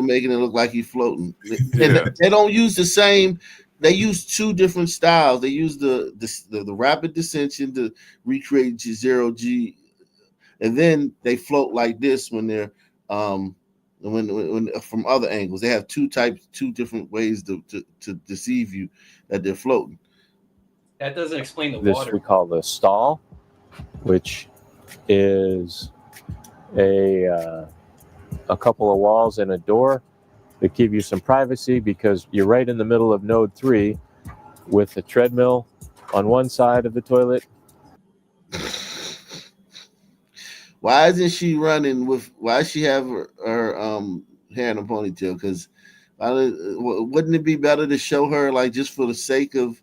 making it look like he's floating. And they don't use the same. They use two different styles. They use the rapid descension to recreate zero G, and then they float like this when they're when from other angles. They have two different ways to deceive you that they're floating. That doesn't explain the this water. we call the stall, which is a couple of walls and a door that give you some privacy because you're right in the middle of node 3 with a treadmill on one side of the toilet. Why isn't she running with? Why does she have her hair in a ponytail? Because wouldn't it be better to show her, like, just for the sake of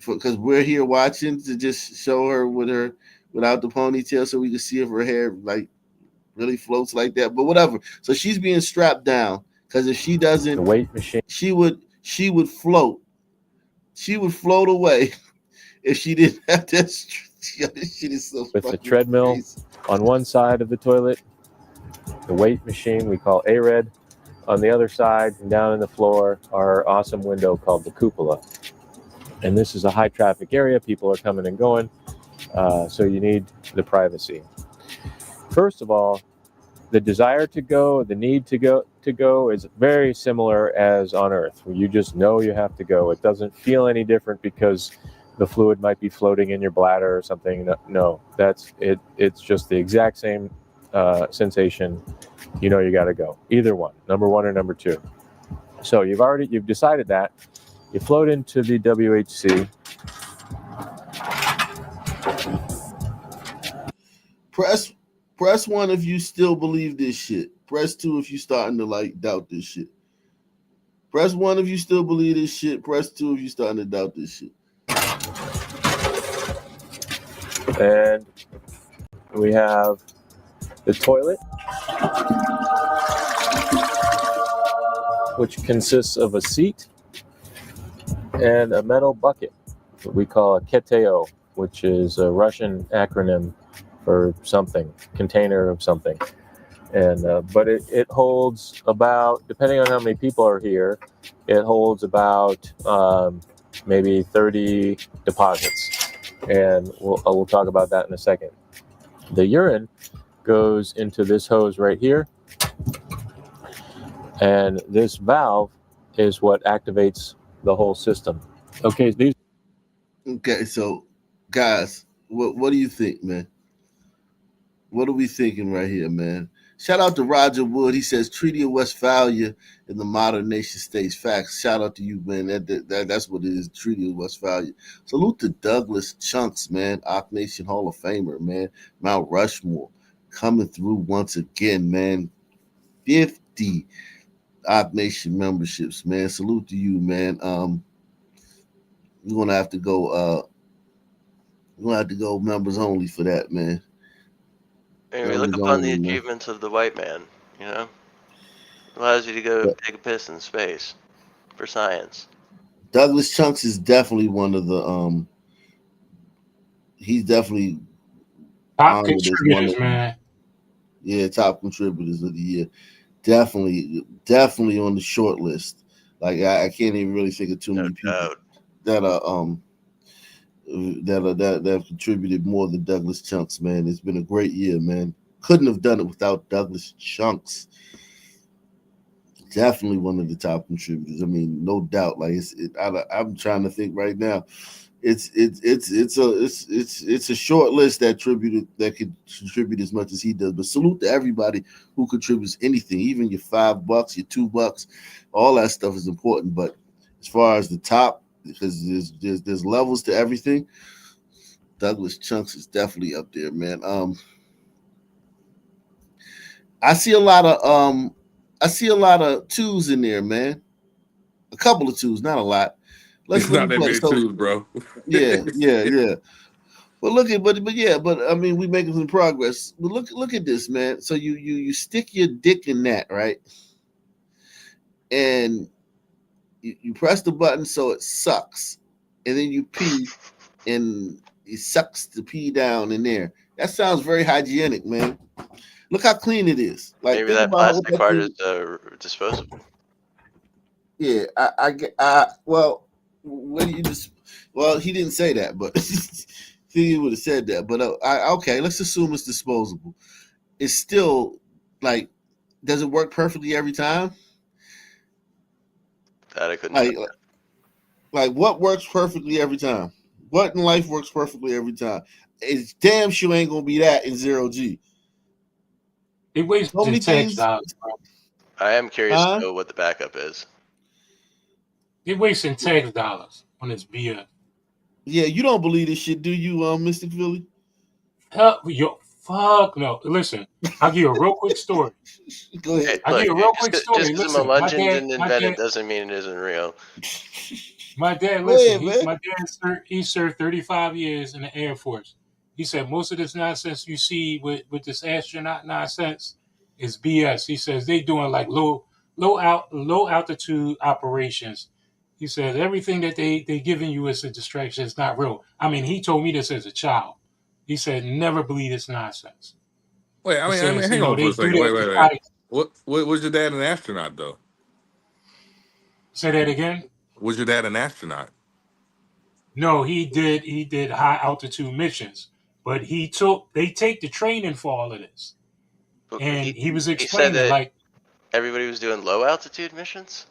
because we're here watching, to just show her without the ponytail so we can see if her hair like really floats like that? But whatever. So she's being strapped down because if she doesn't, the weight machine, she would float. She would float away if she didn't have that. Shit is so with the treadmill on one side of the toilet, the weight machine we call ARED on the other side, and down in the floor our awesome window called the cupola. And this is a high traffic area. People are coming and going, so you need the privacy. First of all, the desire to go, the need to go is very similar as on Earth, where you just know you have to go. It doesn't feel any different because the fluid might be floating in your bladder or something. No, that's it. It's just the exact same sensation. You know you got to go. Either one, number 1 or number 2. So you've decided that. You float into the WHC. Press 1 if you still believe this shit. Press 2 if you starting to like doubt this shit. Press 1 if you still believe this shit. Press 2 if you starting to doubt this shit. And we have the toilet, which consists of a seat and a metal bucket, what we call a keteo, which is a Russian acronym for something, container of something. And but it holds about, depending on how many people are here, it holds about maybe 30 deposits. And we'll talk about that in a second. The urine goes into this hose right here. And this valve is what activates the whole system. Okay, so guys, what do you think, man? What are we thinking right here, man? Shout out to Roger Wood. He says Treaty of Westphalia in the modern nation states. Facts. Shout out to you, man. That's what it is. Treaty of Westphalia. Salute to Douglas Chunks, man. Ock Nation Hall of Famer, man. Mount Rushmore coming through once again, man. 50 Ock Nation memberships, man. Salute to you, man. You're gonna have to go. Members only for that, man. Anyway, look upon the achievements of the white man, you know? Allows you to go take a piss in space for science. Douglas Chunks is definitely one of the he's definitely top contributors, man. Yeah, top contributors of the year. Definitely on the short list. Like I can't even really think of too many people that have contributed more than Douglas Chunks, man. It's been a great year, man. Couldn't have done it without Douglas Chunks. Definitely one of the top contributors. I mean, no doubt. Like I'm trying to think right now. It's a short list that could contribute as much as he does. But salute to everybody who contributes anything, even your $5, your $2, all that stuff is important. But as far as the top, because there's levels to everything, Douglas Chunks is definitely up there, man. I see a lot of twos in there, man. A couple of twos, not a lot. Let's It's not that play. many tubes, bro. Yeah. But I mean, we making some progress. But look at this, man. So you stick your dick in that, right? And you press the button so it sucks, and then you pee, and it sucks the pee down in there. That sounds very hygienic, man. Look how clean it is. Like, maybe that plastic part is disposable. Yeah, well, when you just, well, he didn't say that, but he would have said that. But okay, let's assume it's disposable. It's still like, does it work perfectly every time? That I couldn't. Like what works perfectly every time? What in life works perfectly every time? It's damn sure ain't gonna be that in 0G. It wastes So many $10. things. I am curious to know what the backup is. You're wasting $10 on this beer. Yeah, you don't believe this shit, do you, Mystic Philly? Fuck no. Listen, I'll give you a real quick story. Go ahead. I'll give you a real quick story. Just because a legend didn't invent it doesn't mean it isn't real. My dad, listen, he served 35 years in the Air Force. He said most of this nonsense you see with this astronaut nonsense is BS. He says they doing like low altitude operations. He says everything that they giving you is a distraction. It's not real. I mean, he told me this as a child. He said never believe this nonsense. Wait, I mean, hang on for a second. Wait. What was your dad an astronaut though? Say that again. Was your dad an astronaut? No, he did high altitude missions, but they take the training for all of this. And he was explaining said that like everybody was doing low altitude missions.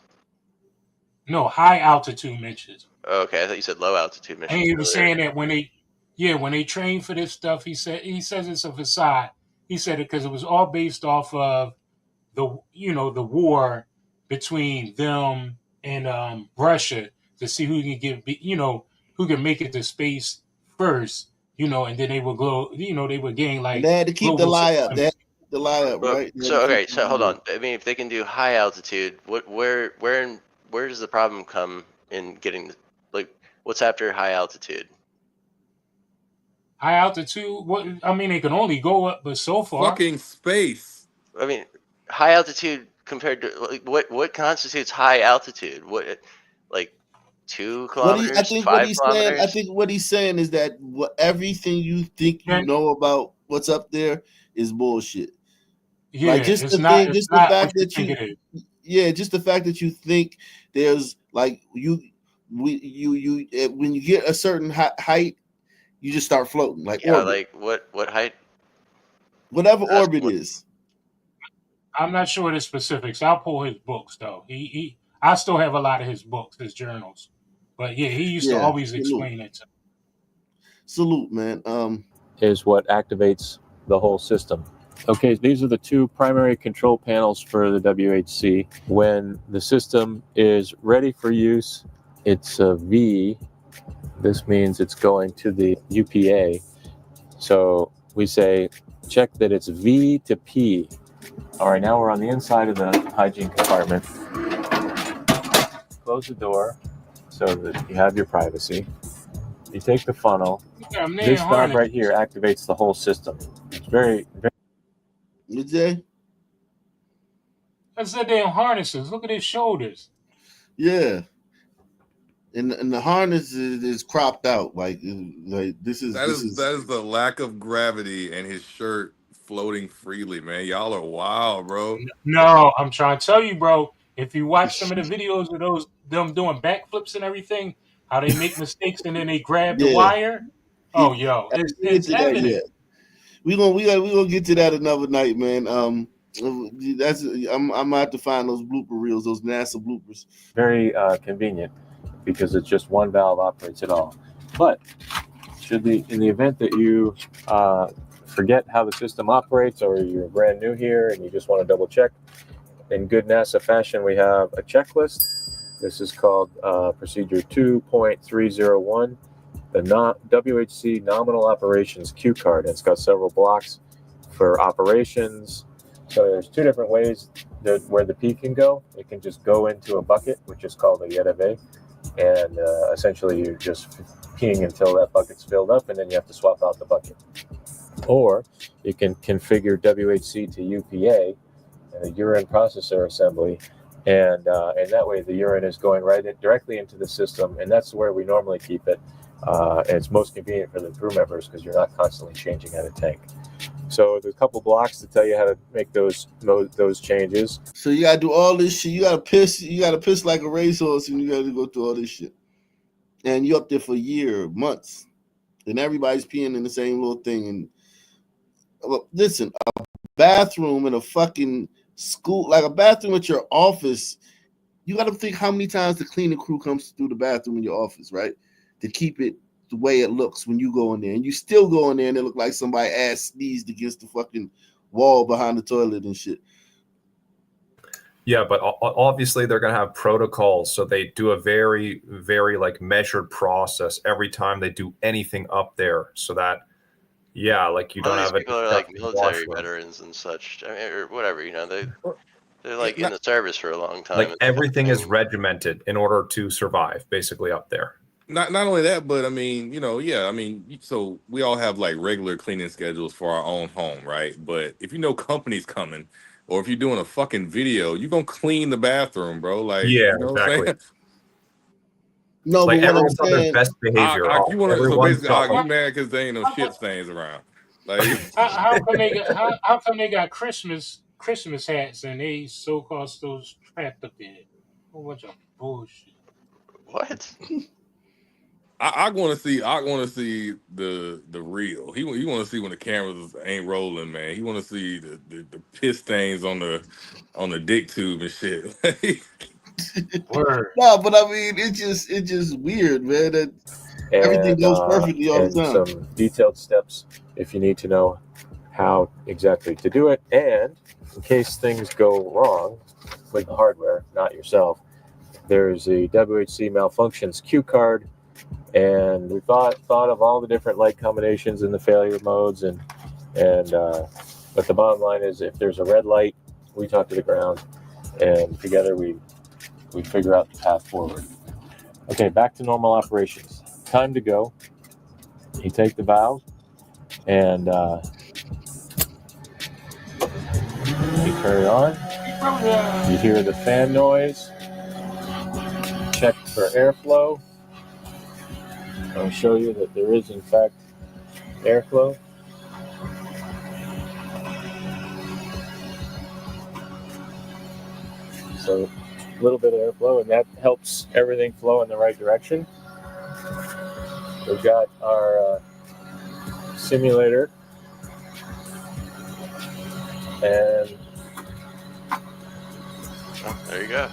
No, high altitude missions. Okay, I thought you said low altitude missions. And he was saying that when they train for this stuff, he says it's a facade. He said it because it was all based off of the war between them and Russia to see who can who can make it to space first, and then they would go, they would gain like. They had to keep the lie up. They had to keep the lie up, right? So hold on. I mean, if they can do high altitude, where does the problem come in getting what's after high altitude? High altitude? What? I mean, they can only go up, but so far. Fucking space. I mean, high altitude compared to what constitutes high altitude? What, 2 kilometers? I think 5 kilometers? I think what he's saying is that everything you think you know about what's up there is bullshit. Yeah, like just the fact that you think there's like when you get a certain height, you just start floating like orbit. Like what height? Whatever orbit is. I'm not sure the specifics. I'll pull his books though. I still have a lot of his books, his journals. But yeah, he used to always explain it to me. Salute, man. Is what activates the whole system. Okay, these are the 2 primary control panels for the WHC. When the system is ready for use, it's a V. This means it's going to the UPA. So we say, check that it's V to P. All right, now we're on the inside of the hygiene compartment. Close the door so that you have your privacy. You take the funnel. This knob right here activates the whole system. It's very, very. That's the damn harnesses. Look at his shoulders. Yeah. And the harness is cropped out. Like this is that is the lack of gravity and his shirt floating freely, man. Y'all are wild, bro. No, I'm trying to tell you, bro. If you watch some of the videos of them doing backflips and everything, how they make mistakes and then they grab the wire. Oh, yo, it's evident. We gonna get to that another night, man. I'm gonna have to find those blooper reels, those NASA bloopers. Very convenient because it's just one valve operates it all. But in the event that you forget how the system operates, or you're brand new here and you just want to double check, in good NASA fashion, we have a checklist. This is called procedure 2.301, the WHC nominal operations cue card. It's got several blocks for operations. So there's 2 different ways where the P can go. It can just go into a bucket, which is called a YETAV, and essentially you're just peeing until that bucket's filled up, and then you have to swap out the bucket. Or you can configure WHC to UPA, a urine processor assembly, and that way the urine is going directly into the system, and that's where we normally keep it. And it's most convenient for the crew members because you're not constantly changing out a tank. So there's a couple blocks to tell you how to make those changes. So you gotta do all this shit. You gotta piss like a racehorse, and you gotta go through all this shit. And you're up there for a year, months, and everybody's peeing in the same little thing. And listen, a bathroom in a fucking school, like a bathroom at your office, you got to think how many times the cleaning crew comes through the bathroom in your office, right? To keep it the way it looks when you go in there. And you still go in there and it look like somebody ass sneezed against the fucking wall behind the toilet and shit. Yeah, but obviously they're going to have protocols. So they do a very, very like measured process every time they do anything up there so that, yeah, like you don't have people are like military veterans and such, I mean, or whatever, you know, they're like in the service for a long time. Like everything is regimented in order to survive, basically up there. Not only that, but I mean, you know, yeah, I mean, so we all have like regular cleaning schedules for our own home, right? But if you know company's coming, or if you're doing a fucking video, you're gonna clean the bathroom, bro. Like, yeah, you know exactly. No, like but everyone's on their best behavior. You want to so Everyone's basically you mad because there ain't no shit stains around. Like, how come they got Christmas hats and they so-called stores trapped up there? A whole bunch of bullshit. What? I want to see the real. He want to see when the cameras ain't rolling, man. He want to see the piss stains on the dick tube and shit. Word. No, but I mean, it's just weird, man. That everything goes perfectly all the time. Some detailed steps if you need to know how exactly to do it, and in case things go wrong with the hardware, not yourself, there's a WHC malfunctions cue card. And we thought of all the different light combinations and the failure modes, and but the bottom line is, if there's a red light, we talk to the ground, and together we figure out the path forward. Okay, back to normal operations. Time to go. You take the valve, and you carry on. You hear the fan noise. Check for airflow. I'll show you that there is, in fact, airflow. So a little bit of airflow, and that helps everything flow in the right direction. We've got our simulator, and there you go.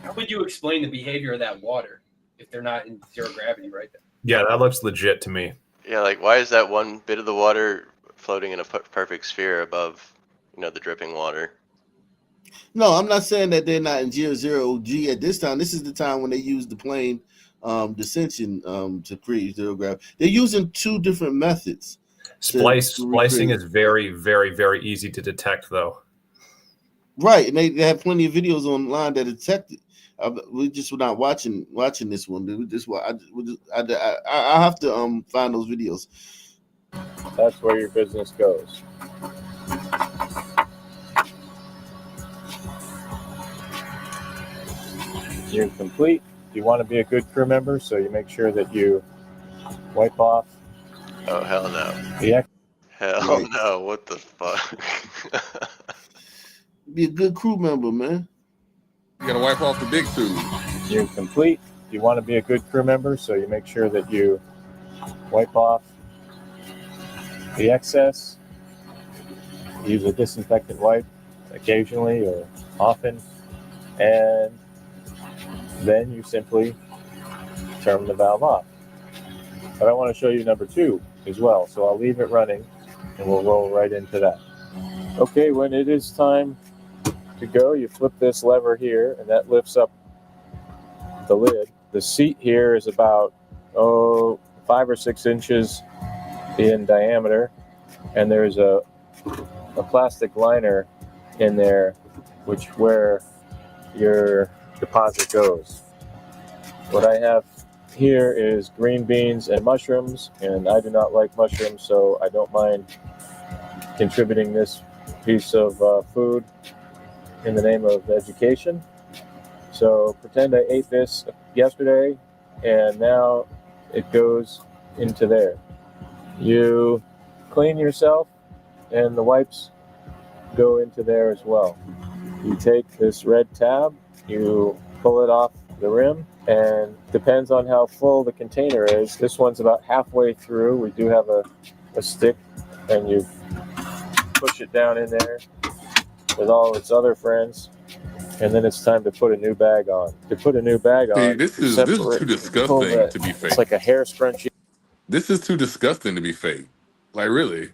How would you explain the behavior of that water if they're not in zero gravity right there? Yeah, that looks legit to me. Yeah, like why is that one bit of the water floating in a perfect sphere above, the dripping water? No, I'm not saying that they're not in zero G at this time. This is the time when they use the plane descension to create zero gravity. They're using two different methods. Splicing is very, very, very easy to detect, though. Right, and they have plenty of videos online that detect it. We just were not watching this one. I have to find those videos. That's where your business goes. You're complete. You want to be a good crew member, so you make sure that you wipe off. Oh, hell no. Right. No. What the fuck? Be a good crew member, man. You gotta wipe off the big tube. You're complete. You want to be a good crew member, so you make sure that you wipe off the excess. Use a disinfectant wipe occasionally or often, and then you simply turn the valve off. But I want to show you number 2 as well, so I'll leave it running and we'll roll right into that. Okay, when it is time to go, you flip this lever here and that lifts up the lid. The seat here is about 5 or 6 inches in diameter, and there's a plastic liner in there where your deposit goes. What I have here is green beans and mushrooms, and I do not like mushrooms, so I don't mind contributing this piece of food in the name of education. So pretend I ate this yesterday, and now it goes into there. You clean yourself, and the wipes go into there as well. You take this red tab, you pull it off the rim, and depends on how full the container is. This one's about halfway through. We do have a stick, and you push it down in there with all its other friends, and then it's time to put a new bag on. To put a new bag on, This is too disgusting to be fake. It's like a hair scrunchie. This is too disgusting to be fake. Like, really?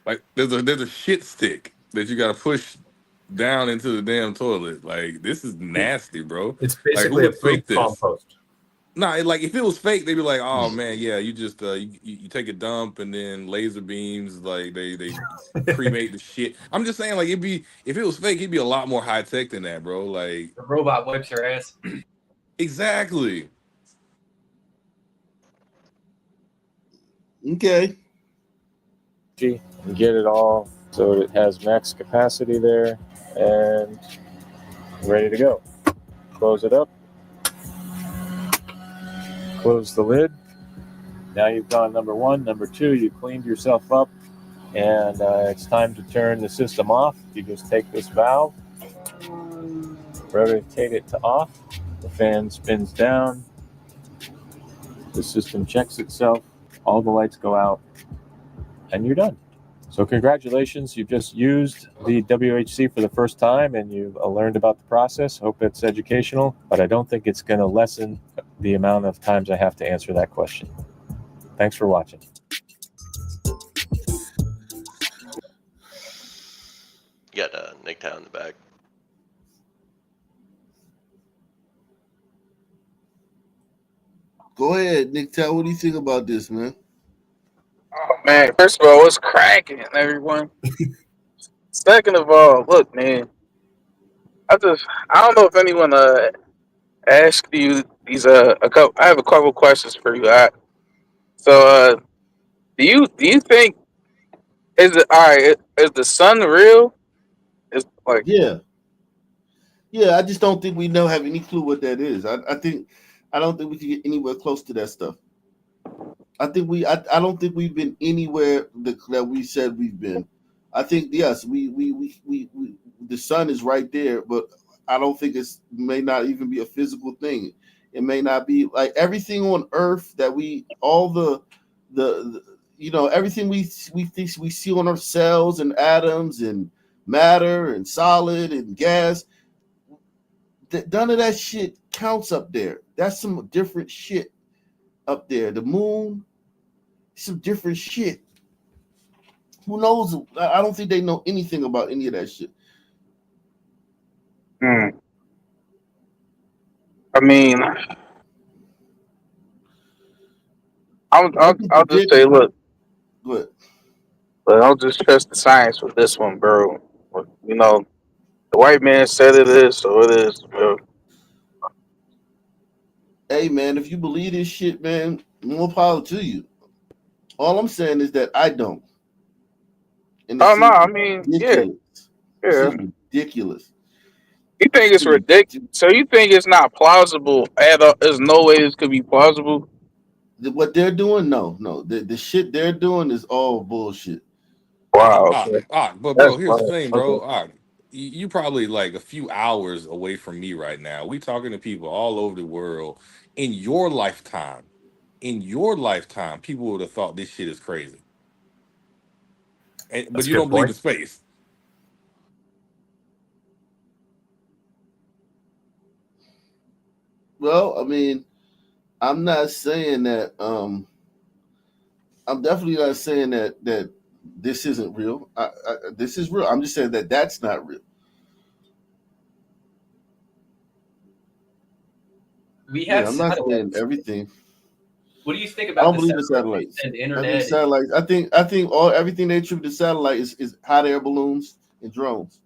Like, there's a shit stick that you gotta push down into the damn toilet. Like, this is nasty, bro. It's Like, basically who a would fake food this? compost. Nah, like if it was fake, they'd be like, "Oh man, yeah, you just you take a dump and then laser beams, like they cremate the shit." I'm just saying, like if it was fake, it'd be a lot more high tech than that, bro. Like The robot wipes your ass. exactly. Okay. You get it all so it has max capacity there, and ready to go. Close it up. Close the lid. Now you've gone number one. Number two, you cleaned yourself up, and it's time to turn the system off. You just take this valve, rotate it to off. The fan spins down. The system checks itself. All the lights go out, and you're done. So congratulations, you've just used the WHC for the first time, and you've learned about the process. Hope it's educational, but I don't think it's going to lessen the amount of times I have to answer that question. Thanks for watching. You got Nick Town in the back. Go ahead, Nick Town. What do you think about this, man? Oh man, first of all, what's cracking, everyone? Second of all, look, man, I don't know if anyone asked you these I have a couple questions for you. Do you think is the sun real? Is like Yeah. I just don't think we have any clue what that is. I don't think we can get anywhere close to that stuff. I don't think we've been anywhere that we said we've been. I think yes, we the sun is right there, but I don't think may not even be a physical thing. It may not be like everything on Earth that everything we think we see on our cells and atoms and matter and solid and gas. None of that shit counts up there. That's some different shit up there. The moon, some different shit. Who knows? I don't think they know anything about any of that shit. I mean, I'll just say, look. Good. But I'll just trust the science with this one, bro. You know, the white man said it is, so it is, bro. Hey, man, if you believe this shit, man, more power to you. All I'm saying is that I don't. Oh, no, I mean, ridiculous. Yeah. It's ridiculous. You think it's ridiculous? So you think it's not plausible at all? There's no way this could be plausible? What they're doing? No. The shit they're doing is all bullshit. Wow. But bro, here's the thing, bro. You probably like a few hours away from me right now. We talking to people all over the world. In your lifetime, people would have thought this shit is crazy. But you don't believe in space. Well, I mean, I'm not saying that. I'm definitely not saying that this isn't real. This is real. I'm just saying that that's not real. We have I'm not saying everything. What do you think about I don't believe in satellites. and I internet? think satellites. I think everything they attribute to satellite is hot air balloons and drones.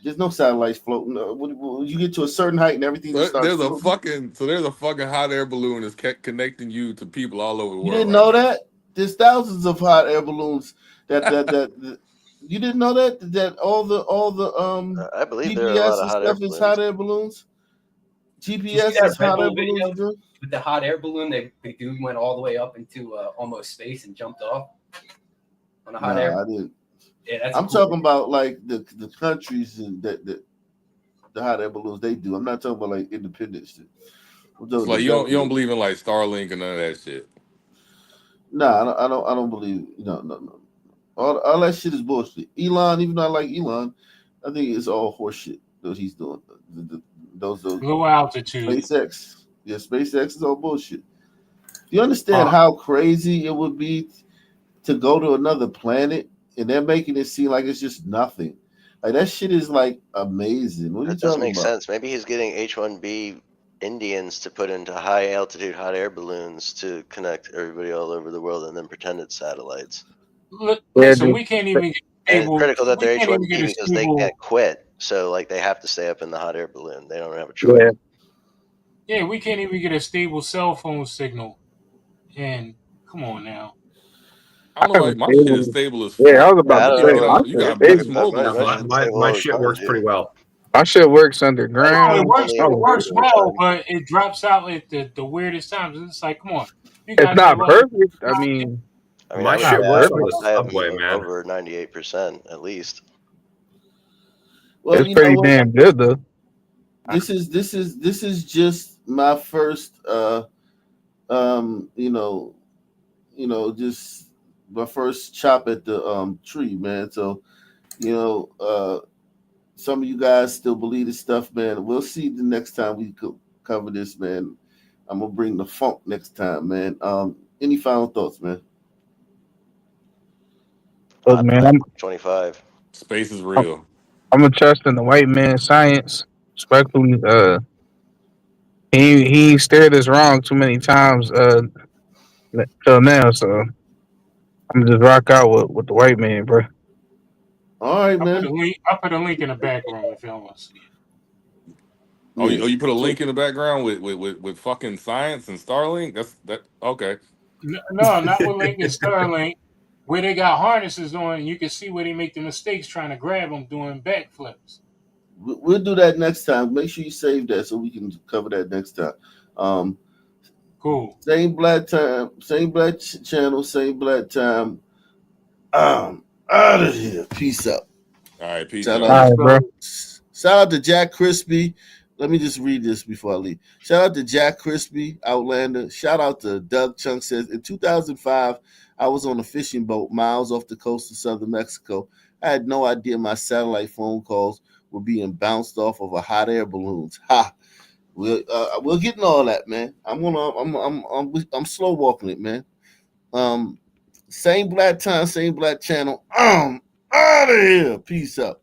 There's no satellites floating. When you get to a certain height and everything just starts There's a floating. fucking hot air balloon that's connecting you to people all over the world. You didn't know that? There's thousands of hot air balloons that you didn't know that all the I believe there are a GPS lot of and hot air stuff is hot air balloons. Did you see GPS that is hot Red air Bull video balloons, bro. with the hot air balloon? They dude went all the way up into almost space and jumped off on a hot air. I didn't. Yeah, that's I'm cool. talking about like the countries and that the hot air balloons they do. I'm not talking about like independence. It's like you don't believe in like Starlink and none of that shit. Nah, I don't believe. No. All that shit is bullshit. Elon, even though I like Elon, I think it's all horseshit that he's doing. Those low altitude. SpaceX. Yeah, SpaceX is all bullshit. Do you understand how crazy it would be to go to another planet and they're making it seem like it's just nothing? Like that shit is like amazing. What are you That does talking make about? sense. Maybe he's getting H-1B Indians to put into high altitude hot air balloons to connect everybody all over the world and then pretend it's satellites. Listen, we can't even get And stable. it's critical that they're We can't even H-1B get a because they stable. can't quit. So like they have to stay up in the hot air balloon. They don't have a choice. Yeah, we can't even get a stable cell phone signal. And come on now. I don't know, like my shit is stable as fuck. Yeah, I was about I to don't say, know. You got it's- Boost Mobile. My shit's stable My all the shit time, works dude. pretty well. my shit works No, underground. it works. It Oh, works well, but it drops out at the weirdest times. It's like, come on, you it's gotta not be lucky. perfect. I mean, My I would shit say works I on the have subway, man. over 98% at least. Well, it's you know pretty what? damn good though. This is just my first just my first chop at the tree, man. So, some of you guys still believe this stuff, man. We'll see the next time we cover this, man. I'm gonna bring the funk next time, man. Any final thoughts, man? Look, man, I'm 25. Space is real. I'm gonna trust in the white man science. Respectfully, he steered us wrong too many times till now. So I'm gonna just rock out with the white man, bro. All right, man. I'll put a link in the background if y'all want to see it. Oh, you put a link in the background with fucking science and Starlink? That okay. No, not with Link and Starlink, where they got harnesses on. You can see where they make the mistakes trying to grab them doing backflips. We'll do that next time. Make sure you save that so we can cover that next time. Cool. Same black time, same black channel, same black time. Out of here. Peace out. All right, peace Shout out. out, All right, bro. Shout out to Jack Crispy. Let me just read this before I leave. Shout out to Jack Crispy, Outlander. Shout out to Doug Chunk says, in 2005, I was on a fishing boat miles off the coast of southern Mexico. I had no idea my satellite phone calls were being bounced off of a hot air balloons. Ha! We're getting all that, man. I'm slow walking it, man. Same black time, same black channel. Out of here. Peace out.